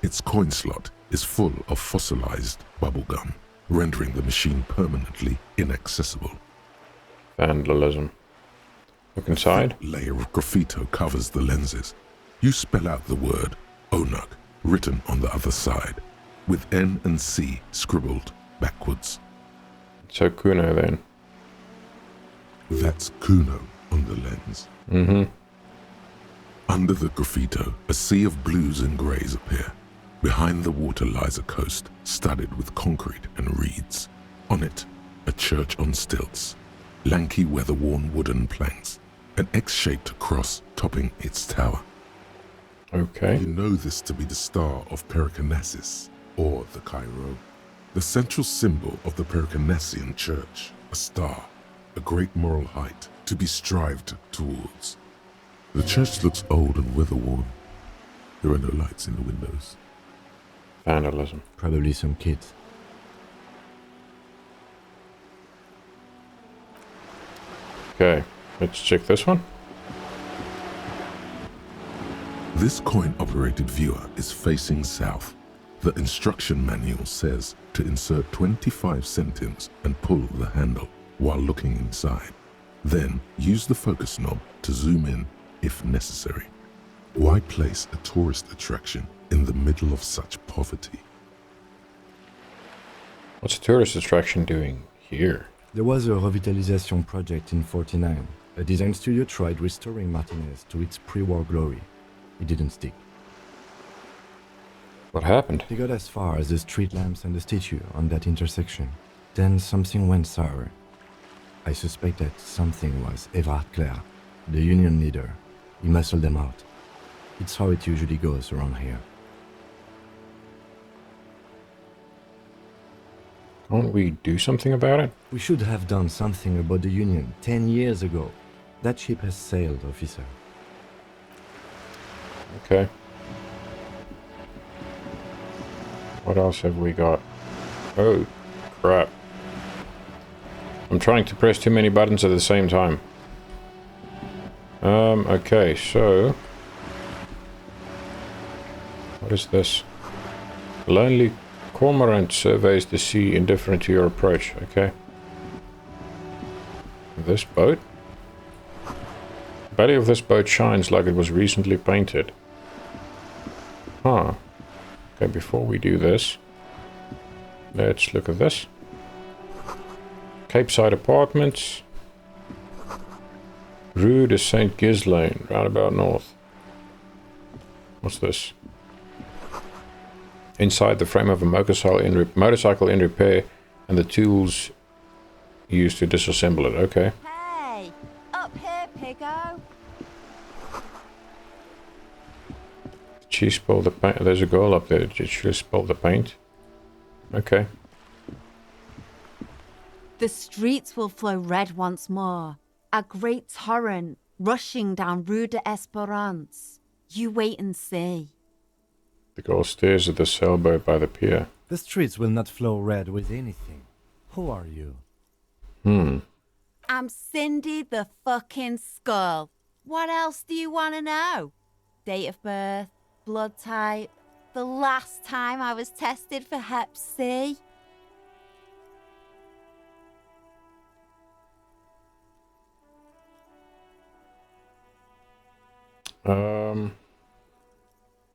Its coin slot is full of fossilized bubblegum, rendering the machine permanently inaccessible. Vandalism. Look inside. A layer of graffito covers the lenses. You spell out the word Onuk written on the other side, with N and C scribbled backwards. So Kuno then. That's Kuno on the lens. Mm-hmm. Under the graffito, a sea of blues and greys appear. Behind the water lies a coast studded with concrete and reeds. On it, a church on stilts, lanky weather-worn wooden planks, an X-shaped cross topping its tower. Okay. You know this to be the star of Pericarnassus, or the Cairo. The central symbol of the Pericarnassian church, a star, a great moral height to be strived towards. The church looks old and weather-worn. There are no lights in the windows. Vandalism. Probably some kids. Okay, let's check this one. This coin-operated viewer is facing south. The instruction manual says to insert 25 centimes and pull the handle while looking inside. Then use the focus knob to zoom in if necessary. Why place a tourist attraction in the middle of such poverty? What's a tourist attraction doing here? There was a revitalization project in 49. A design studio tried restoring Martinez to its pre-war glory. It didn't stick. What happened? They got as far as the street lamps and the statue on that intersection. Then something went sour. I suspect that something was Everard Clare, the union leader. He muscled them out. It's how it usually goes around here. Can't we do something about it? We should have done something about the union 10 years ago. That ship has sailed, officer. Okay. What else have we got? Oh, crap. I'm trying to press too many buttons at the same time. Okay, so... What is this? Lonely cormorant surveys the sea, indifferent to your approach. Okay. This boat? The body of this boat shines like it was recently painted. Huh. Okay, before we do this, let's look at this. Cape Side Apartments. Rue de Saint Ghislaine, roundabout north. What's this? Inside the frame of a motorcycle in repair and the tools used to disassemble it. Okay. Hey, up here, piggo. Did she spill the paint? There's a girl up there. Did she spill the paint? Okay. The streets will flow red once more. A great torrent rushing down Rue de Esperance. You wait and see. The girl stares at the sailboat by the pier. The streets will not flow red with anything. Who are you? I'm Cindy the fucking Skull. What else do you want to know? Date of birth, blood type, the last time I was tested for Hep C.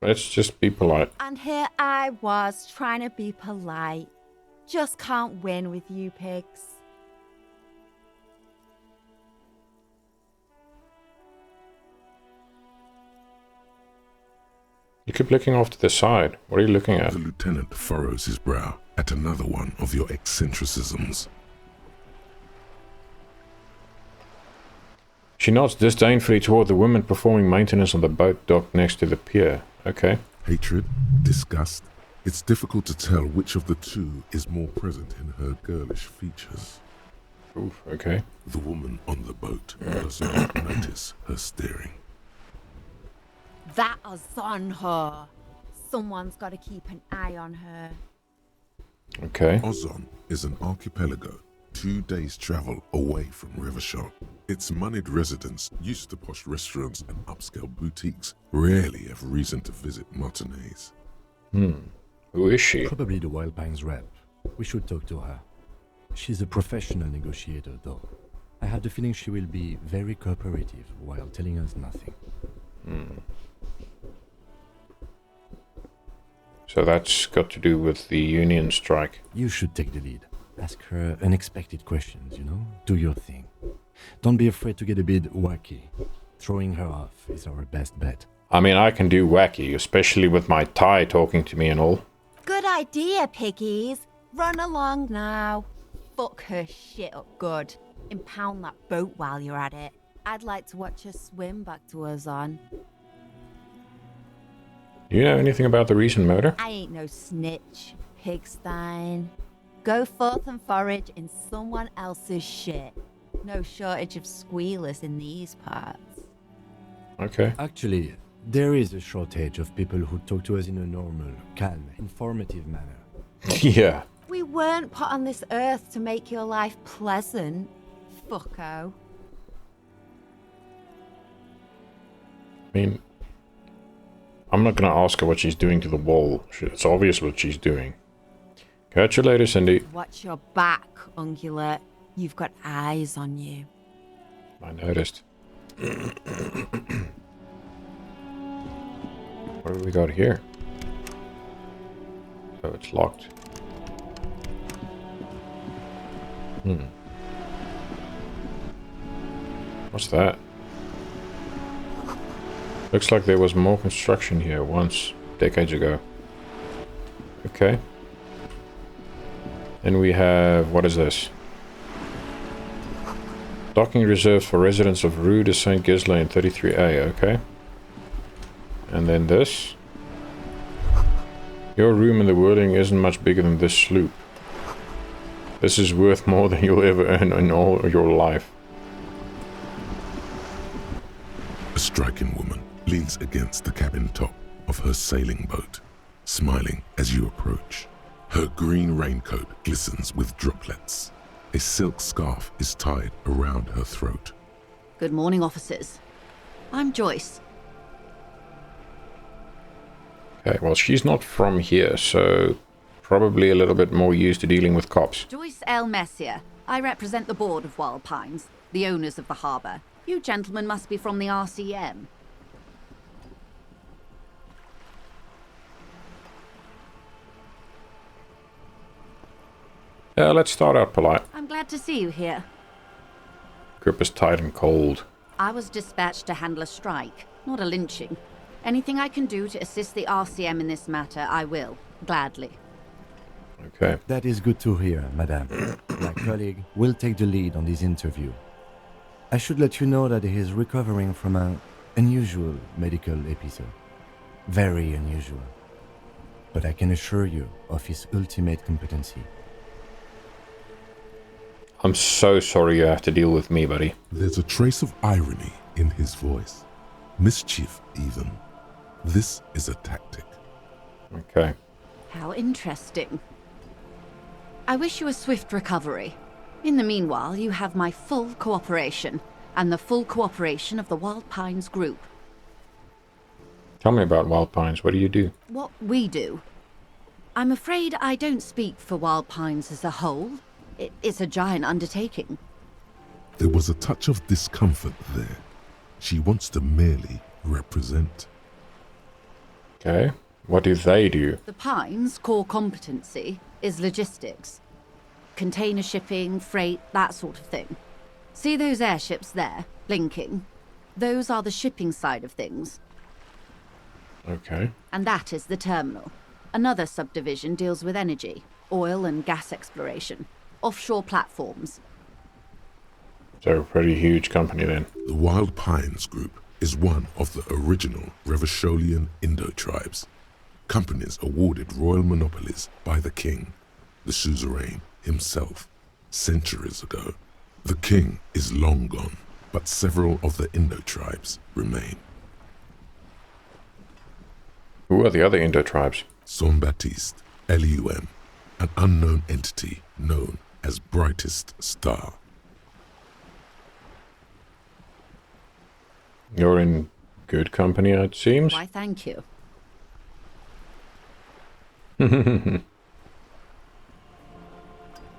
Let's just be polite. And here I was trying to be polite. Just can't win with you pigs. You keep looking off to the side. What are you looking at? The lieutenant furrows his brow at another one of your eccentricisms. She nods disdainfully toward the woman performing maintenance on the boat dock next to the pier. Okay. Hatred, disgust. It's difficult to tell which of the two is more present in her girlish features. Oof, okay. The woman on the boat does not notice her staring. That is on her. Someone's got to keep an eye on her. Okay. Ozon is an archipelago 2 days' travel away from Rivershaw. Its moneyed residents, used to posh restaurants and upscale boutiques, rarely have reason to visit Martinez. Who is she? Probably the Wild Pines rep. We should talk to her. She's a professional negotiator, though. I have the feeling she will be very cooperative while telling us nothing. So that's got to do with the union strike. You should take the lead. Ask her unexpected questions, you know? Do your thing. Don't be afraid to get a bit wacky. Throwing her off is our best bet. I mean, I can do wacky, especially with my tie talking to me and all. Good idea, piggies. Run along now. Fuck her shit up good. Impound that boat while you're at it. I'd like to watch her swim back to Ozon. You know anything about the recent murder? I ain't no snitch, Pigstein. Go forth and forage in someone else's shit. No shortage of squealers in these parts. Okay. Actually, there is a shortage of people who talk to us in a normal, calm, informative manner. Yeah. We weren't put on this earth to make your life pleasant, fucko. I mean, I'm not going to ask her what she's doing to the wall. It's obvious what she's doing. Catch you later, Cindy. Watch your back, ungulate. You've got eyes on you. I noticed. What do we got here? Oh, it's locked. What's that? Looks like there was more construction here once, decades ago. Okay. And we have... what is this? Docking reserved for residents of Rue de Saint Ghislain 33A, okay. And then this. Your room in the Whirling isn't much bigger than this sloop. This is worth more than you'll ever earn in all your life. A striking woman leans against the cabin top of her sailing boat, smiling as you approach. Her green raincoat glistens with droplets. A silk scarf is tied around her throat. Good morning, officers. I'm Joyce. Okay, well, she's not from here, so probably a little bit more used to dealing with cops. Joyce L. Messier. I represent the board of Wild Pines, the owners of the harbour. You gentlemen must be from the RCM. Let's start out polite. I'm glad to see you here. Grip is tight and cold. I was dispatched to handle a strike, not a lynching. Anything I can do to assist the RCM in this matter, I will, gladly. Okay. That is good to hear, madame. My colleague will take the lead on this interview. I should let you know that he is recovering from an unusual medical episode. Very unusual. But I can assure you of his ultimate competency. I'm so sorry you have to deal with me, buddy. There's a trace of irony in his voice. Mischief, even. This is a tactic. Okay. How interesting. I wish you a swift recovery. In the meanwhile, you have my full cooperation, and the full cooperation of the Wild Pines Group. Tell me about Wild Pines. What do you do? What we do? I'm afraid I don't speak for Wild Pines as a whole. It's a giant undertaking. There was a touch of discomfort there. She wants to merely represent. Okay. What do they do? The Pines' core competency is logistics. Container shipping, freight, that sort of thing. See those airships there, blinking? Those are the shipping side of things. Okay. And that is the terminal. Another subdivision deals with energy, oil and gas exploration, offshore platforms. So, pretty huge company then. The Wild Pines Group is one of the original Revacholian Indo-tribes. Companies awarded royal monopolies by the king, the suzerain himself, centuries ago. The king is long gone, but several of the Indo-tribes remain. Who are the other Indo-tribes? Saint-Baptiste, LUM, an unknown entity known as Brightest Star. You're in good company, it seems. Why, thank you.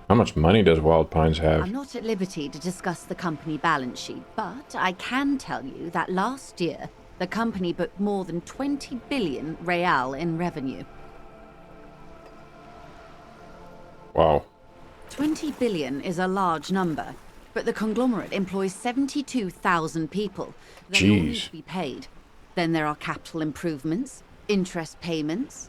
How much money does Wild Pines have? I'm not at liberty to discuss the company balance sheet, but I can tell you that last year, the company booked more than 20 billion real in revenue. Wow. 20 billion is a large number, but the conglomerate employs 72,000 people. They all need to be paid. Then there are capital improvements, interest payments.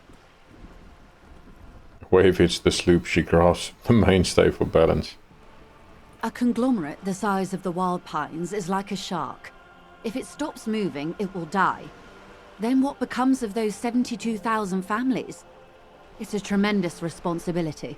Wave hits the sloop, she grasps the mainstay for balance. A conglomerate the size of the Wild Pines is like a shark. If it stops moving, it will die. Then what becomes of those 72,000 families? It's a tremendous responsibility.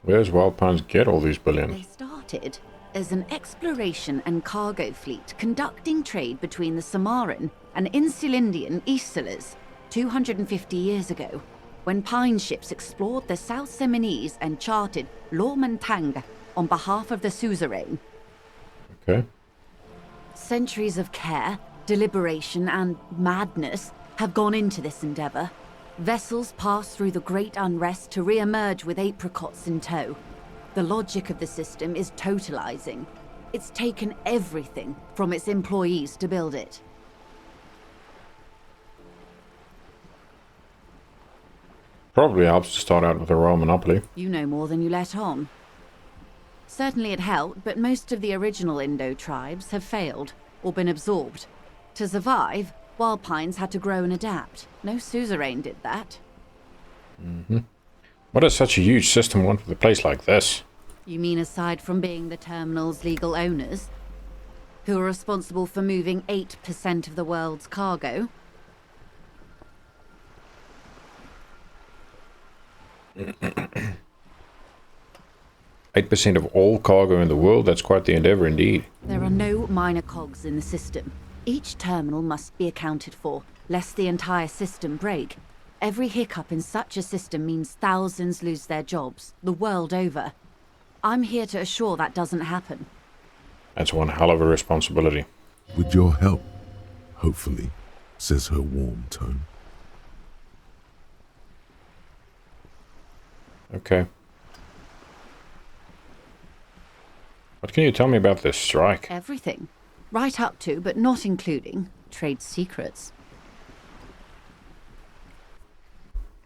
Where does Wild Pines get all these billions? They started as an exploration and cargo fleet conducting trade between the Samaran and Insulindian Isolas 250 years ago, when Pine ships explored the South Seminese and charted Lomantang on behalf of the suzerain. Okay. Centuries of care, deliberation, and madness have gone into this endeavor. Vessels pass through the great unrest to re-emerge with apricots in tow. The logic of the system is totalizing. It's taken everything from its employees to build it. Probably helps to start out with a royal monopoly. You know more than you let on. Certainly it helped, but most of the original Indo tribes have failed, or been absorbed. To survive, Wild Pines had to grow and adapt. No suzerain did that. What does such a huge system want with a place like this? You mean aside from being the terminal's legal owners, who are responsible for moving 8% of the world's cargo? %8 of all cargo in the world, that's quite the endeavor indeed. There are no minor cogs in the system. Each terminal must be accounted for, lest the entire system break. Every hiccup in such a system means thousands lose their jobs, the world over. I'm here to assure that doesn't happen. That's one hell of a responsibility. With your help, hopefully, says her warm tone. Okay. What can you tell me about this strike? Everything. Right up to, but not including, trade secrets.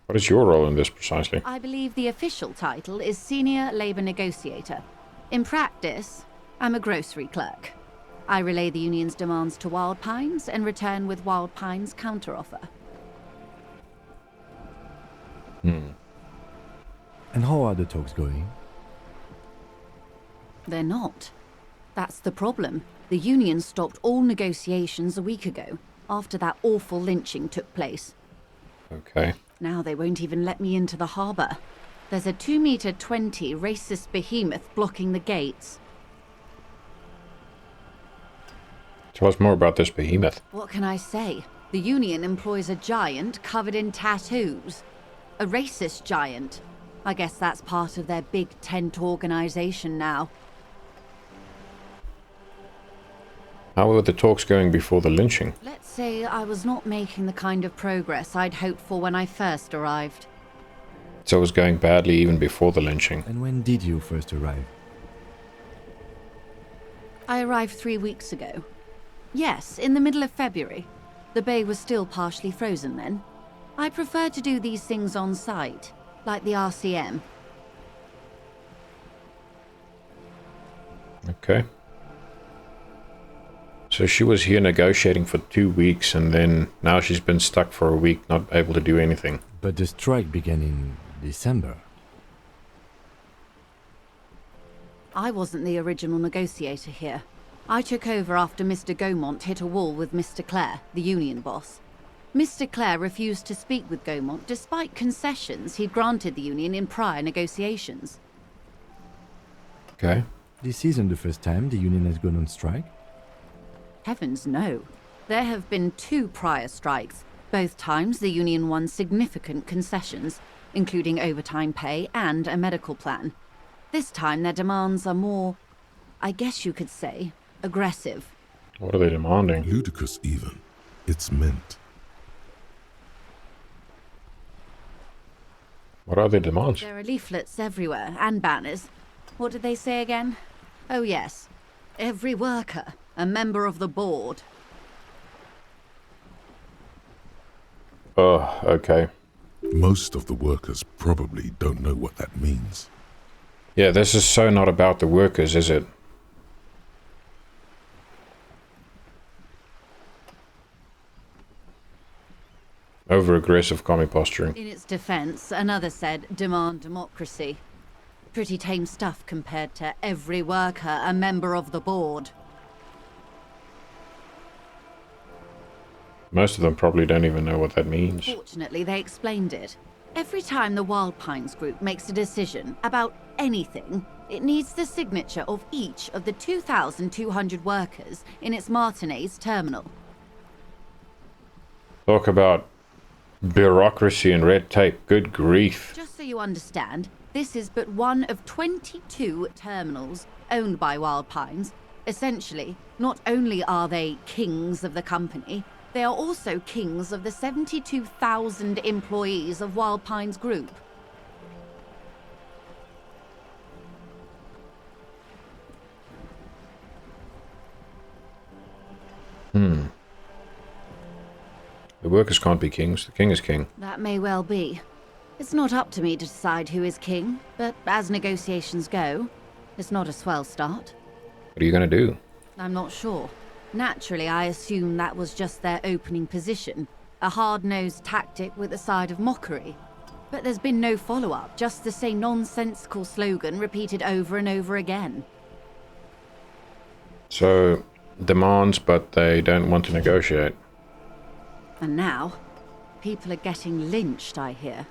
What is your role in this precisely? I believe the official title is Senior Labor Negotiator. In practice, I'm a grocery clerk. I relay the union's demands to Wild Pines and return with Wild Pines' counteroffer. And how are the talks going? They're not. That's the problem. The union stopped all negotiations a week ago, after that awful lynching took place. Okay. Now they won't even let me into the harbour. There's a 2-meter 20 racist behemoth blocking the gates. Tell us more about this behemoth. What can I say? The union employs a giant covered in tattoos. A racist giant. I guess that's part of their big tent organisation now. How were the talks going before the lynching? Let's say I was not making the kind of progress I'd hoped for when I first arrived. So it was going badly even before the lynching. And when did you first arrive? I arrived 3 weeks ago. Yes, in the middle of February. The bay was still partially frozen then. I prefer to do these things on site, like the RCM. Okay. So she was here negotiating for 2 weeks, and then now she's been stuck for a week, not able to do anything. But the strike began in December. I wasn't the original negotiator here. I took over after Mr. Gaumont hit a wall with Mr. Clare, the union boss. Mr. Clare refused to speak with Gaumont despite concessions he'd granted the union in prior negotiations. Okay. This isn't the first time the union has gone on strike? Heavens no. There have been 2 prior strikes. Both times the union won significant concessions, including overtime pay and a medical plan. This time their demands are more, I guess you could say, aggressive. What are they demanding? Ludicrous even. It's meant. What are their demands? There are leaflets everywhere, and banners. What did they say again? Oh yes. Every worker, a member of the board. Oh, okay. Most of the workers probably don't know what that means. Yeah, this is so not about the workers, is it? Over-aggressive commie posturing. In its defense, another said, demand democracy. Pretty tame stuff compared to every worker, a member of the board. Most of them probably don't even know what that means. Fortunately, they explained it. Every time the Wild Pines group makes a decision about anything, it needs the signature of each of the 2,200 workers in its Martinez terminal. Talk about bureaucracy and red tape. Good grief. Just so you understand, this is but one of 22 terminals owned by Wild Pines. Essentially, not only are they kings of the company, they are also kings of the 72,000 employees of Wild Pines Group. The workers can't be kings. The king is king. That may well be. It's not up to me to decide who is king, but as negotiations go, it's not a swell start. What are you going to do? I'm not sure. Naturally, I assume that was just their opening position, a hard-nosed tactic with a side of mockery. But there's been no follow-up, just the same nonsensical slogan repeated over and over again. So, demands, but they don't want to negotiate. And now, people are getting lynched, I hear.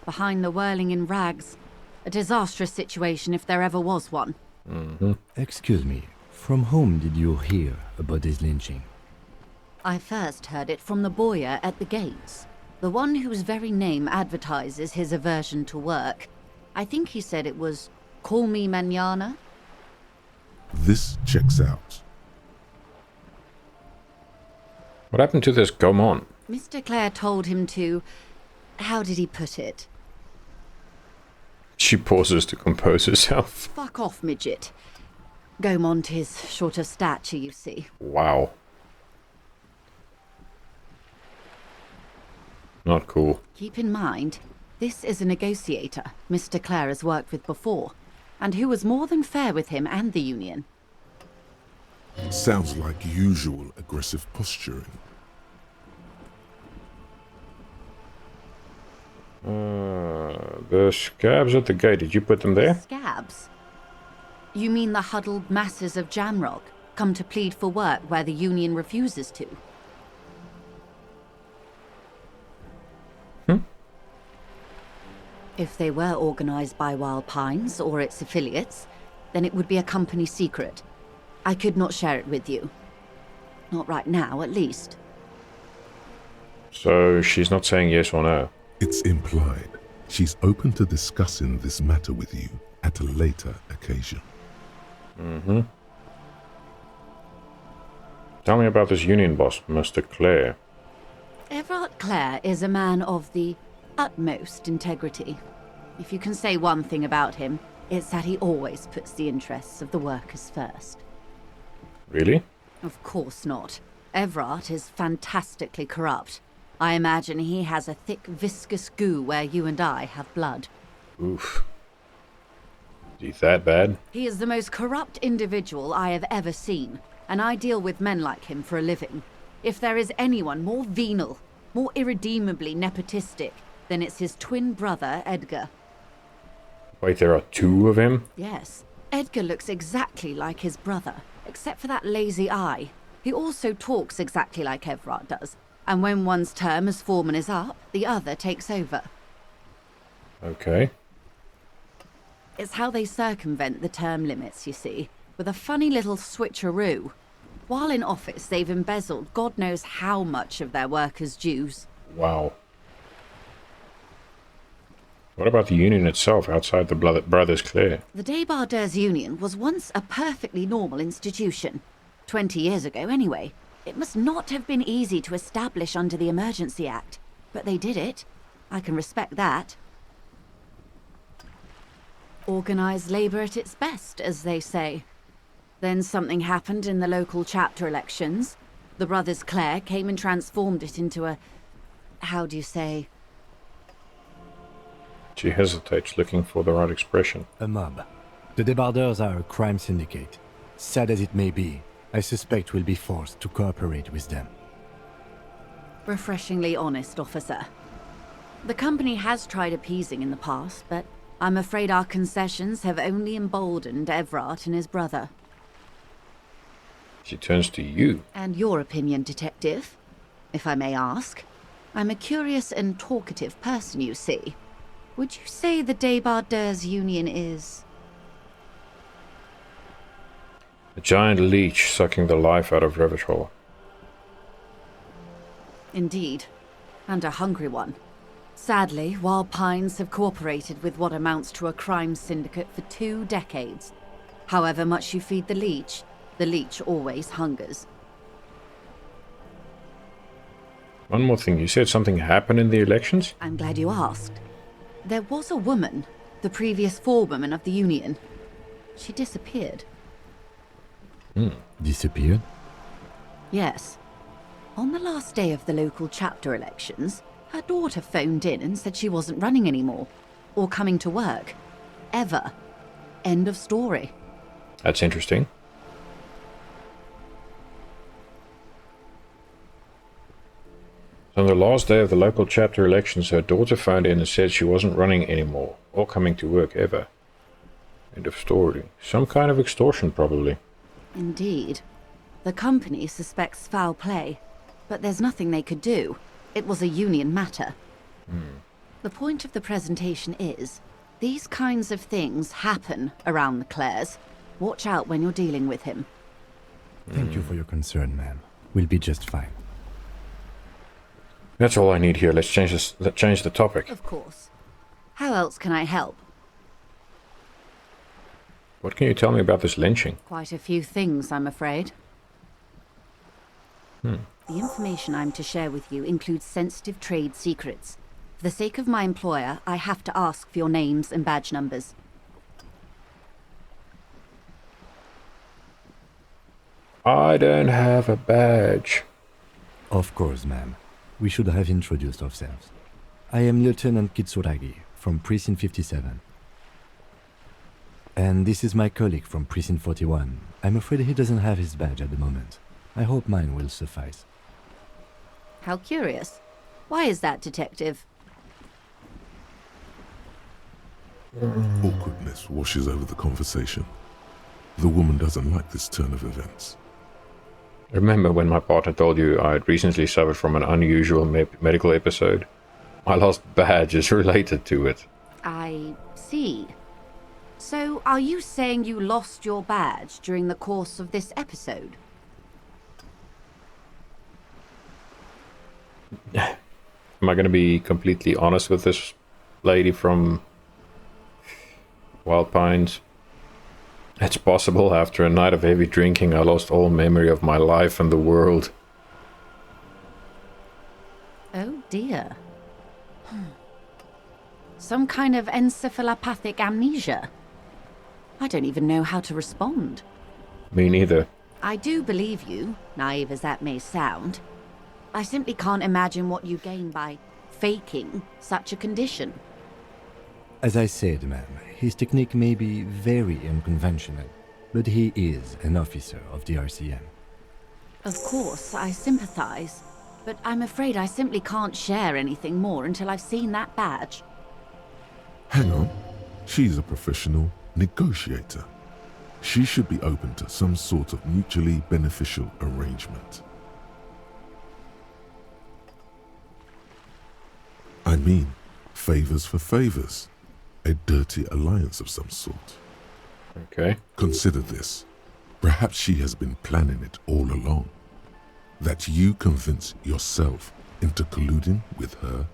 Behind the whirling in rags. A disastrous situation if there ever was one. Excuse me, from whom did you hear about this lynching? I first heard it from the bowyer at the gates. The one whose very name advertises his aversion to work. I think he said it was, "Call me mañana." This checks out. What happened to this Gaumont? Mr. Clare told him to... How did he put it? She pauses to compose herself. Fuck off, midget. Gaumont is short of stature, you see. Wow. Not cool. Keep in mind, this is a negotiator Mr. Clare has worked with before, and who was more than fair with him and the Union. Sounds like usual aggressive posturing. The scabs at the gate, did you put them there? Scabs? You mean the huddled masses of Jamrock, come to plead for work where the Union refuses to? If they were organized by Wild Pines or its affiliates, then it would be a company secret. I could not share it with you. Not right now, at least. So she's not saying yes or no? It's implied. She's open to discussing this matter with you at a later occasion. Tell me about this Union boss, Mr. Clare. Everard Clare is a man of the utmost integrity. If you can say one thing about him, it's that he always puts the interests of the workers first. Really? Of course not. Everard is fantastically corrupt. I imagine he has a thick, viscous goo where you and I have blood. Oof. Is he that bad? He is the most corrupt individual I have ever seen, and I deal with men like him for a living. If there is anyone more venal, more irredeemably nepotistic, then it's his twin brother, Edgar. Wait, there are two of him? Yes. Edgar looks exactly like his brother, except for that lazy eye. He also talks exactly like Everard does, and when one's term as foreman is up, the other takes over. Okay. It's how they circumvent the term limits, you see, with a funny little switcheroo. While in office, they've embezzled God knows how much of their workers' dues. Wow. What about the Union itself outside the Brothers Clare? The Débardeurs Union was once a perfectly normal institution. 20 years ago, anyway. It must not have been easy to establish under the Emergency Act, but they did it. I can respect that. Organised labour at its best, as they say. Then something happened in the local chapter elections. The Brothers Clare came and transformed it into a... how do you say? She hesitates, looking for the right expression. A mob. The Débardeurs are a crime syndicate. Sad as it may be, I suspect we'll be forced to cooperate with them. Refreshingly honest, officer. The company has tried appeasing in the past, but I'm afraid our concessions have only emboldened Everard and his brother. She turns to you. And your opinion, detective, if I may ask. I'm a curious and talkative person, you see. Would you say the Débardeurs Union is... A giant leech sucking the life out of Revachol. Indeed. And a hungry one. Sadly, Wild Pines have cooperated with what amounts to a crime syndicate for 2 decades. However much you feed the leech always hungers. One more thing, you said something happened in the elections? I'm glad you asked. There was a woman, the previous forewoman of the Union. She disappeared. Disappeared? Yes. On the last day of the local chapter elections, her daughter phoned in and said she wasn't running anymore, or coming to work. Ever. End of story. That's interesting. On the last day of the local chapter elections, her daughter phoned in and said she wasn't running anymore, or coming to work ever. End of story. Some kind of extortion, probably. Indeed. The company suspects foul play, but there's nothing they could do. It was a union matter. The point of the presentation is, these kinds of things happen around the Clares. Watch out when you're dealing with him. Thank you for your concern, ma'am. We'll be just fine. That's all I need here. Let's change the topic. Of course. How else can I help? What can you tell me about this lynching? Quite a few things, I'm afraid. The information I'm to share with you includes sensitive trade secrets. For the sake of my employer, I have to ask for your names and badge numbers. I don't have a badge. Of course, ma'am. We should have introduced ourselves. I am Lieutenant Kitsuragi from Precinct 57. And this is my colleague from Precinct 41. I'm afraid he doesn't have his badge at the moment. I hope mine will suffice. How curious. Why is that, Detective? Awkwardness washes over the conversation. The woman doesn't like this turn of events. Remember when my partner told you I had recently suffered from an unusual medical episode? My lost badge is related to it. I see. So, are you saying you lost your badge during the course of this episode? Am I going to be completely honest with this lady from Wild Pines? It's possible. After a night of heavy drinking, I lost all memory of my life and the world. Oh dear. Some kind of encephalopathic amnesia. I don't even know how to respond. Me neither. I do believe you, naive as that may sound. I simply can't imagine what you gain by faking such a condition. As I said, ma'am, his technique may be very unconventional, but he is an officer of the RCM. Of course, I sympathize, but I'm afraid I simply can't share anything more until I've seen that badge. Hang on. She's a professional negotiator. She should be open to some sort of mutually beneficial arrangement. I mean, favors for favors. A dirty alliance of some sort. Okay. Consider this. Perhaps she has been planning it all along. That you convince yourself into colluding with her.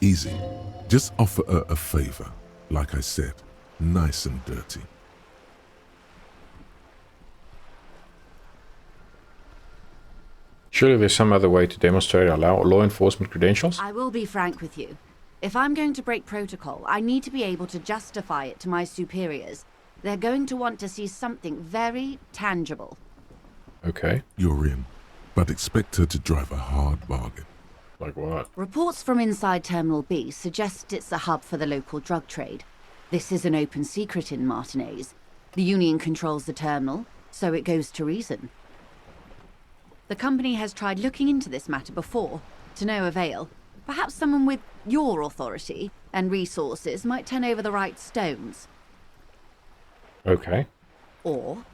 Easy. Just offer her a favor. Like I said, nice and dirty. Surely there's some other way to demonstrate our law enforcement credentials? I will be frank with you. If I'm going to break protocol, I need to be able to justify it to my superiors. They're going to want to see something very tangible. Okay. You're in, but expect her to drive a hard bargain. Like what? Reports from inside Terminal B suggest it's a hub for the local drug trade. This is an open secret in Martinez. The Union controls the terminal, so it goes to reason. The company has tried looking into this matter before, to no avail. Perhaps someone with your authority and resources might turn over the right stones. Okay. Or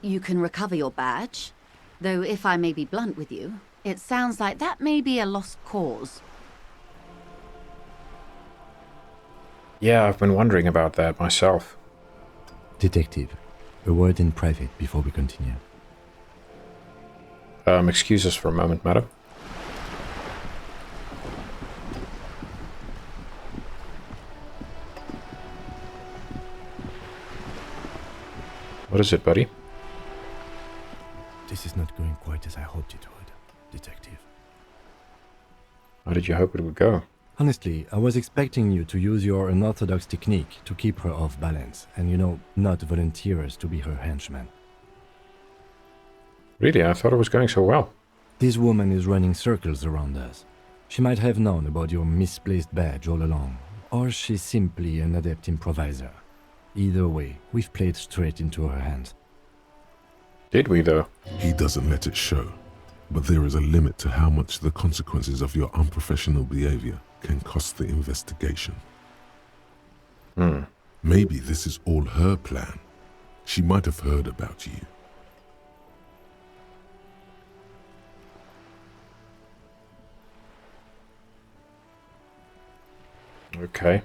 you can recover your badge, though if I may be blunt with you, it sounds like that may be a lost cause. Yeah, I've been wondering about that myself. Detective, a word in private before we continue. Excuse us for a moment, madam. What is it, buddy? This is not going quite as I hoped it would, Detective. How did you hope it would go? Honestly, I was expecting you to use your unorthodox technique to keep her off balance and, not volunteer us to be her henchman. Really? I thought it was going so well. This woman is running circles around us. She might have known about your misplaced badge all along, or she's simply an adept improviser. Either way, we've played straight into her hands. Did we, though? He doesn't let it show, but there is a limit to how much the consequences of your unprofessional behavior can cost the investigation. Maybe this is all her plan. She might have heard about you. Okay.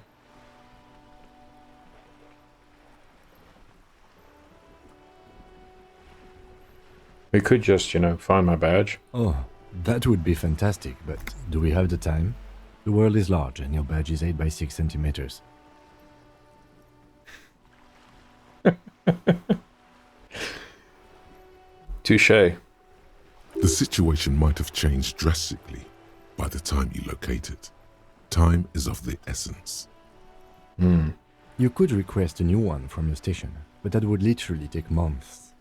We could just, find my badge. Oh, that would be fantastic, but do we have the time? The world is large and your badge is 8 by 6 centimeters. Touché. The situation might have changed drastically by the time you locate it. Time is of the essence. You could request a new one from your station, but that would literally take months.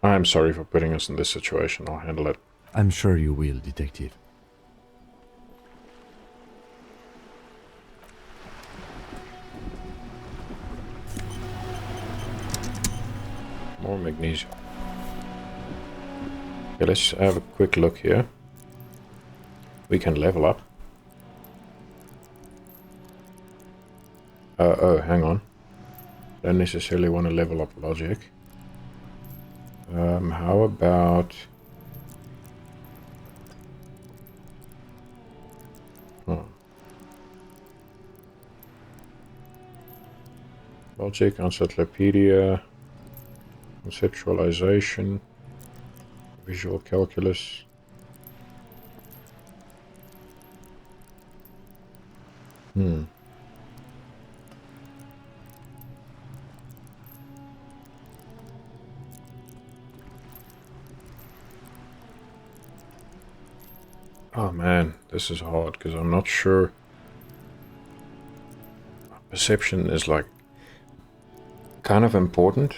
I'm sorry for putting us in this situation. I'll handle it. I'm sure you will, Detective. More magnesium. Okay, let's have a quick look here. We can level up. Oh, hang on. Don't necessarily want to level up logic. How about... Logic, encyclopedia, conceptualization, visual calculus. Oh man, this is hard because I'm not sure. Perception is like kind of important.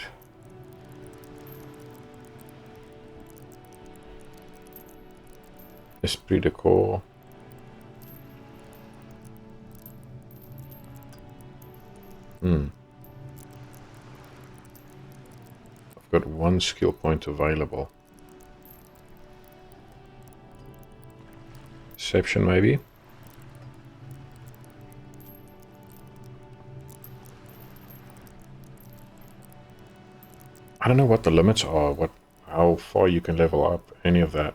Esprit de corps. I've got one skill point available. Perception, maybe? I don't know what the limits are, how far you can level up, any of that.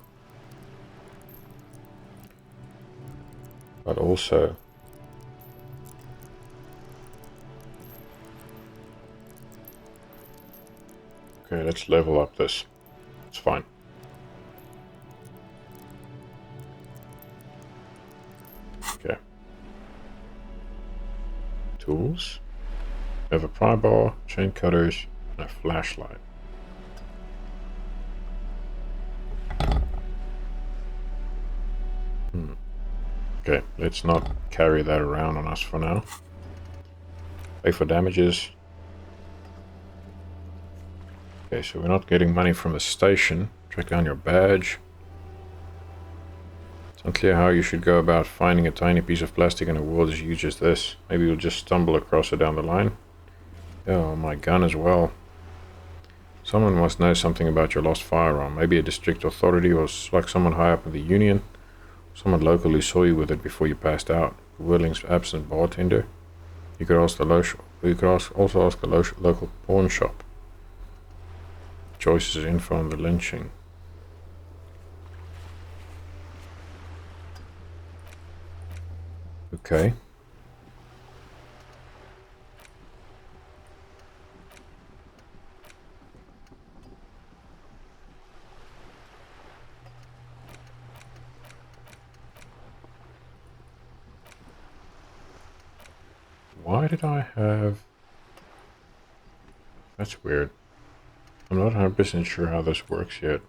But also... Okay, let's level up this. It's fine. Okay. Tools. We have a pry bar, chain cutters, and a flashlight. Okay, let's not carry that around on us for now. Pay for damages. Okay, so we're not getting money from the station. Track down your badge. It's unclear how you should go about finding a tiny piece of plastic in a world as huge as this. Maybe you'll just stumble across it down the line. Oh, my gun as well. Someone must know something about your lost firearm. Maybe a district authority or like someone high up in the union. Someone local who saw you with it before you passed out. Whirling's absent bartender. You could ask also ask the local pawn shop. Joyce's info on the lynching. Okay. Why did I have... That's weird. I'm not 100% sure how this works yet.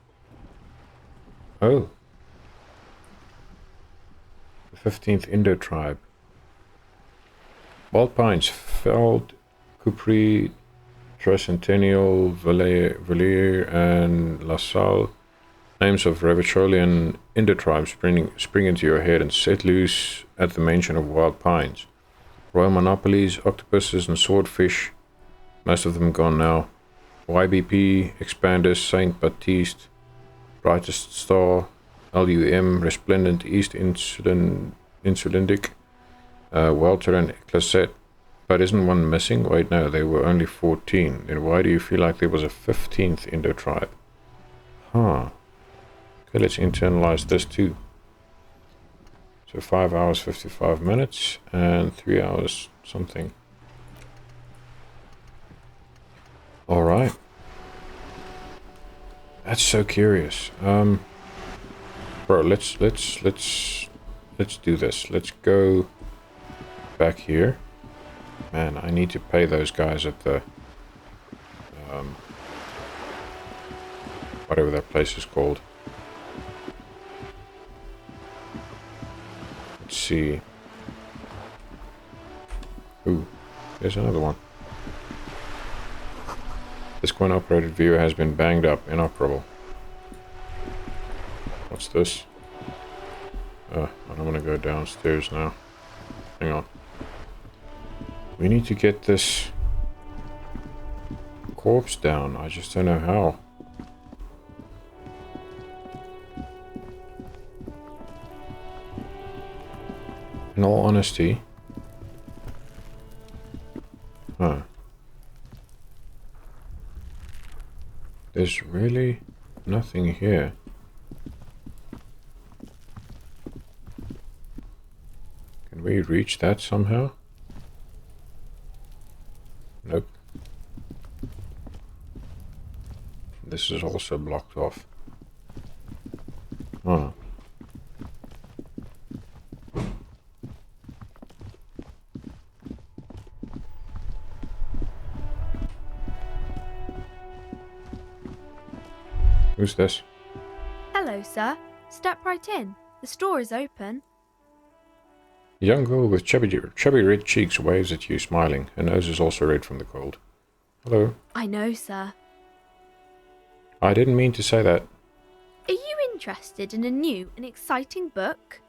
Oh. The 15th Indo tribe. Wild Pines, Feld, Capri, Tricentennial, Villiers, and La Salle Names of Revacholian Indo tribes spring into your head and set loose at the mention of wild pines. Royal monopolies, octopuses and swordfish, most of them gone now. YBP, Expanders, Saint Baptiste, Brightest Star, LUM, Resplendent, East Insulindic, Welter and Eclacet. But isn't one missing? Wait, no, there were only 14. Then why do you feel like there was a 15th Indo tribe? Huh. Okay, let's internalize this too. So 5 hours 55 minutes and 3 hours something. All right. That's so curious. Bro, let's do this. Let's go back here. Man, I need to pay those guys at the whatever that place is called. Let's see. Ooh, there's another one. This coin-operated viewer has been banged up, inoperable. What's this? I don't want to go downstairs now. Hang on. We need to get this corpse down. I just don't know how. In all honesty. There's really nothing here. Can we reach that somehow? Nope. This is also blocked off. Oh. Who's this? Hello, sir. Step right in. The store is open. A young girl with chubby red cheeks waves at you, smiling. Her nose is also red from the cold. Hello. I know, sir. I didn't mean to say that. Are you interested in a new and exciting book?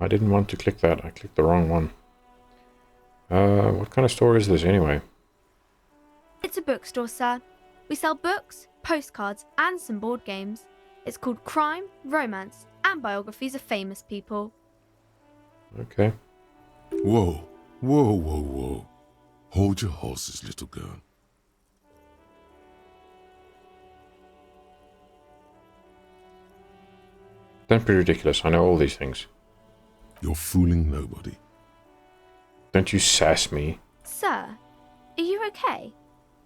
I didn't want to click that. I clicked the wrong one. What kind of store is this anyway? It's a bookstore, sir. We sell books, postcards, and some board games. It's called Crime, Romance, and Biographies of Famous People. Okay. Whoa, whoa, whoa, whoa. Hold your horses, little girl. Don't be ridiculous. I know all these things. You're fooling nobody. Don't you sass me. Sir, are you okay?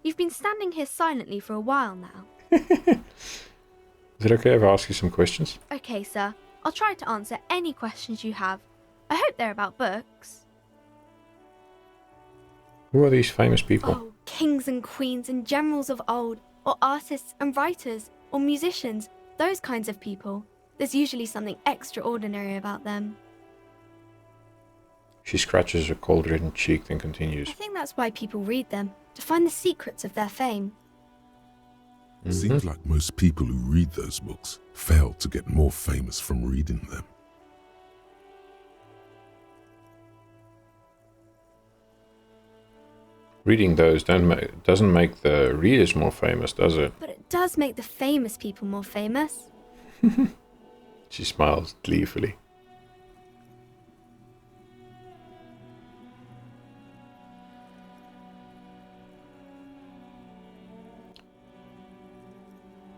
You've been standing here silently for a while now. Is it okay if I ask you some questions? Okay, sir. I'll try to answer any questions you have. I hope they're about books. Who are these famous people? Oh, kings and queens and generals of old, or artists and writers, or musicians, those kinds of people. There's usually something extraordinary about them. She scratches her cold reddened cheek, then continues. I think that's why people read them, to find the secrets of their fame. Seems like most people who read those books fail to get more famous from reading them. Reading those doesn't make the readers more famous, does it? But it does make the famous people more famous. She smiles gleefully.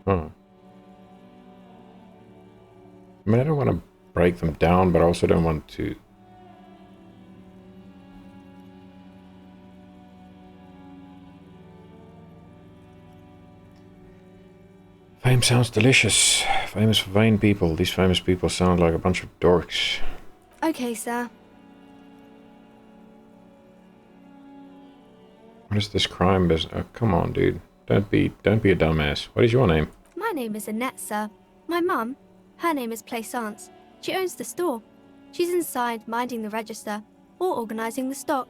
Huh. I mean, I don't want to break them down, but I also don't want to... Fame sounds delicious. Famous for vain people. These famous people sound like a bunch of dorks. Okay, sir. What is this crime business? Oh, come on, dude. Don't be a dumbass. What is your name? My name is Annette, sir. My mum, her name is Plaisance. She owns the store. She's inside minding the register or organising the stock.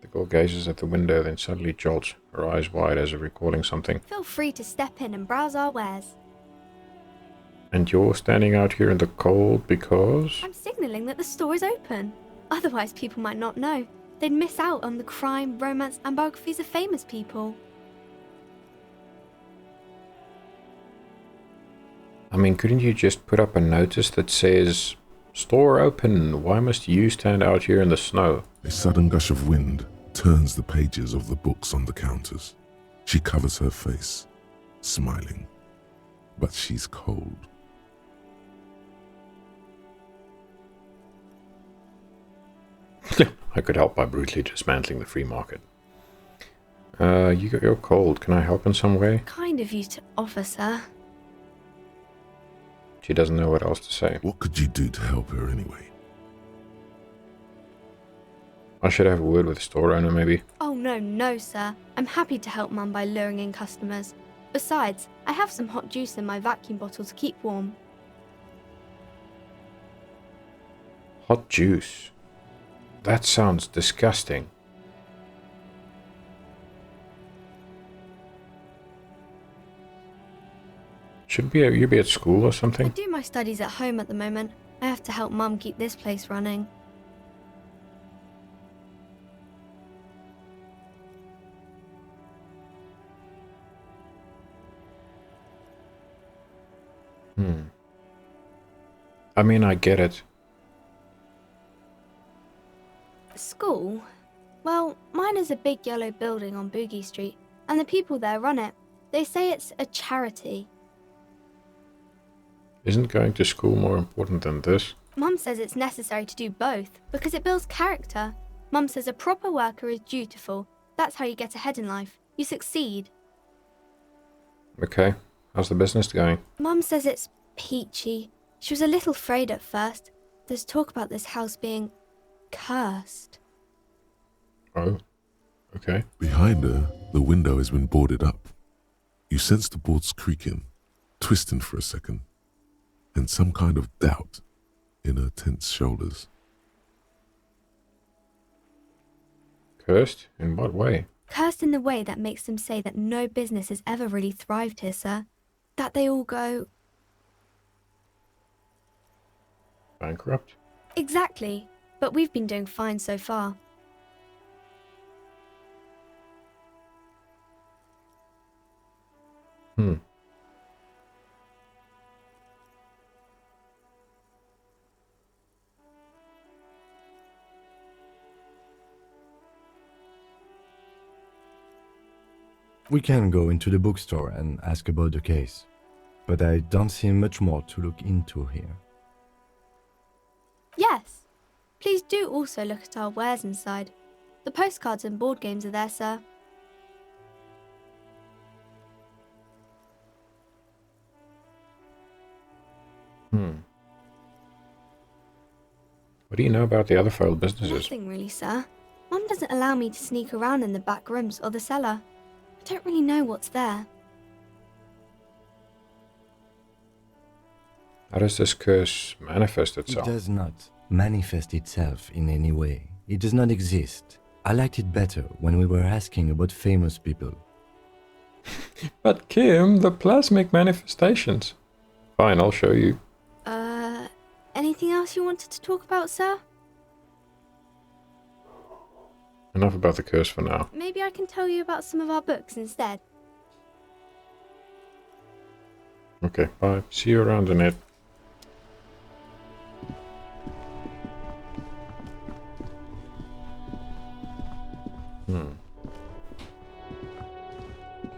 The girl gazes at the window, then suddenly jolts, her eyes wide as if recalling something. Feel free to step in and browse our wares. And you're standing out here in the cold because? I'm signalling that the store is open. Otherwise, people might not know. They'd miss out on the crime, romance, and biographies of famous people. I mean, couldn't you just put up a notice that says, "Store open, why must you stand out here in the snow?" A sudden gush of wind turns the pages of the books on the counters. She covers her face, smiling. But she's cold. I could help by brutally dismantling the free market. You're cold. Can I help in some way? Kind of you to offer, sir. She doesn't know what else to say. What could you do to help her anyway? I should have a word with the store owner, maybe. Oh, no, sir. I'm happy to help Mum by luring in customers. Besides, I have some hot juice in my vacuum bottle to keep warm. Hot juice. That sounds disgusting. Should you be at school or something? I do my studies at home at the moment. I have to help Mum keep this place running. I mean, I get it. School? Well, mine is a big yellow building on Boogie Street, and the people there run it. They say it's a charity. Isn't going to school more important than this? Mum says it's necessary to do both, because it builds character. Mum says a proper worker is dutiful. That's how you get ahead in life. You succeed. Okay. How's the business going? Mum says it's peachy. She was a little afraid at first. There's talk about this house being cursed. Oh, okay. Behind her, the window has been boarded up. You sense the boards creaking, twisting for a second, and some kind of doubt in her tense shoulders. Cursed? In what way? Cursed in the way that makes them say that no business has ever really thrived here, sir. That they all go... Bankrupt? Exactly. But we've been doing fine so far. We can go into the bookstore and ask about the case, but I don't see much more to look into here. Yes. Please do also look at our wares inside. The postcards and board games are there, sir. What do you know about the other failed businesses? Nothing really, sir. Mum doesn't allow me to sneak around in the back rooms or the cellar. I don't really know what's there. How does this curse manifest itself? It does not manifest itself in any way. It does not exist. I liked it better when we were asking about famous people. But Kim, the plasmic manifestations. Fine, I'll show you. Anything else you wanted to talk about, sir? Enough about the curse for now. Maybe I can tell you about some of our books instead. Okay, bye. See you around the net.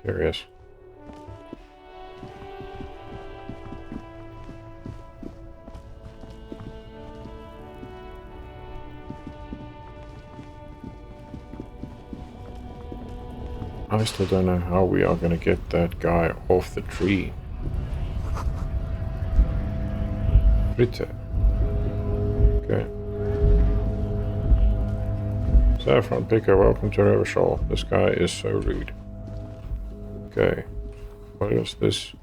Curious. I still don't know how we are going to get that guy off the tree. Fritte. Okay. Saffron Picker, welcome to Revachol. This guy is so rude. Okay. What is this?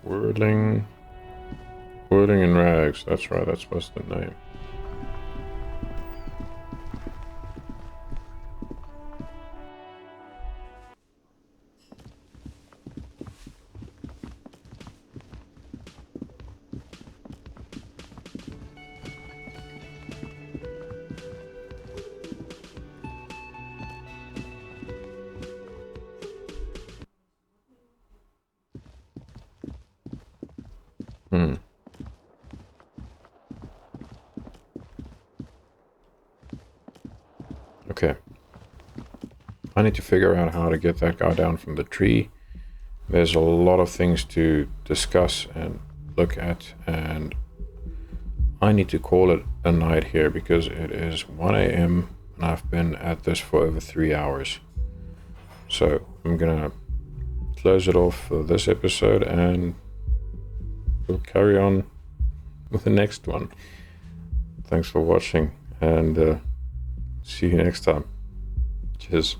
Whirling in Rags. That's right, that's what's the name. Okay. I need to figure out how to get that guy down from the tree. There's a lot of things to discuss and look at, and I need to call it a night here because it is 1 a.m. and I've been at this for over 3 hours. So I'm gonna close it off for this episode and we'll carry on with the next one. Thanks for watching and see you next time. Cheers.